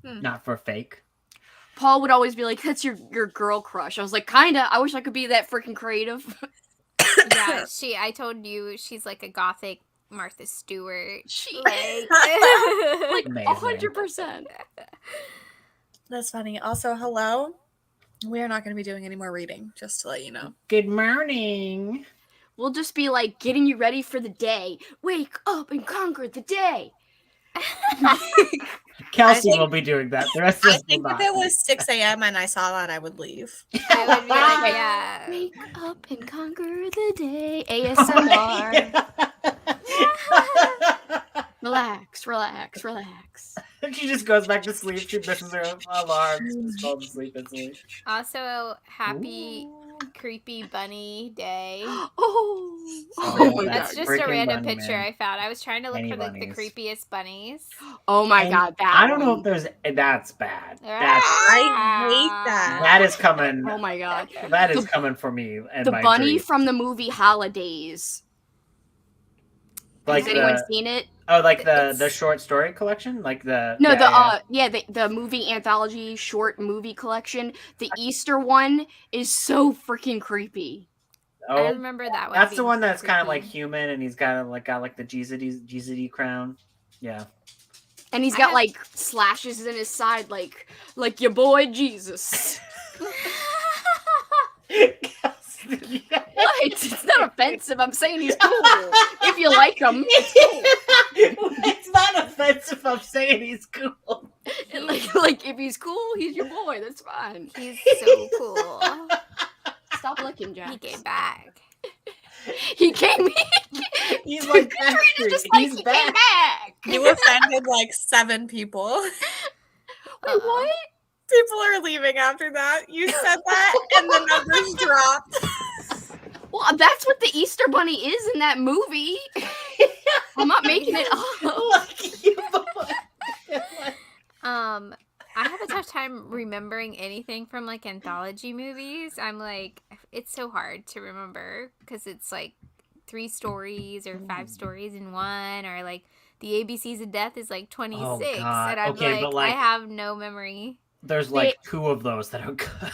[SPEAKER 1] Hmm.
[SPEAKER 4] Not for fake.
[SPEAKER 3] Paul would always be like, "That's your girl crush." I was like, "Kinda. I wish I could be that freaking creative."
[SPEAKER 2] Yeah, I told you she's like a gothic Martha Stewart.
[SPEAKER 3] She
[SPEAKER 2] Like,
[SPEAKER 3] like
[SPEAKER 4] Amazing.
[SPEAKER 3] 100%.
[SPEAKER 1] That's funny. Also, hello. We are not going to be doing any more reading, just to let you know.
[SPEAKER 4] Good morning.
[SPEAKER 3] We'll just be like getting you ready for the day. Wake up and conquer the day.
[SPEAKER 4] Kelsey
[SPEAKER 1] think-
[SPEAKER 4] will be doing that. The rest of
[SPEAKER 1] I
[SPEAKER 4] us will
[SPEAKER 1] think if
[SPEAKER 4] not.
[SPEAKER 1] it was 6 a.m. and I saw that, I would leave.
[SPEAKER 2] I would be like, yeah.
[SPEAKER 3] Wake up and conquer the day. ASMR. Relax.
[SPEAKER 4] She just goes back to sleep. She misses her alarm. She just falls asleep instantly.
[SPEAKER 2] Also, happy creepy bunny day.
[SPEAKER 3] Oh my
[SPEAKER 2] That's
[SPEAKER 3] god.
[SPEAKER 2] just
[SPEAKER 4] Freaking
[SPEAKER 2] a random
[SPEAKER 4] bunny,
[SPEAKER 2] picture
[SPEAKER 4] man.
[SPEAKER 2] I found. I was trying to look
[SPEAKER 4] Any
[SPEAKER 2] for like the
[SPEAKER 4] bunnies.
[SPEAKER 2] creepiest bunnies.
[SPEAKER 3] Oh my
[SPEAKER 4] And
[SPEAKER 3] god. That
[SPEAKER 4] I don't know
[SPEAKER 3] one.
[SPEAKER 4] if there's. That's bad.
[SPEAKER 2] Ah!
[SPEAKER 4] That's
[SPEAKER 1] I hate that.
[SPEAKER 4] that is coming.
[SPEAKER 3] Oh my god.
[SPEAKER 4] That is coming for me. And
[SPEAKER 3] The
[SPEAKER 4] my
[SPEAKER 3] bunny
[SPEAKER 4] dreams.
[SPEAKER 3] from the movie Holidays.
[SPEAKER 4] Like
[SPEAKER 3] Has anyone
[SPEAKER 4] the-
[SPEAKER 3] seen it?
[SPEAKER 4] Oh, like the
[SPEAKER 2] It's-
[SPEAKER 4] short story collection, like the
[SPEAKER 3] No,
[SPEAKER 4] yeah.
[SPEAKER 3] the movie anthology short movie collection. The Easter one is so freaking creepy.
[SPEAKER 2] I
[SPEAKER 4] Oh,
[SPEAKER 2] remember that one.
[SPEAKER 4] that's the
[SPEAKER 2] being
[SPEAKER 4] one that's kind of like
[SPEAKER 2] creepy.
[SPEAKER 4] human, and he's got like the Jesus crown. Yeah.
[SPEAKER 3] And he's
[SPEAKER 2] I
[SPEAKER 3] got
[SPEAKER 2] have-
[SPEAKER 3] like slashes in his side, like your boy Jesus. What? It's not offensive. I'm saying he's cool. If you like him, it's cool.
[SPEAKER 4] It's not offensive. I'm saying he's cool.
[SPEAKER 3] Like if he's cool, he's your boy. That's fine.
[SPEAKER 2] He's so cool.
[SPEAKER 3] Stop looking, Jack.
[SPEAKER 2] He came back.
[SPEAKER 3] He came.
[SPEAKER 4] He's like
[SPEAKER 3] Katrina
[SPEAKER 4] Backstreet.
[SPEAKER 3] just like
[SPEAKER 4] He's
[SPEAKER 3] he
[SPEAKER 4] back.
[SPEAKER 3] came back.
[SPEAKER 1] You offended like 7 people.
[SPEAKER 3] Wait, what?
[SPEAKER 1] People are leaving after that. You said that, and the numbers dropped.
[SPEAKER 3] Well, that's what the Easter Bunny is in that movie. I'm not making it up.
[SPEAKER 4] Lucky boy.
[SPEAKER 2] I have a tough time remembering anything from like anthology movies. I'm like, it's so hard to remember because it's like 3 stories or 5 stories in one, or like the ABCs of Death is like 26,
[SPEAKER 4] God.
[SPEAKER 2] and I'm
[SPEAKER 4] Okay, but,
[SPEAKER 2] I
[SPEAKER 4] like,
[SPEAKER 2] have no memory.
[SPEAKER 4] There's like 2 of those that are good.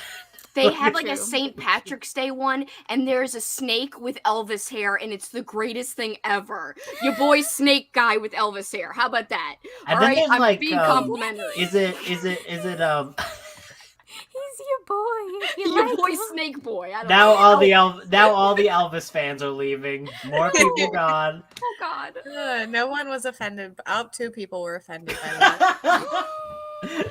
[SPEAKER 3] They have like a
[SPEAKER 2] True.
[SPEAKER 3] St. Patrick's Day one, and there's a snake with Elvis hair, and it's the greatest thing ever. Your boy Snake Guy with Elvis hair. How about that?
[SPEAKER 4] And
[SPEAKER 3] All
[SPEAKER 4] then
[SPEAKER 3] right,
[SPEAKER 4] there's
[SPEAKER 3] I'm
[SPEAKER 4] like,
[SPEAKER 3] being complimentary.
[SPEAKER 4] Is it
[SPEAKER 2] He's your boy. If you
[SPEAKER 3] Your
[SPEAKER 2] like
[SPEAKER 3] boy
[SPEAKER 2] him.
[SPEAKER 3] Snake Boy. I don't
[SPEAKER 4] now
[SPEAKER 3] know.
[SPEAKER 4] all the Elvis fans are leaving. More people gone.
[SPEAKER 3] Oh God.
[SPEAKER 1] No one was offended. 2 people were offended by that.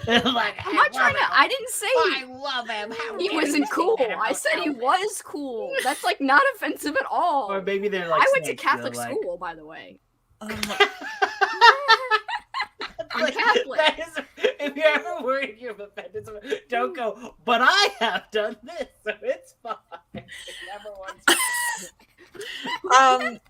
[SPEAKER 4] Like,
[SPEAKER 3] I'm not trying to. I didn't say
[SPEAKER 4] I love him. How
[SPEAKER 3] he
[SPEAKER 4] dare
[SPEAKER 3] wasn't
[SPEAKER 4] you
[SPEAKER 3] cool.
[SPEAKER 4] say that
[SPEAKER 3] I
[SPEAKER 4] about
[SPEAKER 3] said he
[SPEAKER 4] Elvis?
[SPEAKER 3] was cool. That's like not offensive at all.
[SPEAKER 4] Or maybe they're like.
[SPEAKER 3] I went to
[SPEAKER 4] snakes,
[SPEAKER 3] Catholic
[SPEAKER 4] they're like-
[SPEAKER 3] school, by the way.
[SPEAKER 1] Um,
[SPEAKER 3] I'm
[SPEAKER 4] Like,
[SPEAKER 3] Catholic.
[SPEAKER 4] that is, if you're ever worried you're offended, don't go. But I have done this, so it's fine. Never once.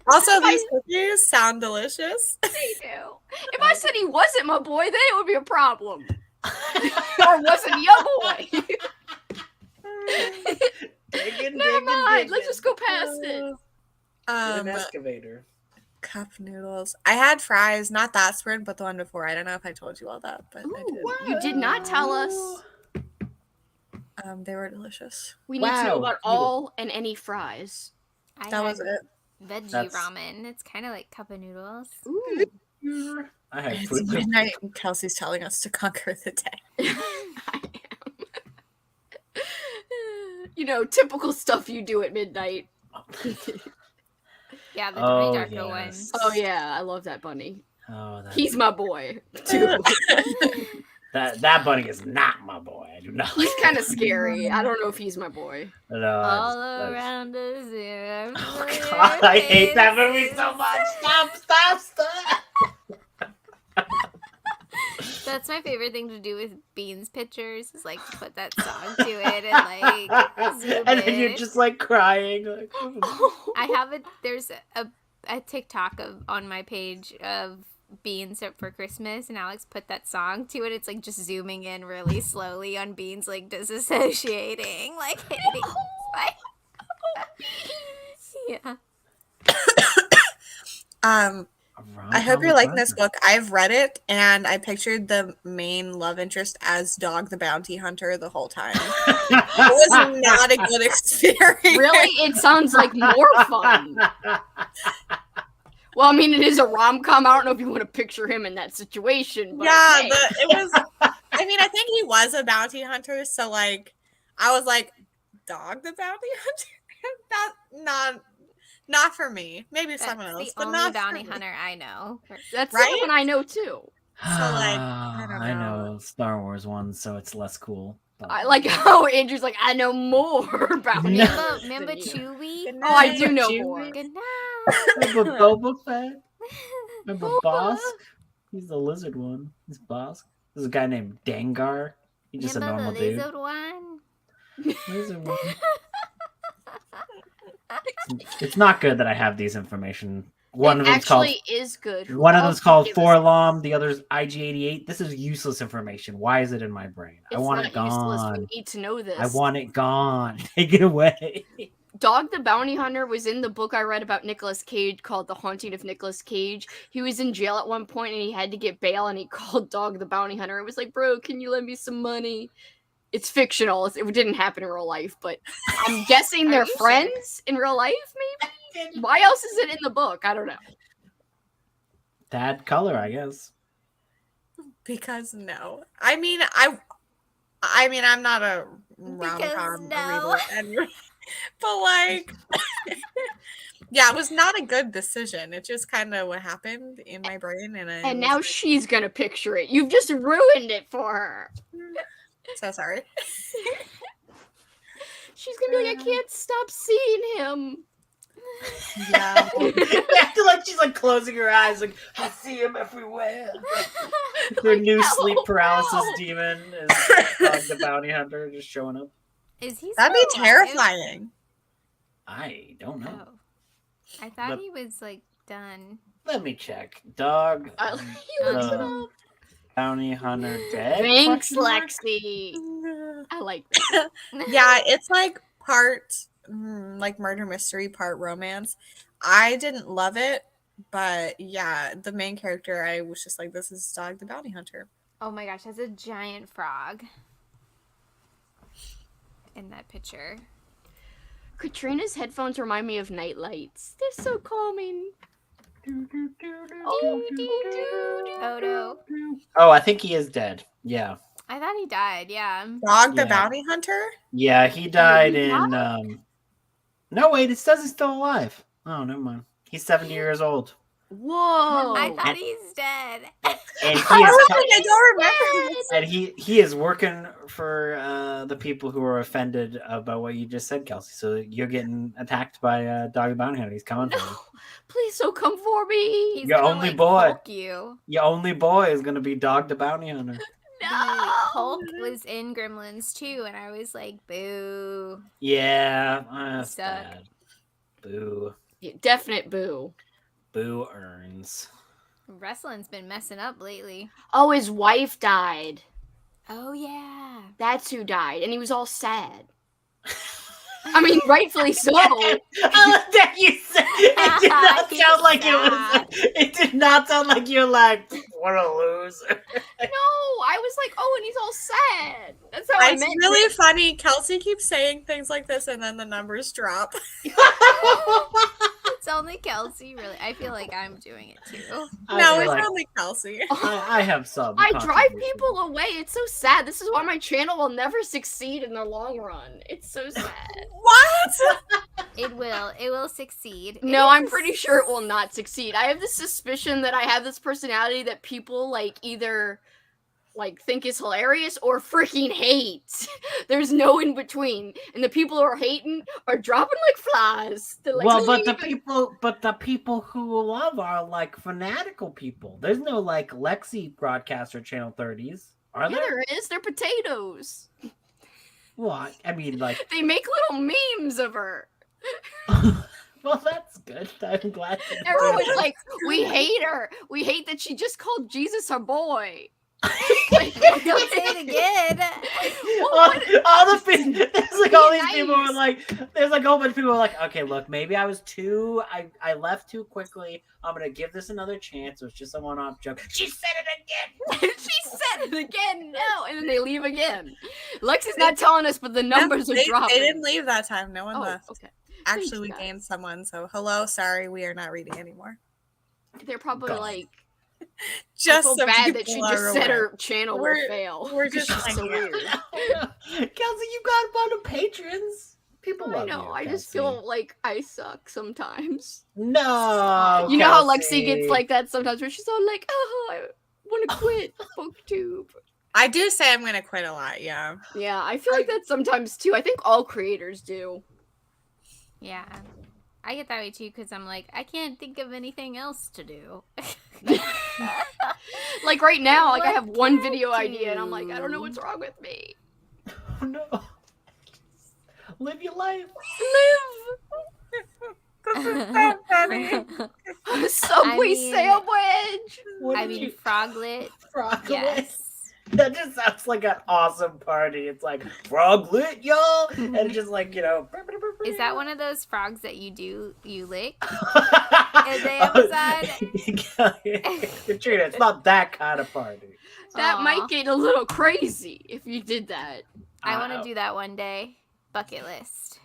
[SPEAKER 1] also, these cookies sound delicious.
[SPEAKER 3] They do. If I said he wasn't my boy, then it would be a problem. Or wasn't your boy? Never mind. Let's just go past it.
[SPEAKER 4] An excavator.
[SPEAKER 1] Cup noodles. I had fries, not that spread, but the one before. I don't know if I told you all that, but I did.
[SPEAKER 3] You did not tell us.
[SPEAKER 1] They were delicious.
[SPEAKER 3] We need to know
[SPEAKER 4] Wow.
[SPEAKER 3] about all and any fries.
[SPEAKER 2] I
[SPEAKER 1] That was
[SPEAKER 2] had
[SPEAKER 1] it.
[SPEAKER 2] veggie
[SPEAKER 4] That's-
[SPEAKER 2] ramen. It's kind of like cup of noodles.
[SPEAKER 3] Ooh.
[SPEAKER 4] I had
[SPEAKER 1] It's
[SPEAKER 4] fruit.
[SPEAKER 1] midnight and Kelsey's telling us to conquer the day.
[SPEAKER 3] I am. You know, typical stuff you do at midnight.
[SPEAKER 2] Yeah, the
[SPEAKER 4] Oh,
[SPEAKER 2] Donnie Darko
[SPEAKER 4] yes.
[SPEAKER 2] one.
[SPEAKER 3] Oh yeah, I love that bunny.
[SPEAKER 4] Oh, that,
[SPEAKER 3] He's my boy too.
[SPEAKER 4] that bunny is not my boy. I do not.
[SPEAKER 3] He's kind of scary. I don't know if he's my boy.
[SPEAKER 4] No,
[SPEAKER 2] All
[SPEAKER 4] that's-
[SPEAKER 2] around us here.
[SPEAKER 4] Oh God, I hate that movie so much. Stop.
[SPEAKER 2] That's my favorite thing to do with Beans pictures is like put that song to it and like zoom
[SPEAKER 4] And then you're
[SPEAKER 2] in.
[SPEAKER 4] just like crying. Like,
[SPEAKER 2] I have there's a TikTok on my page of Beans for Christmas, and Alex put that song to it. It's like just zooming in really slowly on Beans, like disassociating, like hitting. Yeah.
[SPEAKER 1] I hope you're liking this book. I've read it, and I pictured the main love interest as Dog the Bounty Hunter the whole time. It was not a good experience.
[SPEAKER 3] Really? It sounds like more fun. Well, I mean, it is a rom-com. I don't know if you want to picture him in that situation. But
[SPEAKER 1] Yeah,
[SPEAKER 3] hey.
[SPEAKER 1] it was. I mean, I think he was a bounty hunter, so like, I was like, Dog the Bounty Hunter. That not for me. Maybe someone else,
[SPEAKER 2] the
[SPEAKER 1] but
[SPEAKER 2] only
[SPEAKER 1] not
[SPEAKER 2] bounty
[SPEAKER 1] for me.
[SPEAKER 2] hunter I know.
[SPEAKER 3] That's
[SPEAKER 1] Right?
[SPEAKER 3] someone I know too.
[SPEAKER 1] I don't
[SPEAKER 4] I
[SPEAKER 1] know.
[SPEAKER 4] know Star Wars one, so it's less cool. But...
[SPEAKER 3] I like how Andrew's like, I know more about him.
[SPEAKER 2] Remember Chewie?
[SPEAKER 1] Good
[SPEAKER 3] Oh, I do
[SPEAKER 1] night.
[SPEAKER 3] know
[SPEAKER 4] Chewie?
[SPEAKER 3] more.
[SPEAKER 2] Good night.
[SPEAKER 4] Remember Boba Fett? Remember
[SPEAKER 3] Boba.
[SPEAKER 4] Bosk? He's the lizard one. He's Bosk. There's a guy named Dengar. He's just a
[SPEAKER 2] Remember
[SPEAKER 4] normal
[SPEAKER 2] the
[SPEAKER 4] dude.
[SPEAKER 2] lizard one?
[SPEAKER 4] Lizard one. It's not good that I have these information. One
[SPEAKER 3] It
[SPEAKER 4] of them's called
[SPEAKER 3] actually is good. Who
[SPEAKER 4] one of
[SPEAKER 3] else
[SPEAKER 4] them's called
[SPEAKER 3] would give us
[SPEAKER 4] Forlom, the other's IG88. This is useless information. Why is it in my brain? I
[SPEAKER 3] It's
[SPEAKER 4] want
[SPEAKER 3] not
[SPEAKER 4] it gone.
[SPEAKER 3] useless. We need to know this.
[SPEAKER 4] I want it gone. Take it away.
[SPEAKER 3] Dog the Bounty Hunter was in the book I read about Nicolas Cage called The Haunting of Nicolas Cage. He was in jail at one point and he had to get bail and he called Dog the Bounty Hunter. It was like, bro, can you lend me some money? It's fictional. It didn't happen in real life, but I'm guessing they're friends in real life, maybe? Why else is it in the book? I don't know.
[SPEAKER 4] That color, I guess.
[SPEAKER 1] Because no. I mean, I'm not a rom-com reader, but like, yeah, it was not a good decision. It just kind of what happened in my brain, and
[SPEAKER 3] now she's gonna picture it. You've just ruined it for her.
[SPEAKER 1] So sorry.
[SPEAKER 3] She's gonna be like, I can't stop seeing him.
[SPEAKER 1] Yeah.
[SPEAKER 4] Like she's like closing her eyes, like I see him everywhere. Her new sleep paralysis demon is Dog the Bounty Hunter just showing up.
[SPEAKER 2] Is he?
[SPEAKER 1] That'd be terrifying.
[SPEAKER 4] I don't know.
[SPEAKER 2] Oh. I thought he was like done.
[SPEAKER 4] Let me check. Dog.
[SPEAKER 3] He looks it up.
[SPEAKER 4] Bounty Hunter dead.
[SPEAKER 3] Thanks, Lexie. I like that.
[SPEAKER 1] Yeah, it's like part like murder mystery, part romance. I didn't love it, but yeah, the main character, I was just like, this is Dog the Bounty Hunter.
[SPEAKER 2] Oh my gosh, that's a giant frog in that picture.
[SPEAKER 3] Katrina's headphones remind me of night lights. They're so calming.
[SPEAKER 2] Oh no.
[SPEAKER 4] Oh, I think he is dead. Yeah.
[SPEAKER 2] I thought he died, yeah.
[SPEAKER 1] Dog the Bounty Hunter?
[SPEAKER 4] Yeah, he died in No, wait, it says he's still alive. Oh, never mind. He's 70 years old.
[SPEAKER 3] Whoa.
[SPEAKER 2] I thought he's dead.
[SPEAKER 4] And
[SPEAKER 1] I don't remember this.
[SPEAKER 4] And he is working for the people who are offended about what you just said, Kelsey. So you're getting attacked by Dog the Bounty Hunter. He's coming for you.
[SPEAKER 3] Please don't come for me.
[SPEAKER 2] He's
[SPEAKER 4] Your
[SPEAKER 2] gonna,
[SPEAKER 4] only
[SPEAKER 2] like,
[SPEAKER 4] boy.
[SPEAKER 2] Hulk you.
[SPEAKER 4] Your only boy is gonna be Dog the Bounty Hunter.
[SPEAKER 2] The Hulk was in Gremlins too, and I was like, boo.
[SPEAKER 4] Yeah, that's
[SPEAKER 2] Suck.
[SPEAKER 4] bad. Boo.
[SPEAKER 3] Yeah, definite boo.
[SPEAKER 4] Boo earns.
[SPEAKER 2] Wrestling's been messing up lately.
[SPEAKER 3] Oh, his wife died.
[SPEAKER 2] Oh yeah.
[SPEAKER 3] That's who died, and he was all sad. I mean, rightfully so.
[SPEAKER 4] I love that you said it did not
[SPEAKER 2] He's
[SPEAKER 4] sound like
[SPEAKER 2] sad.
[SPEAKER 4] it was. It did not sound like you're like, what a loser.
[SPEAKER 3] No, I was like, oh, and he's all sad. That's how I
[SPEAKER 1] It's
[SPEAKER 3] meant
[SPEAKER 1] really
[SPEAKER 3] it.
[SPEAKER 1] funny. Kelsey keeps saying things like this, and then the numbers drop.
[SPEAKER 2] It's only Kelsey, really. I feel like I'm doing it too.
[SPEAKER 1] No, it's
[SPEAKER 4] like,
[SPEAKER 1] only Kelsey.
[SPEAKER 4] I have some.
[SPEAKER 3] I drive
[SPEAKER 4] contribution.
[SPEAKER 3] people away. It's so sad. This is why my channel will never succeed in the long run. It's so sad.
[SPEAKER 1] What?
[SPEAKER 2] It will succeed.
[SPEAKER 3] No, I'm pretty sure it will not succeed. I have this suspicion that I have this personality that people like either like think is hilarious or freaking hate. There's no in between. And the people who are hating are dropping like flies. They're like,
[SPEAKER 4] Well, but
[SPEAKER 3] leaving.
[SPEAKER 4] the people who love are like fanatical people. There's no like Lexie broadcaster channel 30s, are
[SPEAKER 3] Yeah,
[SPEAKER 4] there?
[SPEAKER 3] there is. They're potatoes.
[SPEAKER 4] Well, I mean, like,
[SPEAKER 3] They make little memes of her.
[SPEAKER 4] well, that's good. I'm glad.
[SPEAKER 3] Everyone's like, we hate her. We hate that she just called Jesus her boy. Like,
[SPEAKER 2] Don't say it again.
[SPEAKER 4] all the people, there's like all these
[SPEAKER 3] Nice.
[SPEAKER 4] people are like, there's like a whole bunch of people who are like, okay, look, maybe I was I left too quickly. I'm gonna give this another chance. It was just a one-off joke. She said it again.
[SPEAKER 3] She said it again. No, and then they leave again. Lexie's not telling us, but the numbers are
[SPEAKER 1] they
[SPEAKER 3] dropping.
[SPEAKER 1] didn't leave that time. No one
[SPEAKER 3] Oh,
[SPEAKER 1] left.
[SPEAKER 3] okay.
[SPEAKER 1] Actually, we
[SPEAKER 3] Thanks, guys.
[SPEAKER 1] gained someone. So hello, sorry, we are not reading anymore.
[SPEAKER 3] They're probably
[SPEAKER 4] God.
[SPEAKER 3] like,
[SPEAKER 1] Just
[SPEAKER 3] I feel
[SPEAKER 1] so
[SPEAKER 3] bad that
[SPEAKER 1] people
[SPEAKER 3] she
[SPEAKER 1] are
[SPEAKER 3] just said
[SPEAKER 1] aware.
[SPEAKER 3] her channel will
[SPEAKER 1] We're-
[SPEAKER 3] fail.
[SPEAKER 1] we're
[SPEAKER 3] 'cause
[SPEAKER 1] just
[SPEAKER 3] she's so
[SPEAKER 1] like-
[SPEAKER 3] weird.
[SPEAKER 4] Kelsey, you got a bunch of patrons. People
[SPEAKER 3] I
[SPEAKER 4] love
[SPEAKER 3] know.
[SPEAKER 4] you.
[SPEAKER 3] I just
[SPEAKER 4] Kelsey.
[SPEAKER 3] feel like I suck sometimes.
[SPEAKER 4] No.
[SPEAKER 3] You know how
[SPEAKER 4] Kelsey.
[SPEAKER 3] Lexie gets like that sometimes, where she's all like, "Oh, I want to quit booktube."
[SPEAKER 1] I do say I'm gonna quit a lot. Yeah.
[SPEAKER 3] Yeah, I feel like that sometimes too. I think all creators do.
[SPEAKER 2] Yeah. I get that way too because I'm like, I can't think of anything else to do.
[SPEAKER 3] Like right now, like I have
[SPEAKER 2] What
[SPEAKER 3] one
[SPEAKER 2] can I
[SPEAKER 3] video idea, and I'm like, I don't know
[SPEAKER 2] do?
[SPEAKER 3] what's wrong with me.
[SPEAKER 4] Oh, no. Live your life.
[SPEAKER 1] This is so funny.
[SPEAKER 3] Live Subway
[SPEAKER 2] mean-
[SPEAKER 3] sandwich.
[SPEAKER 4] What
[SPEAKER 2] I
[SPEAKER 4] did
[SPEAKER 2] mean,
[SPEAKER 4] you
[SPEAKER 2] Froglet.
[SPEAKER 4] frog
[SPEAKER 2] Yes.
[SPEAKER 4] That just sounds like an awesome party. It's like frog lit, y'all, and it's just like, you know.
[SPEAKER 2] Is that one of those frogs that you lick? In the Amazon?
[SPEAKER 4] Katrina, it's not that kind of party.
[SPEAKER 3] That
[SPEAKER 2] Aw.
[SPEAKER 3] might get a little crazy if you did that.
[SPEAKER 2] I want to do that one day. Bucket list.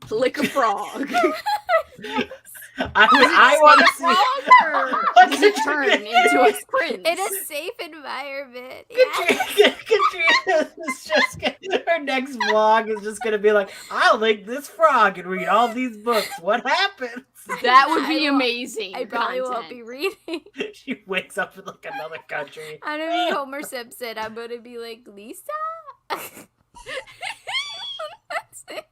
[SPEAKER 3] Lick a frog.
[SPEAKER 4] I want to see.
[SPEAKER 3] Or does it turn into a prince?
[SPEAKER 2] In a safe environment. Yes.
[SPEAKER 4] Katrina is just her next vlog is just gonna be like, I'll lick this frog and read all these books. What happens?
[SPEAKER 3] That would be
[SPEAKER 2] I won't-
[SPEAKER 3] amazing.
[SPEAKER 2] I probably won't
[SPEAKER 3] content.
[SPEAKER 2] be reading.
[SPEAKER 4] She wakes up in like another country.
[SPEAKER 2] I'm gonna be Homer Simpson. I'm gonna be like, Lisa? That's it.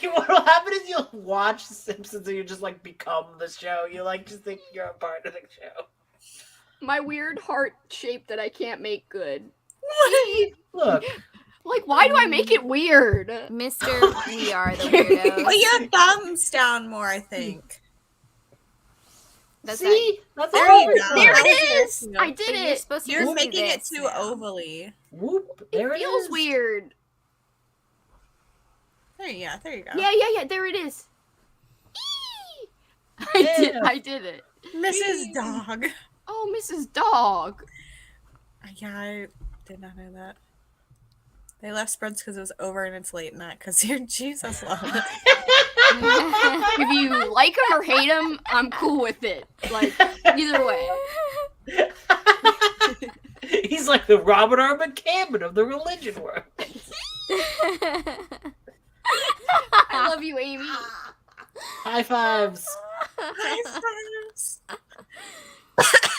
[SPEAKER 4] What will happen is you'll watch The Simpsons and you just like become the show. You like just think you're a part of the show.
[SPEAKER 3] My weird heart shape that I can't make good.
[SPEAKER 4] Look,
[SPEAKER 3] Like, why do I make it weird?
[SPEAKER 2] Mr. We are the weirdos.
[SPEAKER 1] Put your thumbs down more, I think.
[SPEAKER 2] That's
[SPEAKER 4] see? That's
[SPEAKER 1] There
[SPEAKER 4] all
[SPEAKER 1] you
[SPEAKER 4] it
[SPEAKER 1] go.
[SPEAKER 3] There
[SPEAKER 1] That
[SPEAKER 3] it
[SPEAKER 1] was
[SPEAKER 3] is!
[SPEAKER 1] your-
[SPEAKER 3] I did
[SPEAKER 2] You're
[SPEAKER 3] it!
[SPEAKER 2] supposed to
[SPEAKER 1] You're
[SPEAKER 2] just do
[SPEAKER 1] making it
[SPEAKER 2] this
[SPEAKER 1] too
[SPEAKER 2] now.
[SPEAKER 1] ovally.
[SPEAKER 4] Whoop, there
[SPEAKER 3] It
[SPEAKER 4] it
[SPEAKER 3] feels
[SPEAKER 4] is.
[SPEAKER 3] weird.
[SPEAKER 1] There you go.
[SPEAKER 3] Yeah, there it is. Eee! I did it.
[SPEAKER 1] Mrs. Dog.
[SPEAKER 3] Oh, Mrs. Dog.
[SPEAKER 1] Yeah, I did not know that. They left spreads because it was over and it's late night because you're Jesus love.
[SPEAKER 3] If you like him or hate him, I'm cool with it. Like, either way.
[SPEAKER 4] He's like the Robert R. McCammon of the religion world.
[SPEAKER 3] I love you, Amy.
[SPEAKER 4] High fives.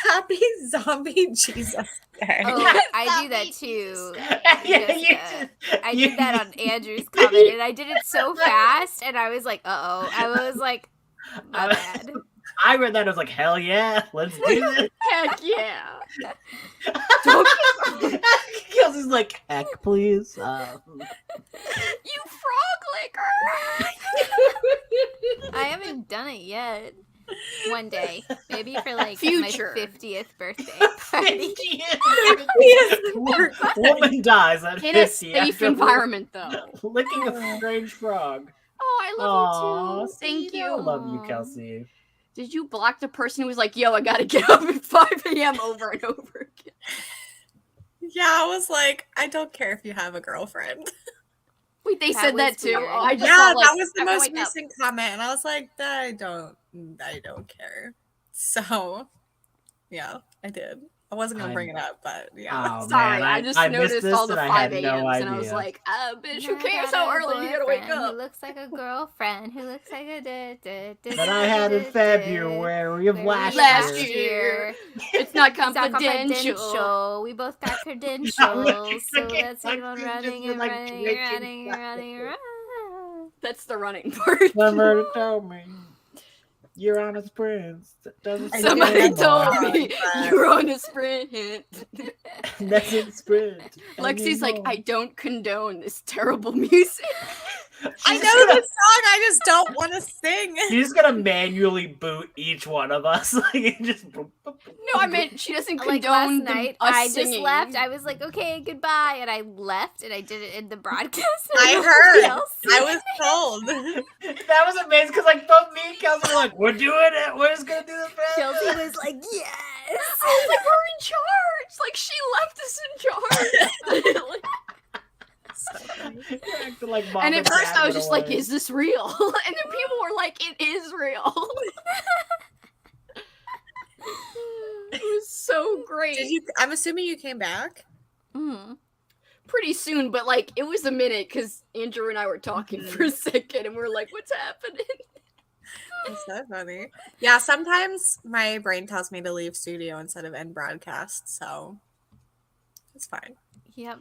[SPEAKER 1] Happy Zombie Jesus Day.
[SPEAKER 2] Oh, I do that too.
[SPEAKER 4] Yeah, you
[SPEAKER 2] Jessica.
[SPEAKER 4] just-
[SPEAKER 2] I
[SPEAKER 4] you-
[SPEAKER 2] did that on Andrew's comment, and I did it so fast, and I was like, uh-oh. I was like, my bad.
[SPEAKER 4] I read that. I was like, hell yeah, let's do this.
[SPEAKER 3] Heck yeah.
[SPEAKER 4] Kelsey's like, heck, please.
[SPEAKER 3] You frog licker.
[SPEAKER 2] I haven't done it yet. One day. Maybe for like
[SPEAKER 3] Future.
[SPEAKER 2] my 50th birthday party.
[SPEAKER 4] Woman dies at
[SPEAKER 3] In a
[SPEAKER 4] 50
[SPEAKER 3] safe
[SPEAKER 4] after
[SPEAKER 3] environment, though.
[SPEAKER 4] licking a strange frog.
[SPEAKER 3] Oh, I love you too. Thank
[SPEAKER 4] I
[SPEAKER 3] you.
[SPEAKER 4] love you, Kelsey.
[SPEAKER 3] Did you block the person who was like, yo, I gotta get up at 5 a.m. over and over again?
[SPEAKER 1] Yeah, I was like, I don't care if you have a girlfriend.
[SPEAKER 3] Wait, they
[SPEAKER 2] That
[SPEAKER 3] said that
[SPEAKER 2] was
[SPEAKER 3] too?
[SPEAKER 2] weird.
[SPEAKER 3] Oh, I just
[SPEAKER 1] Yeah,
[SPEAKER 3] thought, like,
[SPEAKER 1] that was the
[SPEAKER 3] I
[SPEAKER 1] most
[SPEAKER 3] wake up.
[SPEAKER 1] recent comment, and I was like, I don't care. So, yeah, I did. I wasn't gonna bring it up, but yeah.
[SPEAKER 4] Oh,
[SPEAKER 3] Sorry,
[SPEAKER 4] man,
[SPEAKER 3] I just
[SPEAKER 4] missed
[SPEAKER 3] noticed
[SPEAKER 4] this
[SPEAKER 3] all the
[SPEAKER 4] and I had
[SPEAKER 3] 5
[SPEAKER 4] no
[SPEAKER 3] a.m.s and I was
[SPEAKER 4] idea.
[SPEAKER 3] like, bitch, who
[SPEAKER 2] I
[SPEAKER 3] cares
[SPEAKER 2] got
[SPEAKER 3] how
[SPEAKER 2] a
[SPEAKER 3] early you gotta wake
[SPEAKER 2] boyfriend
[SPEAKER 3] up?
[SPEAKER 2] Who looks like a girlfriend, who looks like a
[SPEAKER 4] that I had in February of last
[SPEAKER 3] Last
[SPEAKER 4] year.
[SPEAKER 3] year. It's not
[SPEAKER 2] It's not
[SPEAKER 3] confidential.
[SPEAKER 2] confidential. We both got credentials, so let's keep on running and running and running and running and running.
[SPEAKER 3] That's the running part.
[SPEAKER 4] Somebody told me you're on a sprint. That doesn't
[SPEAKER 1] I
[SPEAKER 3] Somebody
[SPEAKER 1] didn't
[SPEAKER 3] told
[SPEAKER 1] know
[SPEAKER 3] me
[SPEAKER 1] that.
[SPEAKER 3] you're on a sprint.
[SPEAKER 4] doesn't sprint.
[SPEAKER 3] Lexi's like,
[SPEAKER 4] anymore.
[SPEAKER 3] I don't condone this terrible music.
[SPEAKER 1] I
[SPEAKER 4] She's
[SPEAKER 1] know
[SPEAKER 4] gonna-
[SPEAKER 1] the song, I just don't want to sing.
[SPEAKER 4] She's gonna manually boot each one of us. Like, just boop, boop, boop,
[SPEAKER 3] No, I meant she doesn't
[SPEAKER 2] Like last
[SPEAKER 3] condone
[SPEAKER 2] night,
[SPEAKER 3] us
[SPEAKER 2] I just
[SPEAKER 3] singing.
[SPEAKER 2] left. I was like, okay, goodbye, and I left, and I did it in the broadcast.
[SPEAKER 1] I
[SPEAKER 2] Nobody
[SPEAKER 1] heard.
[SPEAKER 2] else
[SPEAKER 1] I
[SPEAKER 2] did.
[SPEAKER 1] was told.
[SPEAKER 4] That was amazing because like both me and Kelsey were like, we're doing it. We're just gonna do this.
[SPEAKER 2] Chelsea was like, yes.
[SPEAKER 3] I was like, we're in charge. Like, she left us in charge. Like,
[SPEAKER 1] So funny.
[SPEAKER 4] You're acting like mom
[SPEAKER 3] and at first
[SPEAKER 4] dad
[SPEAKER 3] I was
[SPEAKER 4] went
[SPEAKER 3] just like,
[SPEAKER 4] away.
[SPEAKER 3] is this real? And then people were like, it is real. It was so great.
[SPEAKER 1] Did you? I'm assuming you came back.
[SPEAKER 2] Mm.
[SPEAKER 3] Pretty soon, but like, it was a minute because Andrew and I were talking for a second and we are like, what's happening?
[SPEAKER 1] That's so funny. Yeah, sometimes my brain tells me to leave studio instead of end broadcast, so it's fine.
[SPEAKER 2] Yep.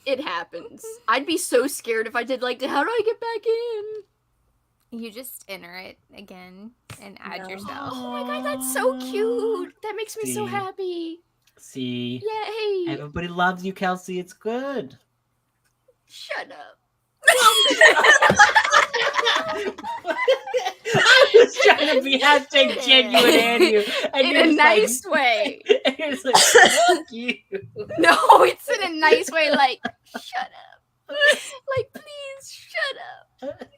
[SPEAKER 3] It happens. I'd be so scared if I did like, how do I get back in?
[SPEAKER 2] You just enter it again and add
[SPEAKER 1] No.
[SPEAKER 2] yourself.
[SPEAKER 3] Oh my god, that's so cute. That makes me so
[SPEAKER 4] See.
[SPEAKER 3] happy.
[SPEAKER 4] See,
[SPEAKER 3] Yay.
[SPEAKER 4] everybody loves you, Kelsey. It's good.
[SPEAKER 3] Shut up.
[SPEAKER 4] I was trying to be hashtag genuine Andrew, and
[SPEAKER 3] In
[SPEAKER 4] you're
[SPEAKER 3] a
[SPEAKER 4] just
[SPEAKER 3] nice way.
[SPEAKER 4] Like, you're just like, fuck you.
[SPEAKER 3] No, it's in a nice way, like, shut up. Like, please, shut up.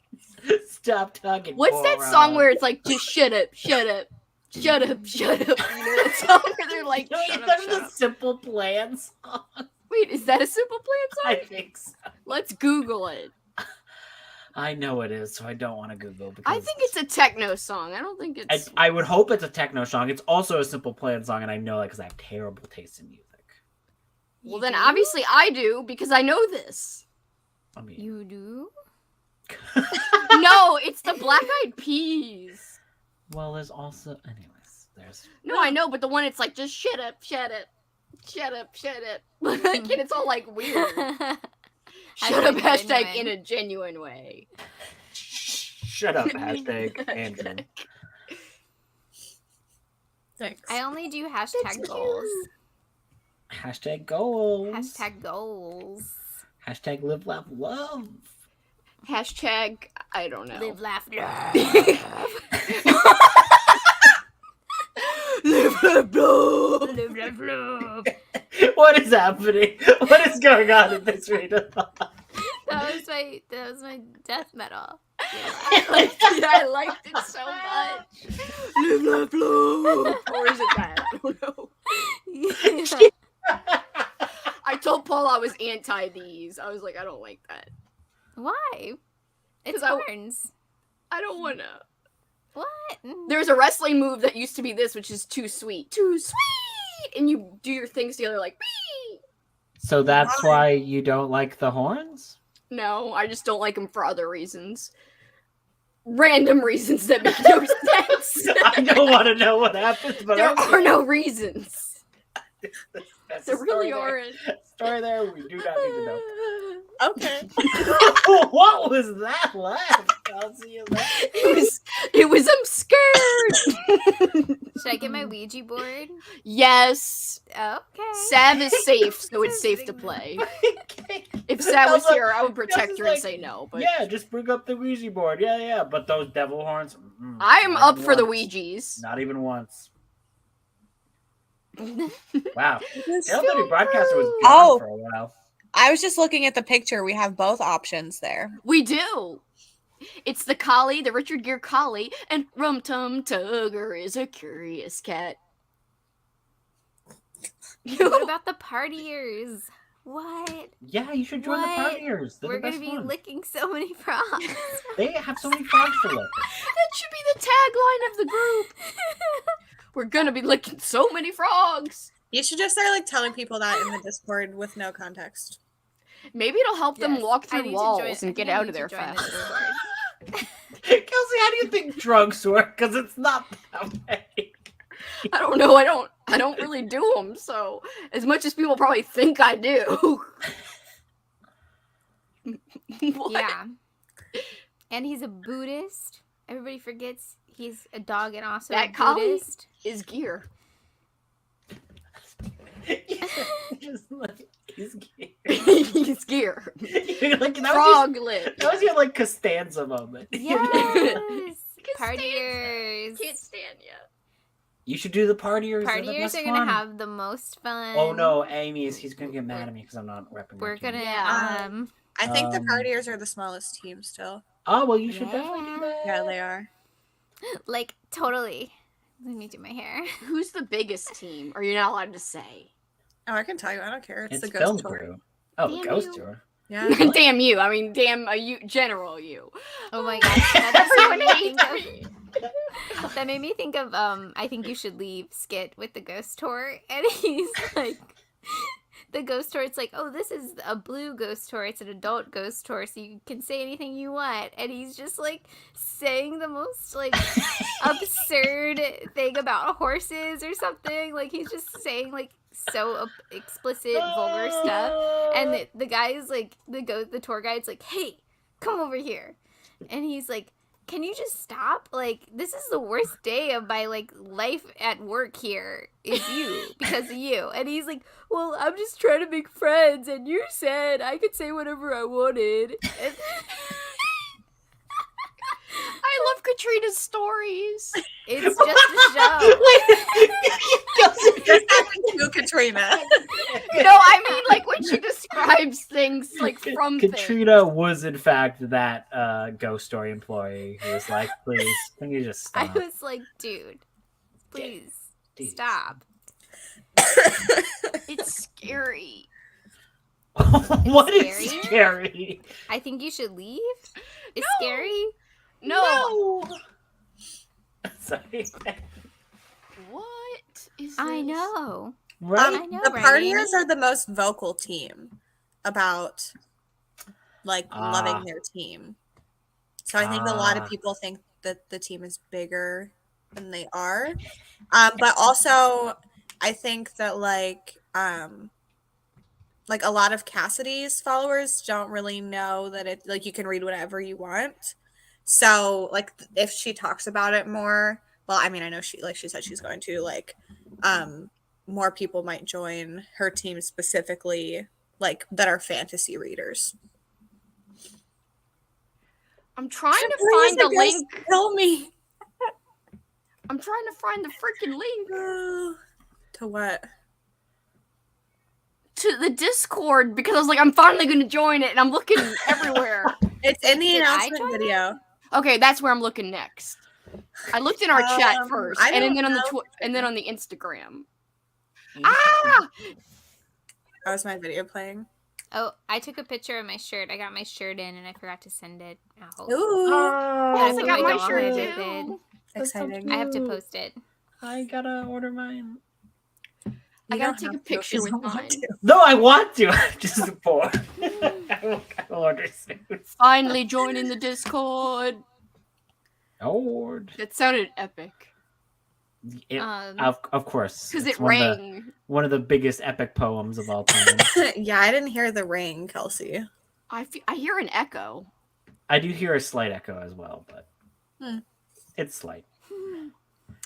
[SPEAKER 4] Stop talking.
[SPEAKER 3] What's that song where it's like, just shut up, shut up, shut up, shut up? You know that song where they're like, shut up,
[SPEAKER 4] There's
[SPEAKER 3] shut
[SPEAKER 4] a
[SPEAKER 3] up.
[SPEAKER 4] Simple Plan song.
[SPEAKER 3] Wait, is that a Simple Plan song?
[SPEAKER 4] I think so.
[SPEAKER 3] Let's Google it.
[SPEAKER 4] I know it is, so I don't want to Google. Because
[SPEAKER 3] I think it's a techno song. I don't think it's.
[SPEAKER 4] I would hope it's a techno song. It's also a Simple Plan song, and I know that because I have terrible taste in music.
[SPEAKER 3] Well, then obviously I do because I know this.
[SPEAKER 4] I mean,
[SPEAKER 2] You do?
[SPEAKER 3] No, it's the Black Eyed Peas.
[SPEAKER 4] well, there's also, anyways, there's.
[SPEAKER 3] No, I know, but the one it's like, just shut up, shut up, shut up, shut up. Like, and it's all like weird. Shut up, hashtag in a genuine way.
[SPEAKER 4] Shut up, hashtag Andrew.
[SPEAKER 1] Thanks.
[SPEAKER 2] I only do hashtag goals.
[SPEAKER 4] Hashtag goals.
[SPEAKER 2] Hashtag goals.
[SPEAKER 4] Hashtag live, laugh, love.
[SPEAKER 3] Hashtag, I don't know.
[SPEAKER 2] Live, laugh, love.
[SPEAKER 3] Live, laugh, love.
[SPEAKER 2] Live, laugh, love.
[SPEAKER 4] What is happening? What is going on in this readathon?
[SPEAKER 2] That was my death metal.
[SPEAKER 3] I liked it so much. Live, laugh, love. Or is it that? I don't know.
[SPEAKER 2] Yeah.
[SPEAKER 3] I told Paul I was anti these. I was like, I don't like that.
[SPEAKER 2] Why? It's
[SPEAKER 3] 'Cause
[SPEAKER 2] horns.
[SPEAKER 3] I don't wanna.
[SPEAKER 2] What?
[SPEAKER 3] There's a wrestling move that used to be this, which is too sweet. Too sweet! And you do your things together like, Bee!
[SPEAKER 4] So that's why you don't like the horns?
[SPEAKER 3] No, I just don't like them for other reasons. Random reasons that make no sense.
[SPEAKER 4] I don't want to know what happens, but
[SPEAKER 3] There
[SPEAKER 4] okay.
[SPEAKER 3] are no reasons.
[SPEAKER 4] That's
[SPEAKER 3] There
[SPEAKER 4] a
[SPEAKER 3] really
[SPEAKER 4] story there.
[SPEAKER 3] aren't.
[SPEAKER 4] Story there, we do not need to know.
[SPEAKER 1] Okay.
[SPEAKER 4] What was that laugh? I'll see you later.
[SPEAKER 3] It was I'm scared.
[SPEAKER 2] Should I get my Ouija board?
[SPEAKER 3] Yes.
[SPEAKER 2] Okay.
[SPEAKER 3] Sav is safe, so it's safe to play. If Sav was here, I would protect her and say no. But
[SPEAKER 4] yeah, just bring up the Ouija board. Yeah. But those devil horns.
[SPEAKER 3] I'm
[SPEAKER 4] not
[SPEAKER 3] up
[SPEAKER 4] even
[SPEAKER 3] for the
[SPEAKER 4] once.
[SPEAKER 3] Ouijas.
[SPEAKER 4] Not even once. Wow.
[SPEAKER 1] It's
[SPEAKER 4] The Elderly Broadcaster was gone
[SPEAKER 1] Oh.
[SPEAKER 4] for a while.
[SPEAKER 1] I was just looking at the picture. We have both options there.
[SPEAKER 3] We do. It's the collie, the Richard Gere collie, and Rum Tum Tugger is a curious cat.
[SPEAKER 2] What about the partiers? What?
[SPEAKER 4] Yeah, you should join
[SPEAKER 2] What?
[SPEAKER 4] the partiers. They're
[SPEAKER 2] We're
[SPEAKER 4] the
[SPEAKER 2] gonna
[SPEAKER 4] best
[SPEAKER 2] be
[SPEAKER 4] ones.
[SPEAKER 2] licking so many frogs.
[SPEAKER 4] They have so many frogs to lick.
[SPEAKER 3] That should be the tagline of the group. We're gonna be licking so many frogs.
[SPEAKER 1] You should just start like telling people that in the Discord with no context.
[SPEAKER 3] Maybe it'll help them
[SPEAKER 2] Yes,
[SPEAKER 3] walk
[SPEAKER 2] I
[SPEAKER 3] through
[SPEAKER 2] need to
[SPEAKER 3] walls
[SPEAKER 2] join- I
[SPEAKER 3] and
[SPEAKER 2] think
[SPEAKER 3] get
[SPEAKER 2] I
[SPEAKER 3] out
[SPEAKER 2] need
[SPEAKER 3] of
[SPEAKER 2] to
[SPEAKER 3] there
[SPEAKER 2] join the
[SPEAKER 3] fast.
[SPEAKER 2] Discord.
[SPEAKER 4] Kelsey, how do you think drugs work? Because it's not that way.
[SPEAKER 3] I don't know. I don't really do them. So as much as people probably think I do. What?
[SPEAKER 2] Yeah. And he's a Buddhist. Everybody forgets he's a dog and also
[SPEAKER 3] That
[SPEAKER 2] a
[SPEAKER 3] collie?
[SPEAKER 2] Buddhist.
[SPEAKER 3] Is gear.
[SPEAKER 4] Just like, he's gay.
[SPEAKER 3] He's gear.
[SPEAKER 4] Like, that was
[SPEAKER 3] Frog lip.
[SPEAKER 4] that was your like Costanza moment.
[SPEAKER 2] Yes.
[SPEAKER 3] Costanza.
[SPEAKER 2] Partiers.
[SPEAKER 3] Can't stand you.
[SPEAKER 4] You should do the partiers. They're the
[SPEAKER 2] Partiers
[SPEAKER 4] best
[SPEAKER 2] are gonna
[SPEAKER 4] fun.
[SPEAKER 2] have the most fun.
[SPEAKER 4] Oh no, he's gonna get mad at me because I'm not repping.
[SPEAKER 2] We're
[SPEAKER 4] my team.
[SPEAKER 2] gonna
[SPEAKER 3] Yeah.
[SPEAKER 1] I think the
[SPEAKER 4] Um,
[SPEAKER 1] partiers are the smallest team still.
[SPEAKER 4] Oh well, you should definitely do that.
[SPEAKER 1] Yeah, they are.
[SPEAKER 2] like totally. Let me do my hair.
[SPEAKER 3] Who's the biggest team? Or you're not allowed to say?
[SPEAKER 1] Oh, I can tell you. I don't care. It's
[SPEAKER 4] It's
[SPEAKER 1] the
[SPEAKER 4] film
[SPEAKER 1] ghost tour.
[SPEAKER 4] crew. Oh,
[SPEAKER 2] Damn
[SPEAKER 4] ghost
[SPEAKER 2] you.
[SPEAKER 4] tour.
[SPEAKER 1] Yeah.
[SPEAKER 3] Damn you. I mean, damn you, general you.
[SPEAKER 2] Oh my gosh, that
[SPEAKER 3] Everyone
[SPEAKER 2] just made me
[SPEAKER 3] hates
[SPEAKER 2] think of. That made me think of I think you should leave skit with the ghost tour, and he's like, the ghost tour. It's like, oh, this is a blue ghost tour. It's an adult ghost tour, so you can say anything you want. And he's just like saying the most like absurd thing about horses or something. Like he's just saying like so explicit, vulgar stuff. And the guy is like, the tour guide's like, hey, come over here. And he's like, can you just stop? Like, this is the worst day of my, like, life at work here is you, because of you. And he's like, well, I'm just trying to make friends, and you said I could say whatever I wanted. And
[SPEAKER 3] I love Katrina's stories.
[SPEAKER 2] it's just a show.
[SPEAKER 1] This happened to Katrina.
[SPEAKER 3] No, I mean, like, when she describes describes things like from
[SPEAKER 4] Katrina was in fact that ghost story employee who was like, please, can you just
[SPEAKER 2] I
[SPEAKER 4] stop?
[SPEAKER 2] was like, dude, please stop.
[SPEAKER 3] It's scary.
[SPEAKER 4] What
[SPEAKER 2] It's
[SPEAKER 4] is
[SPEAKER 2] scary?
[SPEAKER 4] scary?
[SPEAKER 2] I think you should leave. It's
[SPEAKER 3] No.
[SPEAKER 2] scary.
[SPEAKER 3] No.
[SPEAKER 4] Sorry.
[SPEAKER 3] What is this?
[SPEAKER 2] I know.
[SPEAKER 4] Right?
[SPEAKER 2] I know,
[SPEAKER 1] The
[SPEAKER 2] right,
[SPEAKER 1] partiers
[SPEAKER 2] Amy?
[SPEAKER 1] are the most vocal team about loving
[SPEAKER 4] Ah.
[SPEAKER 1] their team. So I think a lot of
[SPEAKER 4] Ah.
[SPEAKER 1] people think that the team is bigger than they are. But also I think that a lot of Cassidy's followers don't really know that it you can read whatever you want. So if she talks about it more, well, I mean, I know she said she's going to more people might join her team specifically that are fantasy readers.
[SPEAKER 3] I'm trying to
[SPEAKER 1] Please,
[SPEAKER 3] find the
[SPEAKER 1] you guys
[SPEAKER 3] link.
[SPEAKER 1] Tell me.
[SPEAKER 3] I'm trying to find the freaking link
[SPEAKER 1] To what?
[SPEAKER 3] to the Discord because I was like, I'm finally going to join it, and I'm looking everywhere.
[SPEAKER 1] It's in the
[SPEAKER 2] Did I
[SPEAKER 1] announcement
[SPEAKER 2] join
[SPEAKER 1] video.
[SPEAKER 3] Okay, that's where I'm looking next. I looked in our chat first,
[SPEAKER 1] I
[SPEAKER 3] and
[SPEAKER 1] don't
[SPEAKER 3] then on the
[SPEAKER 1] know.
[SPEAKER 3] and then on the Instagram.
[SPEAKER 4] Ah!
[SPEAKER 1] That was my video playing.
[SPEAKER 2] Oh, I took a picture of my shirt. I got my shirt in and I forgot to send it out.
[SPEAKER 1] Ooh,
[SPEAKER 3] Yes, I
[SPEAKER 2] put
[SPEAKER 3] got
[SPEAKER 2] my
[SPEAKER 3] my
[SPEAKER 2] doll
[SPEAKER 3] shirt
[SPEAKER 2] head
[SPEAKER 3] too.
[SPEAKER 2] with it.
[SPEAKER 1] exciting.
[SPEAKER 2] I have to post it.
[SPEAKER 4] I gotta order mine.
[SPEAKER 3] I
[SPEAKER 1] You
[SPEAKER 3] gotta
[SPEAKER 1] don't
[SPEAKER 3] take a
[SPEAKER 1] have to if
[SPEAKER 3] picture
[SPEAKER 1] you
[SPEAKER 3] with
[SPEAKER 1] don't want
[SPEAKER 3] mine.
[SPEAKER 1] to.
[SPEAKER 4] No, I want to. I'm just poor. I will order soon.
[SPEAKER 3] Finally joining the Discord.
[SPEAKER 4] Lord.
[SPEAKER 3] That sounded epic.
[SPEAKER 4] Of course.
[SPEAKER 3] Because
[SPEAKER 4] it's
[SPEAKER 3] it rang.
[SPEAKER 4] one of the biggest epic poems of all time.
[SPEAKER 1] Yeah, I didn't hear the ring, Kelsey.
[SPEAKER 3] I hear an echo.
[SPEAKER 4] I do hear a slight echo as well, but it's slight.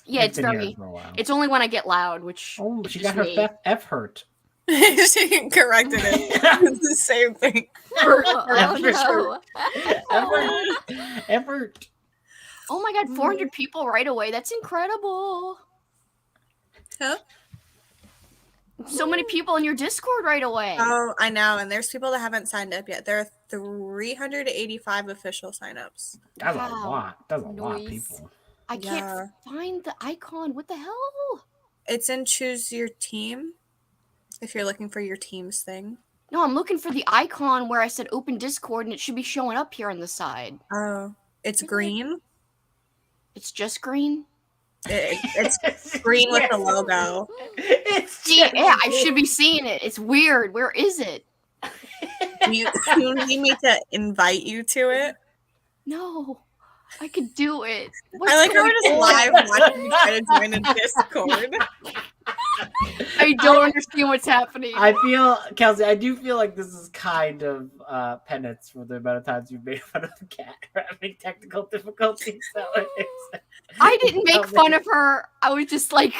[SPEAKER 3] Yeah,
[SPEAKER 4] I've
[SPEAKER 3] it's
[SPEAKER 4] been here
[SPEAKER 3] very.
[SPEAKER 4] for a while.
[SPEAKER 3] It's only when I get loud, which.
[SPEAKER 4] Oh, she
[SPEAKER 3] is
[SPEAKER 4] got her
[SPEAKER 3] me.
[SPEAKER 4] F hurt.
[SPEAKER 1] She corrected it. It's the same thing.
[SPEAKER 2] Oh no.
[SPEAKER 4] Effort.
[SPEAKER 3] Oh my god, 400 people right away. That's incredible.
[SPEAKER 1] Huh?
[SPEAKER 3] So many people in your Discord right away.
[SPEAKER 1] Oh, I know. And there's people that haven't signed up yet. There are 385 official signups.
[SPEAKER 4] That's a
[SPEAKER 3] Wow.
[SPEAKER 4] lot. That's a lot of
[SPEAKER 2] Noise.
[SPEAKER 4] people.
[SPEAKER 3] I can't find the icon. What the hell?
[SPEAKER 1] It's in Choose Your Team. If you're looking for your team's thing.
[SPEAKER 3] No, I'm looking for the icon where I said open Discord and it should be showing up here on the side.
[SPEAKER 1] Oh, it's green.
[SPEAKER 3] It's just green?
[SPEAKER 1] It's green with the logo.
[SPEAKER 3] Yeah, I should be seeing it. It's weird. Where is it?
[SPEAKER 1] You need me to invite you to it?
[SPEAKER 3] No, I could do it.
[SPEAKER 1] I like how we're just live watching you try to join a Discord.
[SPEAKER 3] I don't understand what's happening.
[SPEAKER 4] Kelsey, I do feel like this is kind of penance for the amount of times you've made fun of the cat for having technical difficulties. So
[SPEAKER 3] I didn't make fun of her. I was just like,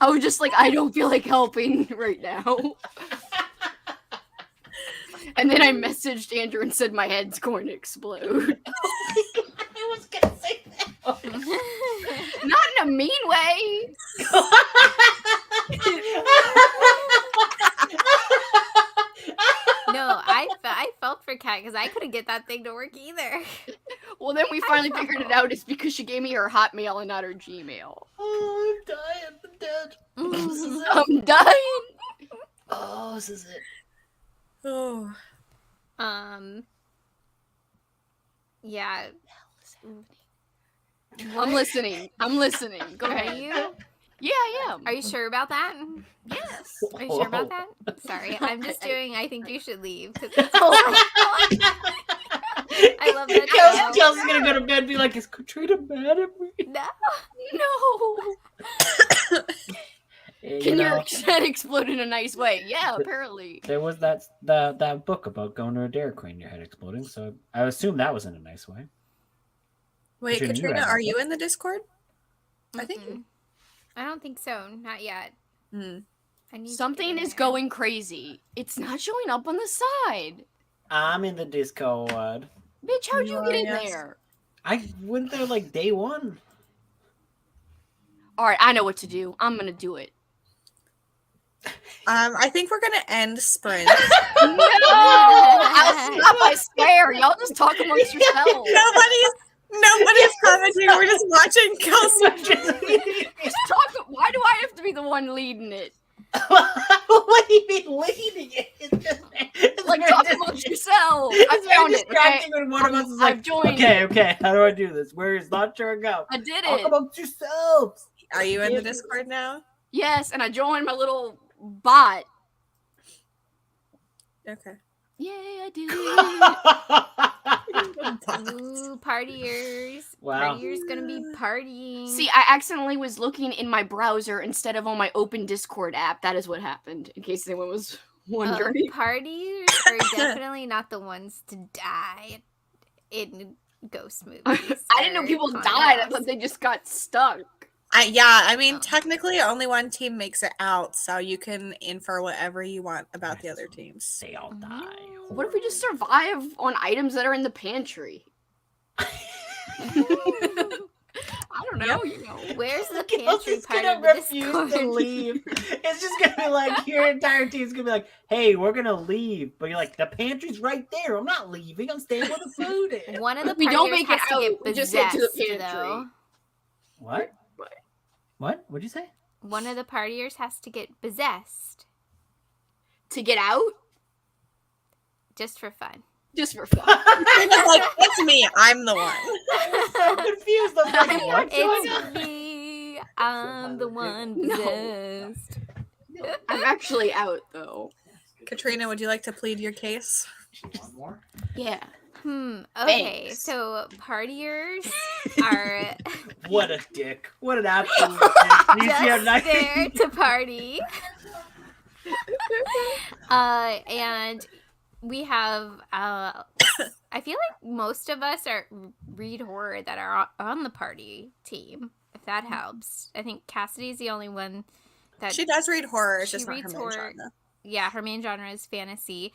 [SPEAKER 3] I don't feel like helping right now. And then I messaged Andrew and said my head's going to explode.
[SPEAKER 4] I was gonna say that.
[SPEAKER 3] Not in a mean way.
[SPEAKER 2] No, I felt for Kat because I couldn't get that thing to work either.
[SPEAKER 3] Well, then we finally figured it out. It's because she gave me her Hotmail and not her Gmail.
[SPEAKER 4] Oh, I'm dying. I'm dead. This is it.
[SPEAKER 3] I'm dying.
[SPEAKER 4] Oh, this is it.
[SPEAKER 1] Oh.
[SPEAKER 2] Yeah.
[SPEAKER 3] I'm listening. Go
[SPEAKER 2] Are
[SPEAKER 3] ahead.
[SPEAKER 2] you?
[SPEAKER 3] Yeah, I am.
[SPEAKER 2] Are you sure about that?
[SPEAKER 3] Yes.
[SPEAKER 2] Are you sure about that? Sorry, I'm just doing. I think you should leave. 'Cause it's I love that show.
[SPEAKER 4] Kelsey's gonna go to bed and be like, is Katrina mad at me?
[SPEAKER 2] No.
[SPEAKER 3] No. Can your head explode in a nice way? Yeah, apparently.
[SPEAKER 4] There was that book about going to a Dairy Queen, your head exploding, so I assume that was in a nice way.
[SPEAKER 1] Wait, Katrina, are you in the Discord? I think.
[SPEAKER 2] I don't think so. Not yet. I need
[SPEAKER 3] Something is going crazy. It's not showing up on the side.
[SPEAKER 4] I'm in the Discord.
[SPEAKER 3] Bitch, how'd you get in there?
[SPEAKER 4] I went there like day one.
[SPEAKER 3] All right, I know what to do. I'm gonna do it.
[SPEAKER 1] I think we're gonna end sprint.
[SPEAKER 3] No! I'll stop, I swear. Y'all just talk amongst yourselves.
[SPEAKER 1] Nobody's commenting. We're just watching Kelsey.
[SPEAKER 3] Just talk. Why do I have to be the one leading it?
[SPEAKER 4] What do you mean leading it? It's
[SPEAKER 3] Like, talk amongst yourselves. I found it. Okay?
[SPEAKER 4] When one of us is
[SPEAKER 3] I've
[SPEAKER 4] like,
[SPEAKER 3] joined.
[SPEAKER 4] okay, how do I do this? Where is not sure go?
[SPEAKER 3] I did
[SPEAKER 4] Talk
[SPEAKER 3] it.
[SPEAKER 4] amongst yourselves.
[SPEAKER 1] Are you in the Discord now?
[SPEAKER 3] Yes, and I joined my little bot.
[SPEAKER 1] Okay.
[SPEAKER 3] Yay, I did it.
[SPEAKER 2] Ooh, partiers.
[SPEAKER 4] Wow.
[SPEAKER 2] Partiers gonna be partying.
[SPEAKER 3] See, I accidentally was looking in my browser instead of on my open Discord app. That is what happened, in case anyone was wondering.
[SPEAKER 2] Partiers are definitely not the ones to die in ghost movies.
[SPEAKER 3] I didn't know
[SPEAKER 2] or
[SPEAKER 3] people
[SPEAKER 2] haunted
[SPEAKER 3] died. I
[SPEAKER 2] house.
[SPEAKER 3] thought they just got stuck.
[SPEAKER 1] I mean, technically, only one team makes it out, so you can infer whatever you want about the other teams.
[SPEAKER 4] They all die.
[SPEAKER 3] What if we just survive on items that are in the pantry? I don't know, you know.
[SPEAKER 2] Where's the pantry
[SPEAKER 4] Kelsey's
[SPEAKER 2] part
[SPEAKER 4] gonna
[SPEAKER 2] of the
[SPEAKER 4] refuse
[SPEAKER 2] Discord?
[SPEAKER 4] to leave. It's just gonna be like your entire team's gonna be like, "Hey, we're gonna leave," but you're like, "The pantry's right there. I'm not leaving. I'm staying where the food is."
[SPEAKER 2] One of the
[SPEAKER 3] If we don't
[SPEAKER 2] partiers
[SPEAKER 3] make it
[SPEAKER 2] has to
[SPEAKER 3] out,
[SPEAKER 2] get
[SPEAKER 3] we just get to the
[SPEAKER 2] possessed,
[SPEAKER 3] pantry.
[SPEAKER 2] though.
[SPEAKER 4] What? What? What'd you say?
[SPEAKER 2] One of the partiers has to get possessed,
[SPEAKER 3] To get out?
[SPEAKER 2] just for fun.
[SPEAKER 3] Just for fun.
[SPEAKER 1] Like, it's me. I'm the one.
[SPEAKER 4] I'm so confused. I'm like, what's going on?
[SPEAKER 2] It's me. I'm the one
[SPEAKER 3] No.
[SPEAKER 2] possessed.
[SPEAKER 3] I'm actually out, though.
[SPEAKER 1] Katrina, would you like to plead your case?
[SPEAKER 4] One more?
[SPEAKER 3] Yeah.
[SPEAKER 2] Okay,
[SPEAKER 3] Thanks.
[SPEAKER 2] so partiers are
[SPEAKER 4] What a dick. What an absolute dick. You see how
[SPEAKER 2] just
[SPEAKER 4] nice-
[SPEAKER 2] there to party. And we have I feel like most of us read horror that are on the party team, if that helps. I think Cassidy's the only one that
[SPEAKER 1] She does read horror. It's
[SPEAKER 2] she
[SPEAKER 1] just not her
[SPEAKER 2] reads
[SPEAKER 1] main
[SPEAKER 2] horror.
[SPEAKER 1] genre.
[SPEAKER 2] Yeah, her main genre is fantasy.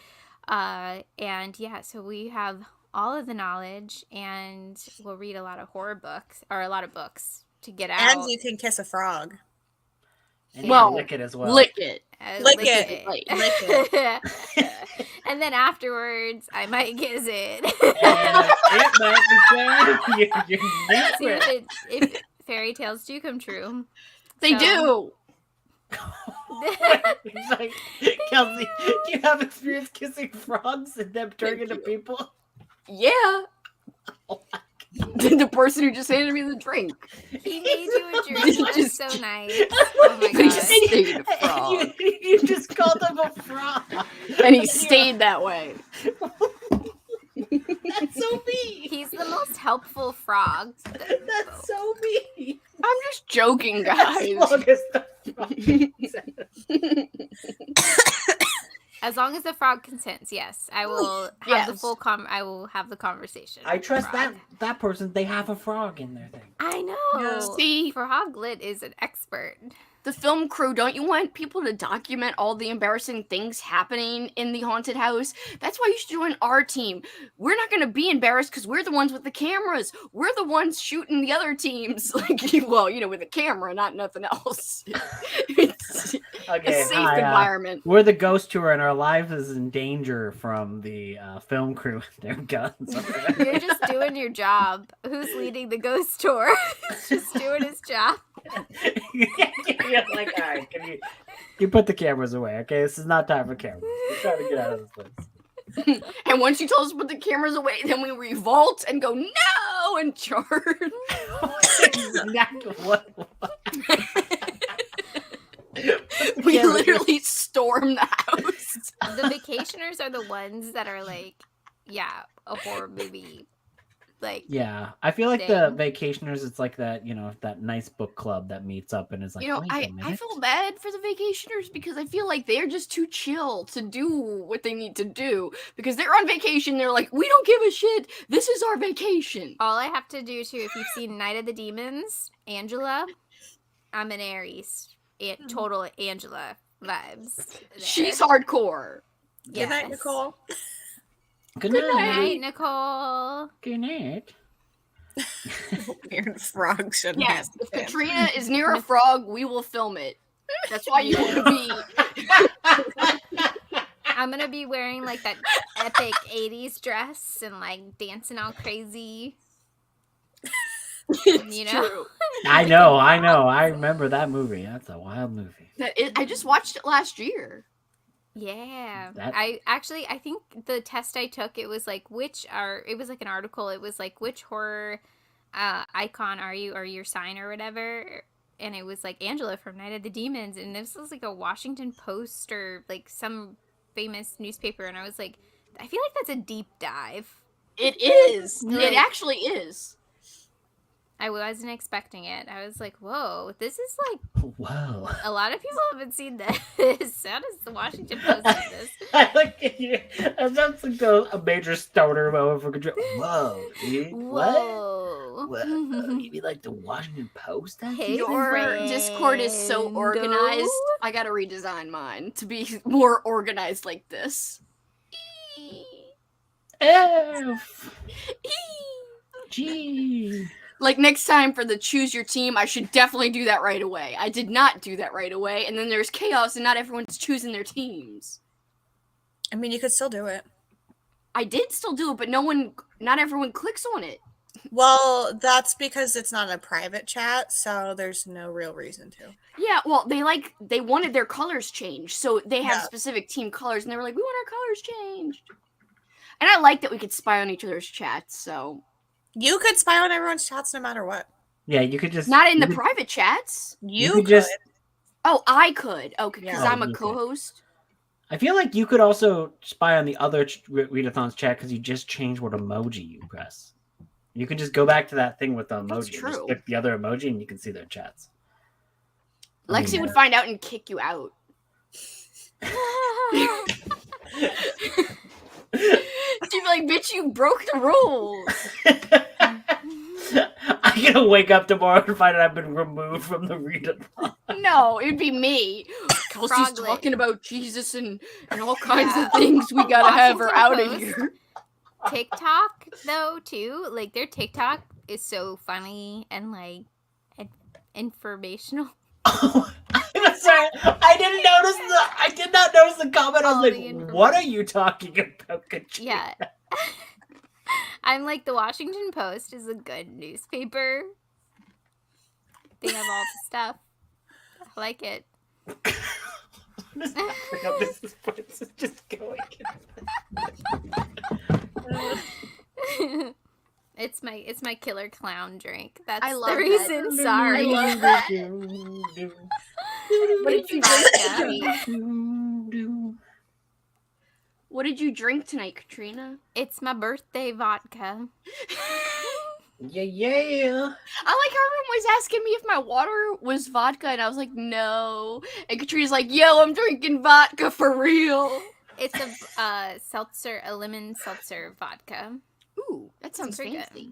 [SPEAKER 2] And yeah, so we have all of the knowledge, and we'll read a lot of horror books, or a lot of books to get out.
[SPEAKER 1] And you can kiss a frog.
[SPEAKER 4] And
[SPEAKER 3] Well,
[SPEAKER 4] you lick it as well.
[SPEAKER 3] Lick it.
[SPEAKER 1] Lick it. Lick
[SPEAKER 2] it. And then afterwards, I might kiss it.
[SPEAKER 4] And it might be saying you lick it.
[SPEAKER 2] if fairy tales do come true.
[SPEAKER 3] They
[SPEAKER 2] So-
[SPEAKER 3] do.
[SPEAKER 4] It's like, Kelsey, do you have experience kissing frogs and them turning into people?
[SPEAKER 3] Yeah.
[SPEAKER 4] Oh
[SPEAKER 3] The person who just handed me the drink.
[SPEAKER 2] He made you a drink. That's
[SPEAKER 3] Just-
[SPEAKER 2] so nice. Oh my
[SPEAKER 3] He
[SPEAKER 2] god.
[SPEAKER 3] stayed a frog.
[SPEAKER 4] You just called him a frog.
[SPEAKER 3] And he stayed that way.
[SPEAKER 4] That's so mean.
[SPEAKER 2] He's the most helpful frog.
[SPEAKER 4] That's so mean.
[SPEAKER 3] I'm just joking,
[SPEAKER 4] As
[SPEAKER 3] guys.
[SPEAKER 4] long as the frog
[SPEAKER 2] As long as the frog consents, yes, I will have the
[SPEAKER 3] Yes.
[SPEAKER 2] full I will have the conversation.
[SPEAKER 4] I
[SPEAKER 2] with the
[SPEAKER 4] trust
[SPEAKER 2] frog.
[SPEAKER 4] that person. They have a frog in their thing.
[SPEAKER 2] I know.
[SPEAKER 3] See-
[SPEAKER 2] Froglet is an expert.
[SPEAKER 3] The film crew, don't you want people to document all the embarrassing things happening in the haunted house? That's why you should join our team. We're not going to be embarrassed because we're the ones with the cameras. We're the ones shooting the other teams. Like, well, you know, with a camera, not nothing else. It's
[SPEAKER 4] Okay,
[SPEAKER 3] a safe
[SPEAKER 4] hi,
[SPEAKER 3] environment.
[SPEAKER 4] we're the ghost tour, and our life is in danger from the film crew and their guns.
[SPEAKER 2] You're just doing your job. Who's leading the ghost tour? He's just doing his job.
[SPEAKER 4] You're like, all right, can you put the cameras away? Okay, this is not time for cameras. We're trying to get out of this place.
[SPEAKER 3] And once you tell us to put the cameras away, then we revolt and go, no, and charge.
[SPEAKER 4] What?
[SPEAKER 3] We literally storm the house.
[SPEAKER 2] The vacationers are the ones that are like, yeah, a horror movie. Like,
[SPEAKER 4] Yeah, I feel like
[SPEAKER 2] Dang.
[SPEAKER 4] the vacationers. It's like that, that nice book club that meets up and is like,
[SPEAKER 3] You know,
[SPEAKER 4] wait a
[SPEAKER 3] I
[SPEAKER 4] minute.
[SPEAKER 3] feel bad for the vacationers because I feel like they're just too chill to do what they need to do. Because they're on vacation, they're like, we don't give a shit. This is our vacation.
[SPEAKER 2] all I have to do too, if you've seen Night of the Demons, Angela, I'm an Aries. Total Angela vibes. there.
[SPEAKER 3] She's hardcore.
[SPEAKER 1] Good night,
[SPEAKER 2] Yes.
[SPEAKER 1] Nicole.
[SPEAKER 4] Good
[SPEAKER 2] Good
[SPEAKER 4] night.
[SPEAKER 2] night, Nicole.
[SPEAKER 4] Good night.
[SPEAKER 1] Weird frog shouldn't
[SPEAKER 3] Yes,
[SPEAKER 1] have
[SPEAKER 3] if
[SPEAKER 1] been.
[SPEAKER 3] Katrina is near a frog, we will film it. That's why you want to be
[SPEAKER 2] I'm gonna be wearing like that epic 80s dress and like dancing all crazy.
[SPEAKER 3] It's
[SPEAKER 2] You know?
[SPEAKER 3] true.
[SPEAKER 4] I know. I remember that movie. That's a wild movie.
[SPEAKER 3] I just watched it last year.
[SPEAKER 2] Yeah.
[SPEAKER 4] That-
[SPEAKER 2] I think the test I took, it was like it was like an article, it was like which horror icon are you, or your sign or whatever, and it was like Angela from Night of the Demons, and this was like a Washington Post or like some famous newspaper, and I was like, I feel like that's a deep dive.
[SPEAKER 3] It is.
[SPEAKER 2] Like-
[SPEAKER 3] It actually is.
[SPEAKER 2] I wasn't expecting it. I was like, whoa, this is like,
[SPEAKER 4] Whoa.
[SPEAKER 2] a lot of people haven't seen this. How does the Washington Post do this?
[SPEAKER 4] I like it. That's like a major stoner moment for control. Whoa, dude.
[SPEAKER 2] Whoa.
[SPEAKER 4] What? You mean like the Washington Post?
[SPEAKER 2] Hey,
[SPEAKER 3] Your Discord is so organized. I gotta redesign mine to be more organized like this.
[SPEAKER 4] F. G.
[SPEAKER 3] Like next time for the choose your team, I should definitely do that right away. I did not do that right away, and then there's chaos and not everyone's choosing their teams.
[SPEAKER 1] I mean, you could still do it.
[SPEAKER 3] I did still do it, but not everyone clicks on it.
[SPEAKER 1] Well, that's because it's not a private chat, so there's no real reason to.
[SPEAKER 3] Yeah, well, they wanted their colors changed, so they have
[SPEAKER 1] Yeah.
[SPEAKER 3] specific team colors, and they were like, we want our colors changed. And I like that we could spy on each other's chats, so
[SPEAKER 1] You could spy on everyone's chats no matter what.
[SPEAKER 4] Yeah, you could just
[SPEAKER 3] not in
[SPEAKER 4] you
[SPEAKER 3] the
[SPEAKER 4] could-
[SPEAKER 3] private chats.
[SPEAKER 1] You
[SPEAKER 4] could
[SPEAKER 1] could.
[SPEAKER 4] just.
[SPEAKER 3] Oh, I could. Okay, because
[SPEAKER 1] Yeah.
[SPEAKER 3] I'm a
[SPEAKER 4] You could.
[SPEAKER 3] co-host.
[SPEAKER 4] I feel like you could also spy on the other Readathon's chat because you just change what emoji you press. You can just go back to that thing with the emoji.
[SPEAKER 3] That's
[SPEAKER 4] and just
[SPEAKER 3] true.
[SPEAKER 4] click the other emoji and you can see their chats.
[SPEAKER 3] Lexi would find out and kick you out. She'd be like, bitch, you broke the rules.
[SPEAKER 4] I'm gonna wake up tomorrow and find out I've been removed from the Readathon.
[SPEAKER 3] No, it'd be me. Kelsey's
[SPEAKER 2] Froglet.
[SPEAKER 3] talking about Jesus and all kinds
[SPEAKER 2] Yeah.
[SPEAKER 3] of things. We gotta have her out of
[SPEAKER 2] Washington
[SPEAKER 3] here.
[SPEAKER 2] TikTok though too, like their TikTok is so funny and like informational.
[SPEAKER 4] Oh, I'm sorry. I did not notice the comment. I
[SPEAKER 2] All
[SPEAKER 4] was
[SPEAKER 2] the
[SPEAKER 4] like,
[SPEAKER 2] information.
[SPEAKER 4] what are you talking about, Katrina?
[SPEAKER 2] Yeah. I'm like, the Washington Post is a good newspaper. They have all the stuff. I like it.
[SPEAKER 4] This is just going.
[SPEAKER 2] It's my killer clown drink. That's
[SPEAKER 3] I love
[SPEAKER 2] the
[SPEAKER 3] that.
[SPEAKER 2] reason. Sorry.
[SPEAKER 3] What did you drink? What did you drink tonight, Katrina?
[SPEAKER 2] It's my birthday vodka.
[SPEAKER 4] Yeah.
[SPEAKER 3] I like how everyone was asking me if my water was vodka, and I was like, no. And Katrina's like, yo, I'm drinking vodka for real.
[SPEAKER 2] It's a lemon seltzer vodka.
[SPEAKER 3] Ooh, that sounds
[SPEAKER 2] pretty good.
[SPEAKER 3] fancy.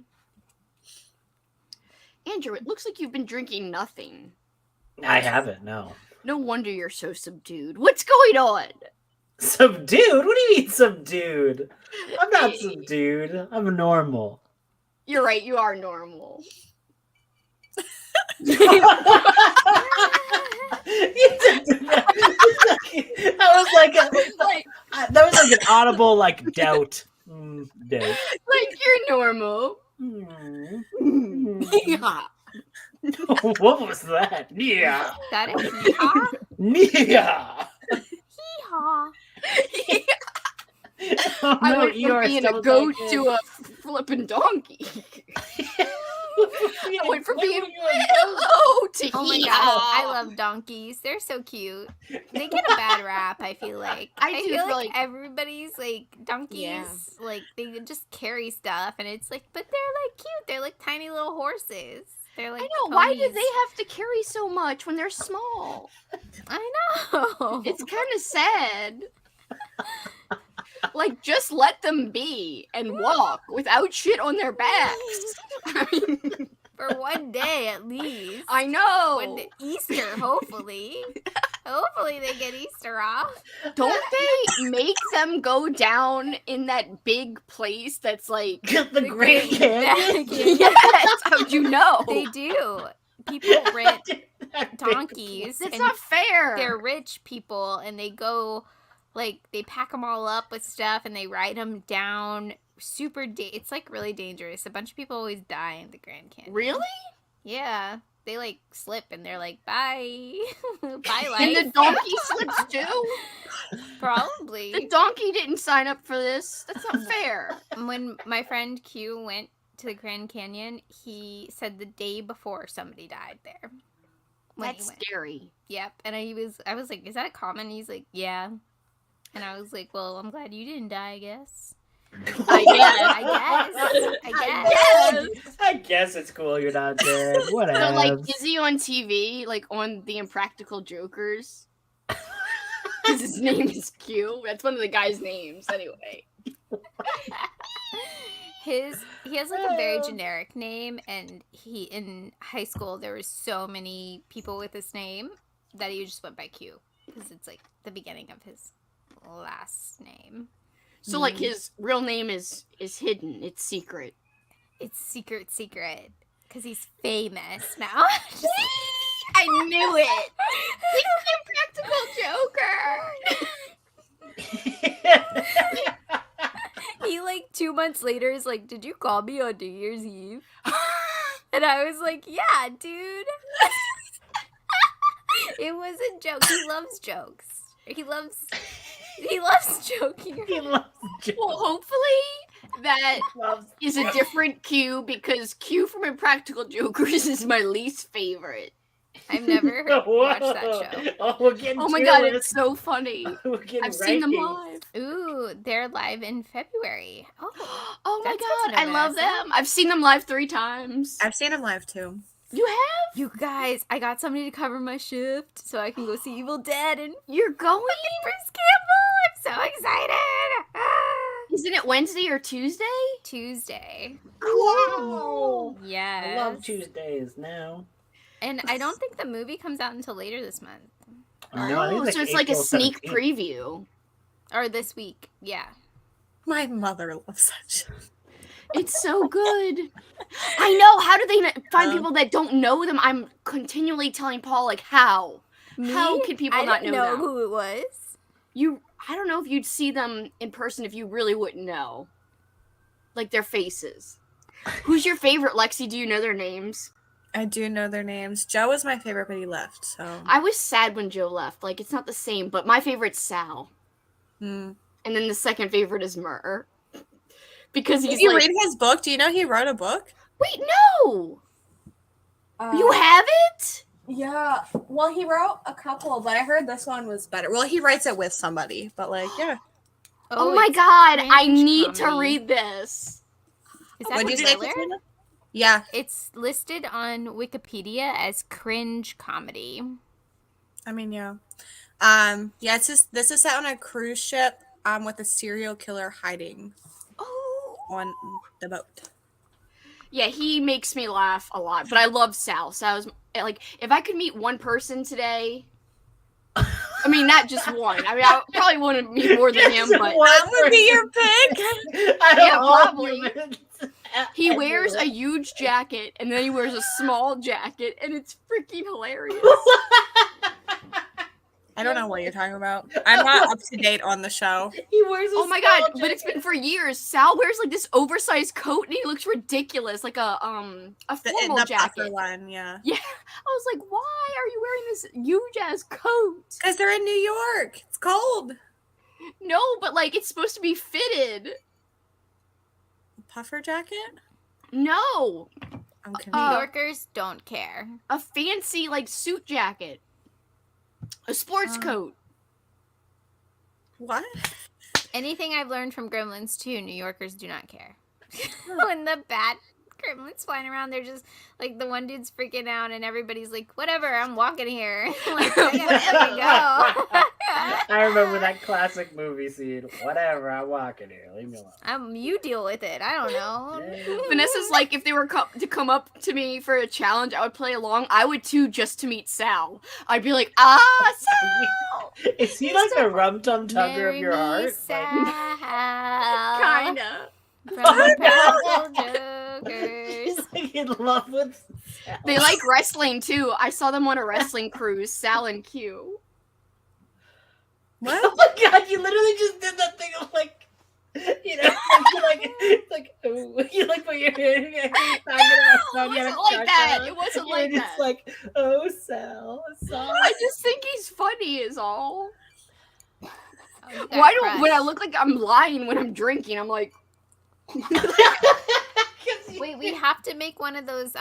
[SPEAKER 3] Andrew, it looks like you've been drinking nothing.
[SPEAKER 4] I haven't, no.
[SPEAKER 3] No wonder you're so subdued. What's going on?
[SPEAKER 4] Subdued? What do you mean subdued? I'm not subdued. I'm normal.
[SPEAKER 3] You're right, you are normal.
[SPEAKER 4] That was like an audible doubt. Doubt.
[SPEAKER 3] Like, you're normal. Yeah.
[SPEAKER 4] What was that? Yeah.
[SPEAKER 2] That is hee-haw.
[SPEAKER 4] Yeah.
[SPEAKER 2] Hee-haw.
[SPEAKER 4] Oh,
[SPEAKER 3] I
[SPEAKER 4] no,
[SPEAKER 3] went from
[SPEAKER 4] Eeyore
[SPEAKER 3] being a
[SPEAKER 4] sounds
[SPEAKER 3] goat
[SPEAKER 4] like
[SPEAKER 3] to a flippin' donkey. I went from being hello to
[SPEAKER 2] Oh my
[SPEAKER 3] hee-haw.
[SPEAKER 2] god, I love donkeys. They're so cute. They get a bad rap, I feel like.
[SPEAKER 3] I do
[SPEAKER 2] feel
[SPEAKER 3] feel
[SPEAKER 2] like
[SPEAKER 3] like-
[SPEAKER 2] everybody's like donkeys,
[SPEAKER 3] Yeah.
[SPEAKER 2] like they just carry stuff, and it's like, but they're like cute. They're like tiny little horses. They're like
[SPEAKER 3] I know, why do
[SPEAKER 2] ponies.
[SPEAKER 3] they have to carry so much when they're small?
[SPEAKER 2] I know.
[SPEAKER 3] It's kind of sad. Like, just let them be and walk without shit on their backs. I mean,
[SPEAKER 2] For one day at least.
[SPEAKER 3] I know.
[SPEAKER 2] One day, Easter, hopefully. Hopefully they get Easter off.
[SPEAKER 3] Don't they make them go down in that big place that's like...
[SPEAKER 4] the Grand Canyon.
[SPEAKER 3] Yes, how'd you know?
[SPEAKER 2] They do. People rent donkeys.
[SPEAKER 3] That's
[SPEAKER 2] and
[SPEAKER 3] not fair.
[SPEAKER 2] They're rich people, and they go, like, they pack them all up with stuff, and they ride them down. It's, like, really dangerous. A bunch of people always die in the Grand Canyon.
[SPEAKER 3] Really?
[SPEAKER 2] Yeah. They, like, slip, and they're like, bye. Bye, life.
[SPEAKER 3] And the donkey slips too?
[SPEAKER 2] Probably.
[SPEAKER 3] The donkey didn't sign up for this. That's not fair.
[SPEAKER 2] When my friend Q went to the Grand Canyon, he said the day before somebody died there.
[SPEAKER 3] That's scary.
[SPEAKER 2] Yep. And I was like, is that common? He's like, yeah. And I was like, well, I'm glad you didn't die, I guess.
[SPEAKER 4] I guess it's cool you're not dead. Whatever.
[SPEAKER 3] So, like, is he on TV, like, on the Impractical Jokers? Because his name is Q. That's one of the guys' names, anyway.
[SPEAKER 2] He has, like, a very generic name, and in high school, there were so many people with this name that he just went by Q. Because it's, like, the beginning of his last name.
[SPEAKER 3] So, like, his real name is hidden. It's secret.
[SPEAKER 2] It's secret. Because he's famous now.
[SPEAKER 3] I knew it! He's the Impractical Joker!
[SPEAKER 2] He, like, 2 months later is like, did you call me on New Year's Eve? And I was like, yeah, dude. It was a joke. He loves jokes. He loves joking.
[SPEAKER 4] He loves jokes.
[SPEAKER 3] Well, hopefully that is a different Q, because Q from Impractical Jokers is my least favorite.
[SPEAKER 2] I've never watched that show.
[SPEAKER 4] Oh
[SPEAKER 3] my god, it's so funny. I've seen them
[SPEAKER 4] live.
[SPEAKER 3] live.
[SPEAKER 2] Ooh, they're live in February.
[SPEAKER 3] Oh my
[SPEAKER 2] That's good
[SPEAKER 3] god,
[SPEAKER 2] to know,
[SPEAKER 3] I love
[SPEAKER 2] Vanessa.
[SPEAKER 3] them. I've seen them live 3 times.
[SPEAKER 1] I've seen him live too.
[SPEAKER 3] You have?
[SPEAKER 2] You guys, I got somebody to cover my shift so I can go see Evil Dead and
[SPEAKER 3] You're going?
[SPEAKER 2] Bruce Campbell. I'm so excited.
[SPEAKER 3] Isn't it Wednesday or Tuesday?
[SPEAKER 2] Tuesday.
[SPEAKER 3] Cool.
[SPEAKER 2] Yes.
[SPEAKER 4] I love Tuesdays now.
[SPEAKER 2] And I don't think the movie comes out until later this month.
[SPEAKER 4] No, I think
[SPEAKER 3] So it's like a
[SPEAKER 4] April
[SPEAKER 3] sneak
[SPEAKER 4] 17th.
[SPEAKER 3] preview.
[SPEAKER 2] Or this week. Yeah.
[SPEAKER 1] My mother loves that show.
[SPEAKER 3] It's so good. I know. How do they find people that don't know them? I'm continually telling Paul, like, how? How can people not
[SPEAKER 2] didn't
[SPEAKER 3] know
[SPEAKER 2] know
[SPEAKER 3] them?
[SPEAKER 2] who it was.
[SPEAKER 3] I don't know if you'd see them in person if you really wouldn't know. Like, their faces. Who's your favorite, Lexi? Do you know their names?
[SPEAKER 1] I do know their names. Joe was my favorite, but he left, so.
[SPEAKER 3] I was sad when Joe left. Like, it's not the same, but my favorite's Sal. And then the second favorite is Murr. Because he's
[SPEAKER 1] Did you
[SPEAKER 3] like...
[SPEAKER 1] read his book? Do you know he wrote a book?
[SPEAKER 3] Wait, no! You have it?
[SPEAKER 1] Yeah. Well, he wrote a couple, but I heard this one was better. Well, he writes it with somebody, but like, yeah.
[SPEAKER 3] Oh my
[SPEAKER 2] it's
[SPEAKER 3] god, I
[SPEAKER 2] cringe
[SPEAKER 3] need to
[SPEAKER 2] comedy.
[SPEAKER 3] read this.
[SPEAKER 2] Is that
[SPEAKER 1] What'd
[SPEAKER 2] the
[SPEAKER 1] you say,
[SPEAKER 2] trailer?
[SPEAKER 1] Katrina? Yeah.
[SPEAKER 2] It's listed on Wikipedia as cringe comedy.
[SPEAKER 1] I mean, yeah. Yeah, this is set on a cruise ship with a serial killer hiding on the boat.
[SPEAKER 3] Yeah, he makes me laugh a lot, but I love Sal. Sal's, like, if I could meet one person today... I mean, not just one. I mean, I probably want to meet more than him, but...
[SPEAKER 1] That would be your pick!
[SPEAKER 3] Yeah, probably. He wears a huge jacket, and then he wears a small jacket, and it's freaking hilarious.
[SPEAKER 1] I don't know what you're talking about. I'm not up to date on the show.
[SPEAKER 4] He wears a
[SPEAKER 3] Oh my god, but it's been for years. Sal wears like this oversized coat, and he looks ridiculous, like a formal
[SPEAKER 1] The
[SPEAKER 3] jacket.
[SPEAKER 1] puffer one, yeah.
[SPEAKER 3] Yeah, I was like, why are you wearing this huge ass coat?
[SPEAKER 1] Because they're in New York. It's cold.
[SPEAKER 3] No, but like it's supposed to be fitted.
[SPEAKER 1] Puffer jacket?
[SPEAKER 3] No,
[SPEAKER 1] I'm confused.
[SPEAKER 2] New Yorkers don't care.
[SPEAKER 3] a fancy like suit jacket, a sports coat.
[SPEAKER 1] What?
[SPEAKER 2] Anything I've learned from Gremlins 2, New Yorkers do not care. When the bad Gremlins flying around, they're just like the one dude's freaking out, and everybody's like, "Whatever, I'm walking here." Like, I gotta go.
[SPEAKER 4] I remember that classic movie scene. Whatever, I'm walking here. Leave me alone.
[SPEAKER 2] You deal with it. I don't know.
[SPEAKER 3] Vanessa's like, if they were to come up to me for a challenge, I would play along. I would too, just to meet Sal. I'd be like, Sal!
[SPEAKER 4] Is he like the rum tum tugger of your heart?
[SPEAKER 2] Sal.
[SPEAKER 3] Kinda.
[SPEAKER 2] From Practical Jokers.
[SPEAKER 4] He's like in love with Sal.
[SPEAKER 3] They like wrestling too. I saw them on a wrestling cruise, Sal and Q.
[SPEAKER 1] What?
[SPEAKER 4] Oh my god, you literally just did that thing of like, you know, you like put your hand in your
[SPEAKER 3] No, it wasn't like that. It wasn't like
[SPEAKER 4] It's
[SPEAKER 3] that.
[SPEAKER 4] like, oh, Sal.
[SPEAKER 3] I just think he's funny is all.
[SPEAKER 2] Oh, you got
[SPEAKER 3] Why
[SPEAKER 2] a
[SPEAKER 3] don't when I
[SPEAKER 2] crush.
[SPEAKER 3] look like I'm lying when I'm drinking, I'm like
[SPEAKER 2] Wait, we have to make one of those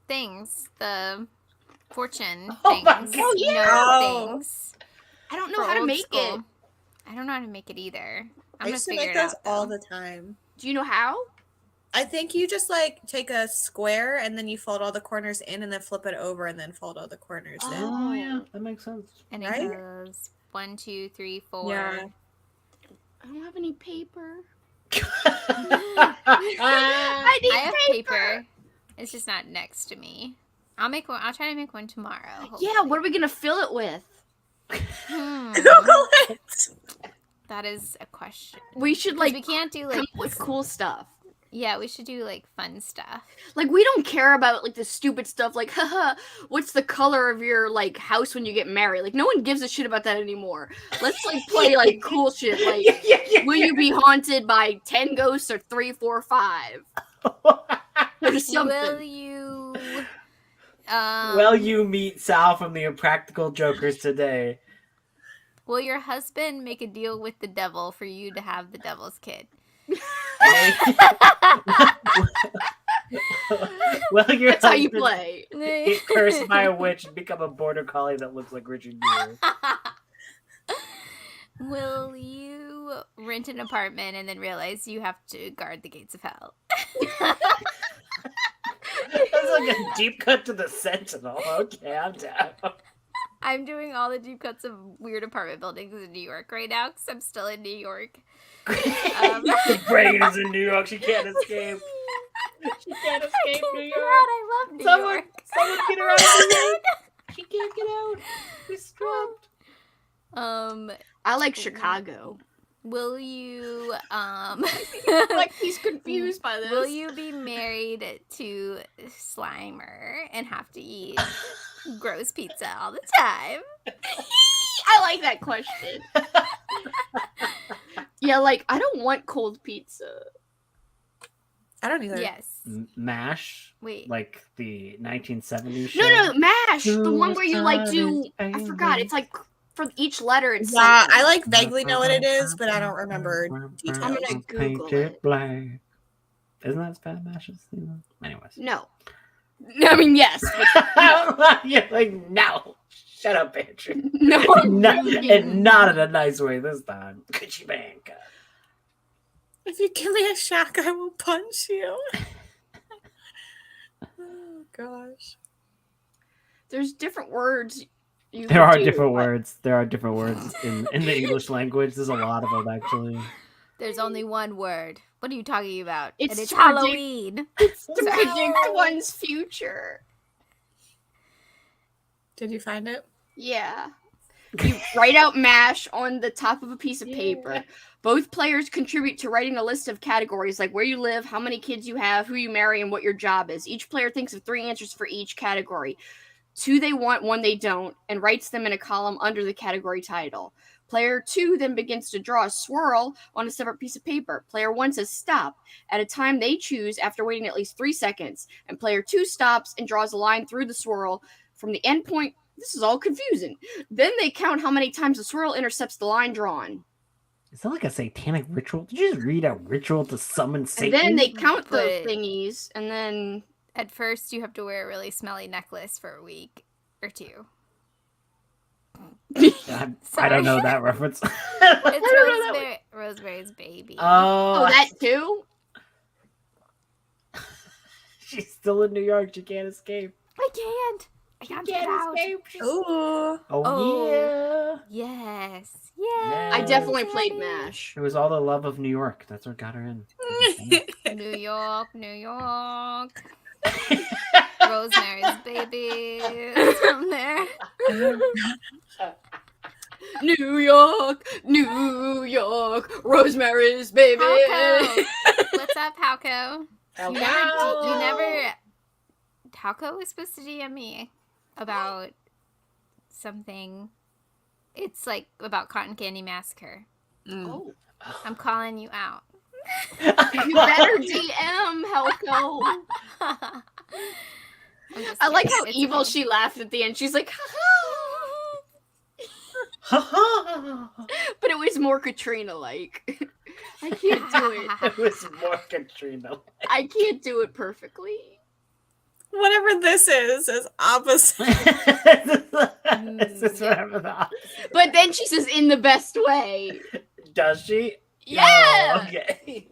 [SPEAKER 2] things, the fortune
[SPEAKER 4] Oh my
[SPEAKER 2] things.
[SPEAKER 4] God.
[SPEAKER 2] You know,
[SPEAKER 1] Oh.
[SPEAKER 2] things.
[SPEAKER 3] I don't know
[SPEAKER 2] for
[SPEAKER 3] how to
[SPEAKER 2] old
[SPEAKER 3] make
[SPEAKER 2] school.
[SPEAKER 3] it.
[SPEAKER 2] I don't know how to make it either. I'm
[SPEAKER 1] I
[SPEAKER 2] gonna
[SPEAKER 1] used to
[SPEAKER 2] figure
[SPEAKER 1] make
[SPEAKER 2] it
[SPEAKER 1] those
[SPEAKER 2] out.
[SPEAKER 1] all
[SPEAKER 2] though.
[SPEAKER 1] the time.
[SPEAKER 3] Do you know how?
[SPEAKER 1] I think you just like take a square and then you fold all the corners in and then flip it over and then fold all the corners in.
[SPEAKER 4] Oh, yeah, that makes sense.
[SPEAKER 2] And it
[SPEAKER 1] Right?
[SPEAKER 2] goes 1, 2, 3, 4.
[SPEAKER 1] Yeah.
[SPEAKER 3] I don't have any paper.
[SPEAKER 4] I
[SPEAKER 3] I need
[SPEAKER 2] I have paper. It's just not next to me. I'll make one. I'll try to make one tomorrow.
[SPEAKER 3] Yeah,
[SPEAKER 2] hopefully.
[SPEAKER 3] what are we gonna fill it with?
[SPEAKER 1] Google it.
[SPEAKER 2] That is a question.
[SPEAKER 3] We should
[SPEAKER 2] 'Cause
[SPEAKER 3] like
[SPEAKER 2] we can't do
[SPEAKER 3] come
[SPEAKER 2] like
[SPEAKER 3] up with cool stuff.
[SPEAKER 2] Yeah, we should do like fun stuff.
[SPEAKER 3] Like we don't care about like the stupid stuff like haha, what's the color of your like house when you get married? Like no one gives a shit about that anymore. Let's like play like cool shit like will you be haunted by 10 ghosts or 3, 4, 5? Or something.
[SPEAKER 2] Will you?
[SPEAKER 4] Well, you meet Sal from the Impractical Jokers today.
[SPEAKER 2] Will your husband make a deal with the devil for you to have the devil's kid?
[SPEAKER 4] Well, your
[SPEAKER 3] That's how you
[SPEAKER 4] husband
[SPEAKER 3] play.
[SPEAKER 4] get cursed by a witch and become a border collie that looks like Richard Gere.
[SPEAKER 2] Will you rent an apartment and then realize you have to guard the gates of hell?
[SPEAKER 4] That's like a deep cut to the Sentinel. Okay, I'm down.
[SPEAKER 2] I'm doing all the deep cuts of weird apartment buildings in New York right now because I'm still in New York.
[SPEAKER 4] Reagan's in New York. She can't escape. She can't
[SPEAKER 2] I
[SPEAKER 4] escape
[SPEAKER 2] can't
[SPEAKER 4] New
[SPEAKER 2] get
[SPEAKER 4] York.
[SPEAKER 2] out. I love New York.
[SPEAKER 4] Someone get her out of New York. She can't get out. She's trapped.
[SPEAKER 3] I like Chicago.
[SPEAKER 2] Will you
[SPEAKER 3] Like he's confused by this.
[SPEAKER 2] will you be married to Slimer and have to eat gross pizza all the time?
[SPEAKER 3] I like that question. Yeah, like I don't want cold pizza.
[SPEAKER 1] I don't either.
[SPEAKER 2] Yes.
[SPEAKER 4] MASH,
[SPEAKER 2] Wait.
[SPEAKER 4] like the 1970s show.
[SPEAKER 3] No, MASH, the one where you like do. I forgot. It's like for each letter. It's
[SPEAKER 1] Yeah,
[SPEAKER 3] something.
[SPEAKER 1] I like vaguely know what it is, but I don't remember details.
[SPEAKER 3] I'm gonna Google
[SPEAKER 4] Paint
[SPEAKER 3] it.
[SPEAKER 4] black. Isn't that Fat Mash's theme? Anyways.
[SPEAKER 3] No. I mean, yes. But
[SPEAKER 4] You're like, no. Shut up, Andrew.
[SPEAKER 3] no.
[SPEAKER 4] And not in a nice way this time. Coochie bank.
[SPEAKER 1] If you give me a shack, I will punch you. Oh gosh.
[SPEAKER 3] There's different words.
[SPEAKER 4] There are different words. There are different words in the English language. There's a lot of them, actually.
[SPEAKER 2] There's only one word. What are you talking about?
[SPEAKER 3] It's
[SPEAKER 2] and it's
[SPEAKER 3] to predict-
[SPEAKER 2] Halloween.
[SPEAKER 3] To predict one's future.
[SPEAKER 1] Did you find it?
[SPEAKER 3] Yeah. You write out MASH on the top of a piece of paper. Both players contribute to writing a list of categories like where you live, how many kids you have, who you marry, and what your job is. Each player thinks of 3 answers for each category. 2 they want, 1 they don't, and writes them in a column under the category title. Player 2 then begins to draw a swirl on a separate piece of paper. Player 1 says stop at a time they choose after waiting at least 3 seconds, and player 2 stops and draws a line through the swirl from the end point. This is all confusing. Then they count how many times the swirl intercepts the line drawn.
[SPEAKER 4] Is that like a satanic ritual? Did you just read a ritual to summon Satan?
[SPEAKER 3] And then they count the
[SPEAKER 2] But-
[SPEAKER 3] thingies, and then
[SPEAKER 2] At first, you have to wear a really smelly necklace for a week or 2.
[SPEAKER 4] I don't know that reference.
[SPEAKER 2] It's Rosemary's Baby.
[SPEAKER 3] oh, that too.
[SPEAKER 4] She's still in New York. She can't escape.
[SPEAKER 2] I can't. I can't get out.
[SPEAKER 1] Ooh.
[SPEAKER 4] Oh, yeah.
[SPEAKER 2] Yes. Yes.
[SPEAKER 3] I definitely played
[SPEAKER 2] Daddy.
[SPEAKER 3] MASH.
[SPEAKER 4] It was all the love of New York. That's what got her in.
[SPEAKER 2] New York, New York. Rosemary's Baby. It's from there.
[SPEAKER 3] New York, Rosemary's Baby.
[SPEAKER 2] Palco. What's up, Palco? You never. Taco was supposed to DM me about something. It's like about Cotton Candy Massacre.
[SPEAKER 3] Oh.
[SPEAKER 2] I'm calling you out.
[SPEAKER 3] You better DM Helco. I like how evil she laughed at the end. She's like, ha. But it was more Katrina-like. I can't do it.
[SPEAKER 4] It was more Katrina.
[SPEAKER 3] I can't do it perfectly.
[SPEAKER 1] Whatever this is opposite.
[SPEAKER 4] This is whatever the opposite.
[SPEAKER 3] But then she says, in the best way.
[SPEAKER 4] Does she?
[SPEAKER 3] Yeah.
[SPEAKER 4] Oh, okay.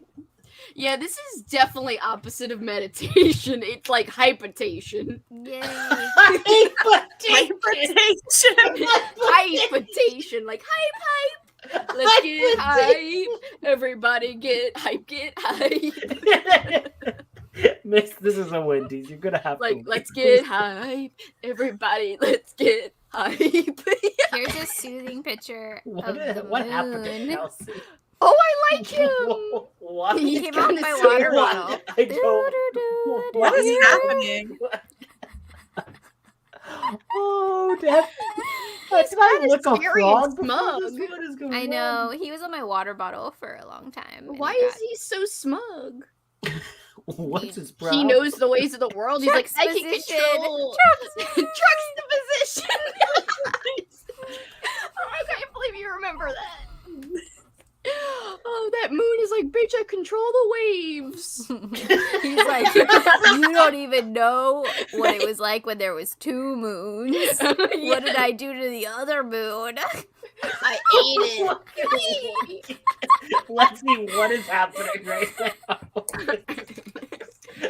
[SPEAKER 3] Yeah, this is definitely opposite of meditation. It's like hypotation.
[SPEAKER 2] Yay.
[SPEAKER 3] Hypotation. Like hype. Let's get hype. Everybody get hype. Get hype.
[SPEAKER 4] Miss, this is a Wendy's. You're gonna have
[SPEAKER 3] like,
[SPEAKER 4] to.
[SPEAKER 3] let's get hype. Everybody, let's get hype.
[SPEAKER 2] Here's a soothing picture
[SPEAKER 4] What
[SPEAKER 2] of the
[SPEAKER 4] what happened to
[SPEAKER 2] moon.
[SPEAKER 4] Kelsey?
[SPEAKER 3] Oh, I like him.
[SPEAKER 4] What?
[SPEAKER 2] He
[SPEAKER 3] He's
[SPEAKER 2] came out
[SPEAKER 3] kinda
[SPEAKER 2] my
[SPEAKER 3] so
[SPEAKER 2] water
[SPEAKER 3] what?
[SPEAKER 2] bottle.
[SPEAKER 4] I don't.
[SPEAKER 1] What is happening?
[SPEAKER 4] Oh, Dad.
[SPEAKER 3] He's
[SPEAKER 4] Can I
[SPEAKER 3] kinda
[SPEAKER 4] look a
[SPEAKER 3] scary
[SPEAKER 4] frog
[SPEAKER 3] and
[SPEAKER 4] before
[SPEAKER 3] smug.
[SPEAKER 4] this? What is going
[SPEAKER 2] I
[SPEAKER 4] on?
[SPEAKER 2] know. He was on my water bottle for a long time. and
[SPEAKER 3] Why
[SPEAKER 2] it
[SPEAKER 3] is
[SPEAKER 2] got-
[SPEAKER 3] he so smug?
[SPEAKER 4] What's his bro?
[SPEAKER 3] He knows the ways of the world. He's like, I can
[SPEAKER 2] Juxtaposition.
[SPEAKER 3] control juxtaposition. Oh, I can't believe you remember that. Oh, that moon is like, bitch, I control the waves.
[SPEAKER 2] He's like, you don't even know what it was like when there was two moons. What did I do to the other moon?
[SPEAKER 3] I ate it.
[SPEAKER 4] Let's see what is happening right now.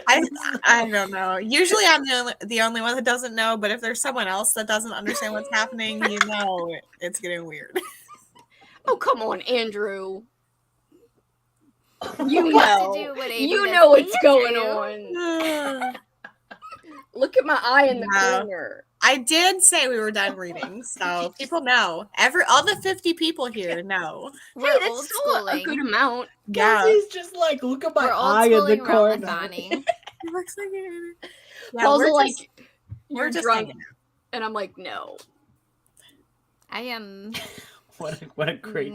[SPEAKER 1] I don't know. Usually I'm the only one that doesn't know, but if there's someone else that doesn't understand what's happening, you know it's getting weird.
[SPEAKER 3] Oh, come on, Andrew.
[SPEAKER 2] You
[SPEAKER 3] You
[SPEAKER 2] have
[SPEAKER 3] know.
[SPEAKER 2] to do what
[SPEAKER 3] You
[SPEAKER 2] Ava
[SPEAKER 3] know
[SPEAKER 2] does.
[SPEAKER 3] what's going
[SPEAKER 2] Andrew.
[SPEAKER 3] on. Look at my eye in the
[SPEAKER 1] Wow.
[SPEAKER 3] corner.
[SPEAKER 1] I did say we were done reading, so people know. All the 50 people here know.
[SPEAKER 2] We're
[SPEAKER 3] Hey, that's
[SPEAKER 2] old
[SPEAKER 3] still a
[SPEAKER 2] schooling.
[SPEAKER 3] good amount.
[SPEAKER 1] Yeah.
[SPEAKER 4] Kelsey's just like, look at my
[SPEAKER 2] We're old
[SPEAKER 4] eye in the
[SPEAKER 2] schooling
[SPEAKER 4] corner.
[SPEAKER 2] Realmathoning.
[SPEAKER 1] It looks like it. Yeah,
[SPEAKER 3] Paul's
[SPEAKER 1] we're
[SPEAKER 3] like,
[SPEAKER 1] just-
[SPEAKER 3] you're
[SPEAKER 1] we're just
[SPEAKER 3] drunk.
[SPEAKER 1] hanging out.
[SPEAKER 3] And I'm like, no.
[SPEAKER 2] I am.
[SPEAKER 4] What a great.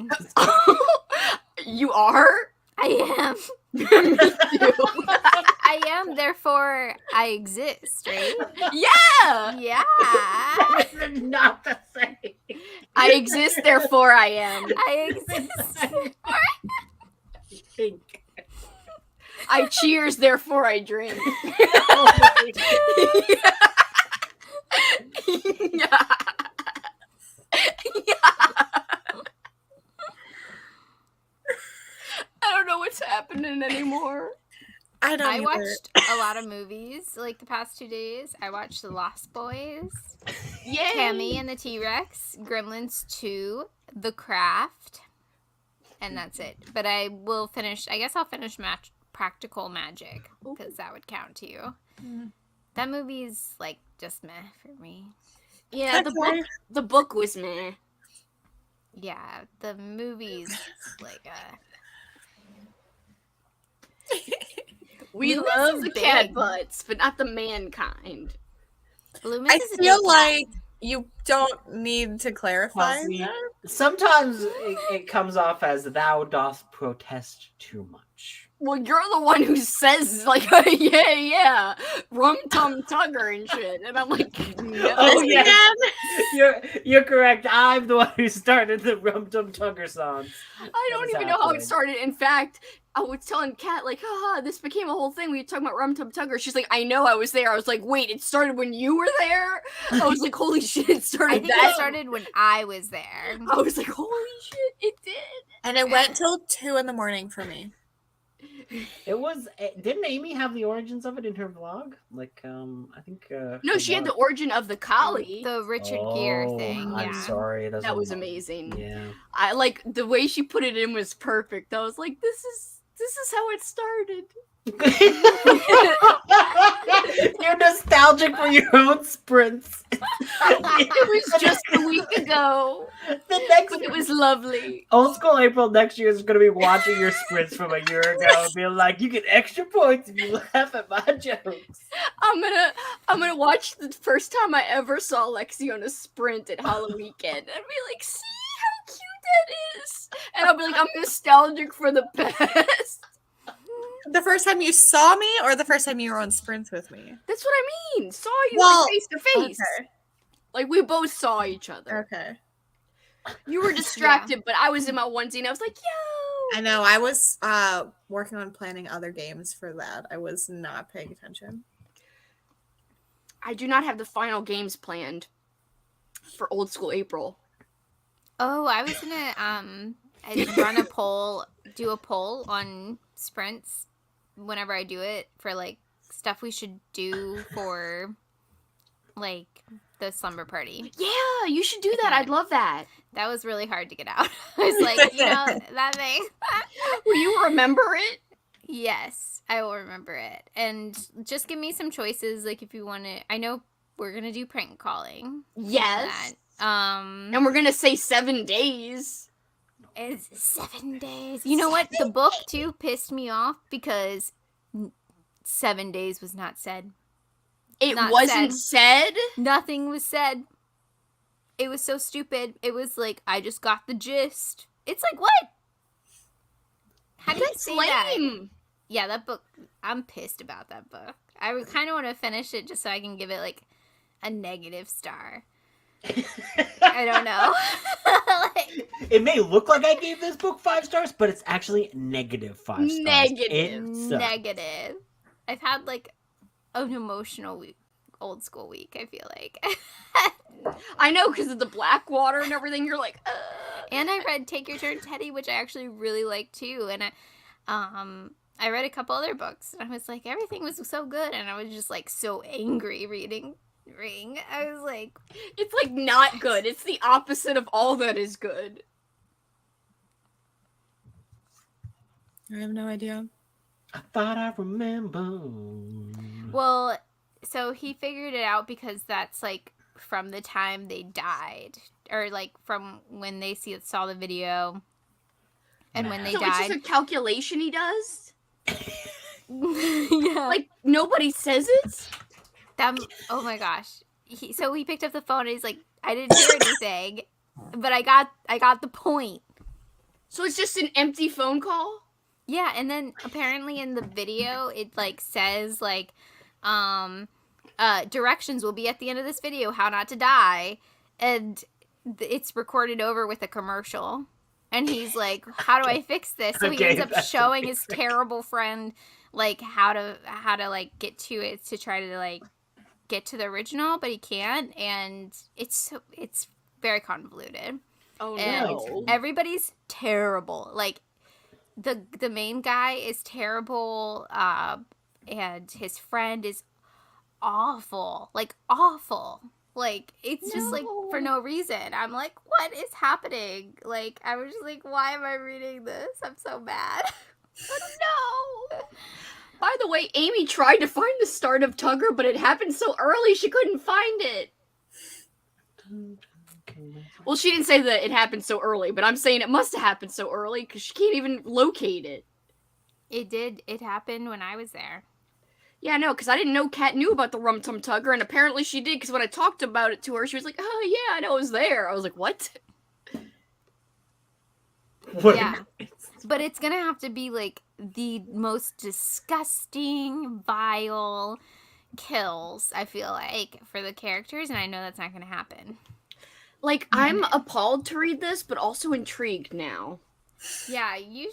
[SPEAKER 3] You are?
[SPEAKER 2] I am.
[SPEAKER 3] Me too.
[SPEAKER 2] I am, therefore I exist, right?
[SPEAKER 3] Yeah!
[SPEAKER 2] Yeah.
[SPEAKER 4] This is not the same.
[SPEAKER 3] I exist, therefore I am.
[SPEAKER 2] I exist.
[SPEAKER 3] I cheers, therefore I drink. Yeah. I don't know what's happening anymore.
[SPEAKER 1] I don't
[SPEAKER 2] I
[SPEAKER 1] either.
[SPEAKER 2] watched a lot of movies like the past 2 days. I watched The Lost Boys,
[SPEAKER 3] Yay!
[SPEAKER 2] Tammy and the T-Rex, Gremlins 2, The Craft, and that's it. But I will finish, I guess I'll finish Practical Magic, because that would count too.
[SPEAKER 1] Mm.
[SPEAKER 2] That movie's like just meh for me.
[SPEAKER 3] Yeah, the book was meh.
[SPEAKER 2] Yeah, the movie's like
[SPEAKER 3] We
[SPEAKER 2] Loomis
[SPEAKER 3] love
[SPEAKER 2] is
[SPEAKER 3] the
[SPEAKER 2] big.
[SPEAKER 3] cat butts, but not the mankind.
[SPEAKER 2] Loomis
[SPEAKER 1] I
[SPEAKER 2] is a
[SPEAKER 1] feel
[SPEAKER 2] big
[SPEAKER 1] like you don't need to clarify
[SPEAKER 4] Kelsey,
[SPEAKER 1] that.
[SPEAKER 4] sometimes it comes off as thou dost protest too much.
[SPEAKER 3] Well, you're the one who says, like, yeah, rum tum tugger and shit. And I'm like, no.
[SPEAKER 4] Oh, yes. You're correct. I'm the one who started the Rum Tum Tugger songs.
[SPEAKER 3] I don't
[SPEAKER 4] That
[SPEAKER 3] even
[SPEAKER 4] was
[SPEAKER 3] know how it
[SPEAKER 4] happening.
[SPEAKER 3] started. In fact, I was telling Kat, like, haha, this became a whole thing. We were talking about Rum Tum Tugger. She's like, I know, I was there. I was like, wait, it started when you were there? I was like, holy shit, it started
[SPEAKER 2] I think
[SPEAKER 3] that.
[SPEAKER 2] it started when I was there.
[SPEAKER 3] I was like, holy shit, it did.
[SPEAKER 1] And it went till 2 a.m. for me.
[SPEAKER 4] It was. Didn't Amy have the origins of it in her vlog? Like, I think.
[SPEAKER 3] No, she had the origin of the collie.
[SPEAKER 2] The Richard Gere thing.
[SPEAKER 4] I'm
[SPEAKER 2] Yeah.
[SPEAKER 4] sorry.
[SPEAKER 3] That was amazing.
[SPEAKER 4] Yeah.
[SPEAKER 3] I like the way she put it in was perfect. I was like, this is how it started.
[SPEAKER 4] You're nostalgic for your own sprints.
[SPEAKER 3] It was just a week ago.
[SPEAKER 4] The next
[SPEAKER 3] But it was lovely.
[SPEAKER 4] Old School April next year is going to be watching your sprints from a year ago and being like, you get extra points if you laugh at my jokes.
[SPEAKER 3] I'm gonna watch the first time I ever saw Lexie on a sprint at Halloween weekend and be like, see how cute that is? And I'll be like, I'm nostalgic for the best.
[SPEAKER 1] The first time you saw me or the first time you were on sprints with me?
[SPEAKER 3] That's what I mean. Saw you
[SPEAKER 1] Well,
[SPEAKER 3] face to face.
[SPEAKER 1] Okay.
[SPEAKER 3] Like we both saw each other.
[SPEAKER 1] Okay.
[SPEAKER 3] You were distracted, but I was in my onesie and I was like, yo.
[SPEAKER 1] I know. I was working on planning other games for that. I was not paying attention.
[SPEAKER 3] I do not have the final games planned for Old School April.
[SPEAKER 2] Oh, I was gonna do a poll on sprints whenever I do it for like stuff we should do for like the slumber party.
[SPEAKER 3] Yeah, you should do that. I'd love that.
[SPEAKER 2] That was really hard to get out. I was like, that thing.
[SPEAKER 3] Will you remember it?
[SPEAKER 2] Yes, I will remember it. And just give me some choices, like if you want to. I know we're gonna do prank calling.
[SPEAKER 3] Yes.
[SPEAKER 2] And
[SPEAKER 3] we're gonna say 7 days.
[SPEAKER 2] It's 7 days. You know what? The book too pissed me off because 7 days was not said.
[SPEAKER 3] It wasn't said?
[SPEAKER 2] Nothing was said. It was so stupid. It was like, I just got the gist. It's like, what? How do you say that? Yeah, that book, I'm pissed about that book. I kind of want to finish it just so I can give it like a negative star. I don't know.
[SPEAKER 4] It may look like I gave this book 5 stars, but it's actually negative 5 stars.
[SPEAKER 2] Negative. I've had like an emotional week, old school week, I feel like.
[SPEAKER 3] I know, because of the Blackwater and everything, you're like, ugh.
[SPEAKER 2] And I read Take Your Turn, Teddy, which I actually really like too. And I read a couple other books, and I was like, everything was so good, and I was just like so angry reading Ring. I was like,
[SPEAKER 3] it's like not good. It's the opposite of all that is good.
[SPEAKER 1] I have no idea.
[SPEAKER 4] I thought I remember.
[SPEAKER 2] Well, so he figured it out because that's like from the time they died, or like from when they saw the video, and when they died.
[SPEAKER 3] It's just a calculation he does.
[SPEAKER 2] Yeah,
[SPEAKER 3] like nobody says it.
[SPEAKER 2] Oh my gosh. So he picked up the phone and he's like, I didn't hear anything, but I got the point.
[SPEAKER 3] So it's just an empty phone call?
[SPEAKER 2] Yeah, and then apparently in the video it like says like directions will be at the end of this video, how not to die, and it's recorded over with a commercial. And he's like, how do I fix this? So he ends up showing his terrible friend like how to like get to it to try to like get to the original, but he can't, and it's very convoluted.
[SPEAKER 3] Oh
[SPEAKER 2] and
[SPEAKER 3] no.
[SPEAKER 2] Everybody's terrible. Like the main guy is terrible, and his friend is awful. Like awful. Like it's just like for no reason. I'm like, what is happening? Like I was just like, why am I reading this? I'm so mad.
[SPEAKER 3] Oh no. By the way, Amy tried to find the start of Tugger, but it happened so early she couldn't find it. Well, she didn't say that it happened so early, but I'm saying it must have happened so early because she can't even locate it.
[SPEAKER 2] It did. It happened when I was there.
[SPEAKER 3] Yeah, no, because I didn't know Kat knew about the Rum Tum Tugger, and apparently she did, because when I talked about it to her, she was like, oh, yeah, I know it was there. I was like, what?
[SPEAKER 2] Yeah. But it's going to have to be, like, the most disgusting, vile kills, I feel like, for the characters, and I know that's not going to happen.
[SPEAKER 3] Like, I'm appalled to read this, but also intrigued now.
[SPEAKER 2] Yeah, you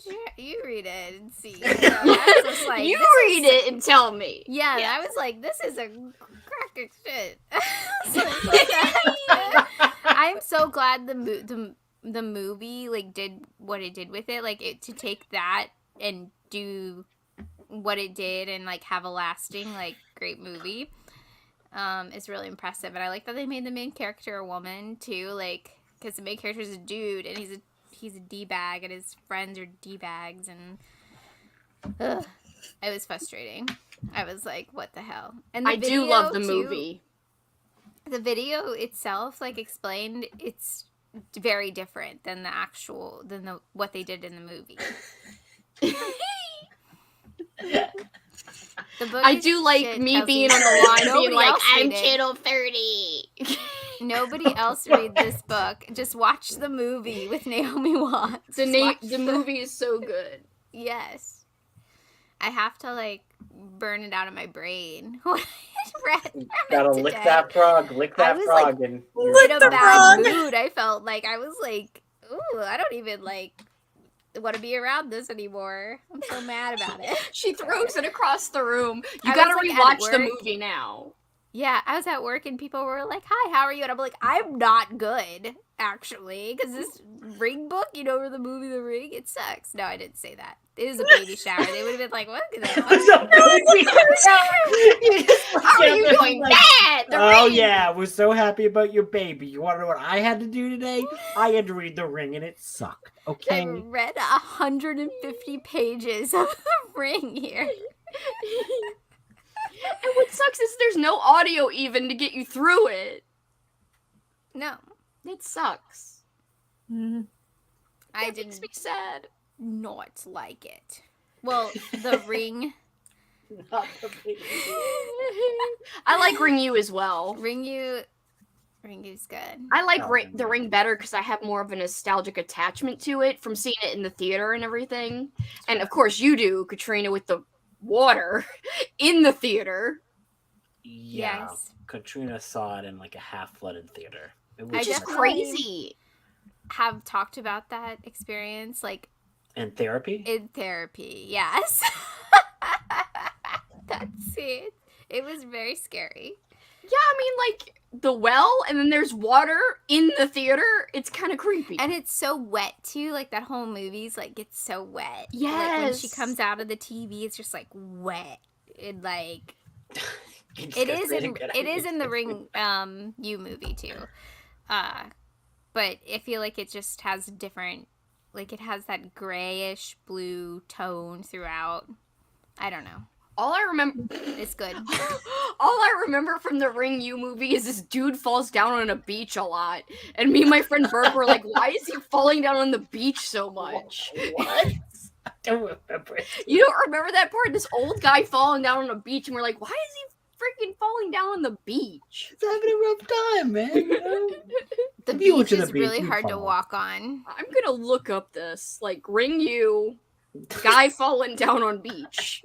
[SPEAKER 2] read it and see. I was just like,
[SPEAKER 3] you read it and tell me.
[SPEAKER 2] Yeah, I was like, this is a cracking shit. I'm so glad the movie like did what it did with it, like to take that and do what it did and like have a lasting like great movie. Is really impressive, and I like that they made the main character a woman too, like because the main character is a dude and he's a D-bag and his friends are D-bags and It was frustrating. I was like, what the hell? And
[SPEAKER 3] I do love the movie.
[SPEAKER 2] The video itself, like, explained, it's very different than what they did in the movie. The book
[SPEAKER 3] I do like me being on the line being like, I'm channel 30.
[SPEAKER 2] Nobody else read this book. Just watch the movie with Naomi Watts.
[SPEAKER 3] The movie is so good.
[SPEAKER 2] Yes. I have to, like, burn it out of my brain.
[SPEAKER 4] Gotta lick that frog. Lick that frog.
[SPEAKER 2] Like,
[SPEAKER 4] and
[SPEAKER 2] in a bad mood. I felt like I was like, ooh, I don't even, like, want to be around this anymore. I'm so mad about it.
[SPEAKER 3] She throws it across the room. You gotta rewatch the movie now.
[SPEAKER 2] Yeah, I was at work and people were like, hi, how are you? And I'm like, I'm not good, actually, because this Ring book, you know, the movie The Ring, it sucks. No, I didn't say that. It was a baby shower. They would have been like, what is that?
[SPEAKER 3] How are you doing that?
[SPEAKER 4] Oh, yeah, I was so happy about your baby. You want to know what I had to do today? I had to read The Ring, and it sucked. Okay?
[SPEAKER 2] I read 150 pages of The Ring here.
[SPEAKER 3] And what sucks is there's no audio even to get you through it.
[SPEAKER 2] No.
[SPEAKER 3] It sucks.
[SPEAKER 2] Mm-hmm.
[SPEAKER 3] It makes me sad.
[SPEAKER 2] Not like it. Well, The Ring.
[SPEAKER 3] I like Ring You as well.
[SPEAKER 2] Ring You's good.
[SPEAKER 3] I like The Ring better because I have more of a nostalgic attachment to it from seeing it in the theater and everything. And of course you do, Katrina, with the water in the theater.
[SPEAKER 4] Yeah,
[SPEAKER 2] yes.
[SPEAKER 4] Katrina saw it in like a half-flooded theater. It
[SPEAKER 3] was just crazy.
[SPEAKER 2] Have talked about that experience, like
[SPEAKER 4] in therapy.
[SPEAKER 2] In therapy, yes. That's it. It was very scary.
[SPEAKER 3] Yeah, I mean, like the well, and then there's water in the theater. It's kind of creepy,
[SPEAKER 2] and it's so wet too. Like that whole movie's like it's so wet.
[SPEAKER 3] Yes.
[SPEAKER 2] Like when she comes out of the TV, it's just like wet. It like it is in the Ring You movie too. But I feel like it just has different, like it has that grayish blue tone throughout. I don't know.
[SPEAKER 3] All I remember...
[SPEAKER 2] It's good.
[SPEAKER 3] All I remember from the Ring You movie is this dude falls down on a beach a lot. And me and my friend Burke were like, why is he falling down on the beach so much?
[SPEAKER 4] What? I don't remember.
[SPEAKER 3] You don't remember that part? This old guy falling down on a beach, and we're like, why is he freaking falling down on the beach?
[SPEAKER 4] He's having a rough time, man. You know?
[SPEAKER 2] The beach is really hard to walk on.
[SPEAKER 3] I'm gonna look up this. Like, Ring You... guy falling down on beach.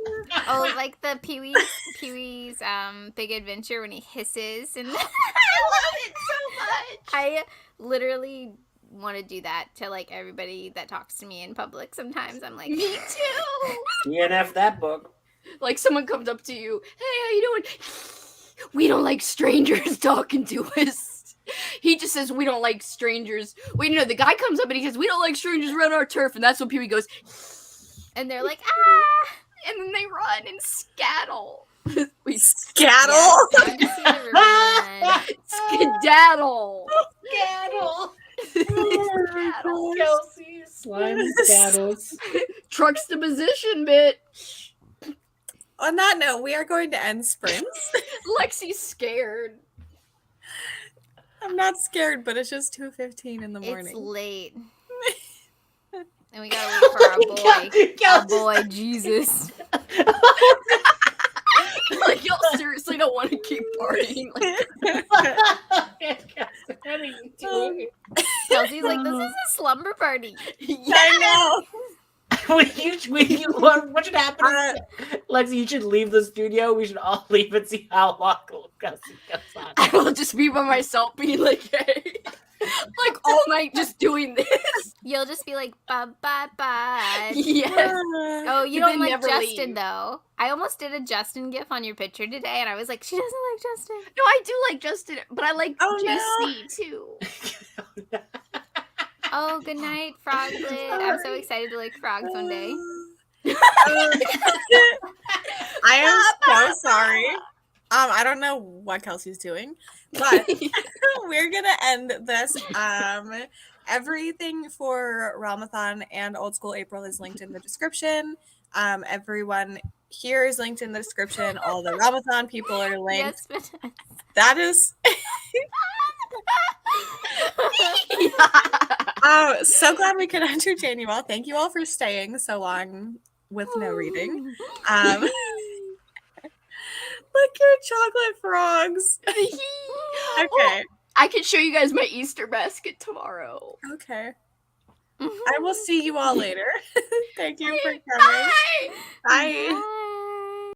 [SPEAKER 2] Oh, like the Pee-wee's Big Adventure when he hisses and I love it so much. I literally want to do that to like everybody that talks to me in public. Sometimes I'm like, me too.
[SPEAKER 4] DNF that book.
[SPEAKER 3] Like someone comes up to you, hey, how you doing? We don't like strangers talking to us. He just says we don't like strangers. Wait, no, the guy comes up and he says we don't like strangers around our turf, and that's when Pee-wee goes.
[SPEAKER 2] And they're like, ah!
[SPEAKER 3] And then they run and scattle.
[SPEAKER 1] We scattle?
[SPEAKER 2] Yeah,
[SPEAKER 3] skedaddle.
[SPEAKER 4] Scaddle.
[SPEAKER 3] Scaddle.
[SPEAKER 4] Kelsey, slime scaddles.
[SPEAKER 3] Trucks to position, bitch.
[SPEAKER 1] On that note, we are going to end sprints.
[SPEAKER 3] Lexi's scared.
[SPEAKER 1] I'm not scared, but it's just 2:15 in the morning.
[SPEAKER 2] It's late. And we gotta wait for our boy. Our boy, Jesus.
[SPEAKER 3] Like, y'all seriously don't want to keep partying? Like,
[SPEAKER 4] what are you doing?
[SPEAKER 2] Kelsey's like, this is a slumber party.
[SPEAKER 1] Yeah, I know.
[SPEAKER 4] What should happen? Lexi, you should leave the studio. We should all leave and see how long Kelsey goes on.
[SPEAKER 3] I will just be by myself being like, hey. Like all night just doing this.
[SPEAKER 2] You'll just be like, bye.
[SPEAKER 3] Yes.
[SPEAKER 2] Oh, you don't like Justin, though. I almost did a Justin gif on your picture today, and I was like, she doesn't like Justin.
[SPEAKER 3] No, I do like Justin, but I like JC, too.
[SPEAKER 2] Oh, good night, Froglet. I'm so excited to like frogs one day.
[SPEAKER 1] I am so sorry. I don't know what Kelsey's doing, but we're gonna end this. Everything for Realmathon and Old School April is linked in the description. Everyone here is linked in the description. All the Realmathon people are linked.
[SPEAKER 2] Yes, but
[SPEAKER 1] That is so glad we could entertain you all. Thank you all for staying so long with no reading. Look, your chocolate frogs. Okay.
[SPEAKER 3] I can show you guys my Easter basket tomorrow.
[SPEAKER 1] Okay. I will see you all later. Thank you for coming. Bye.
[SPEAKER 2] Bye.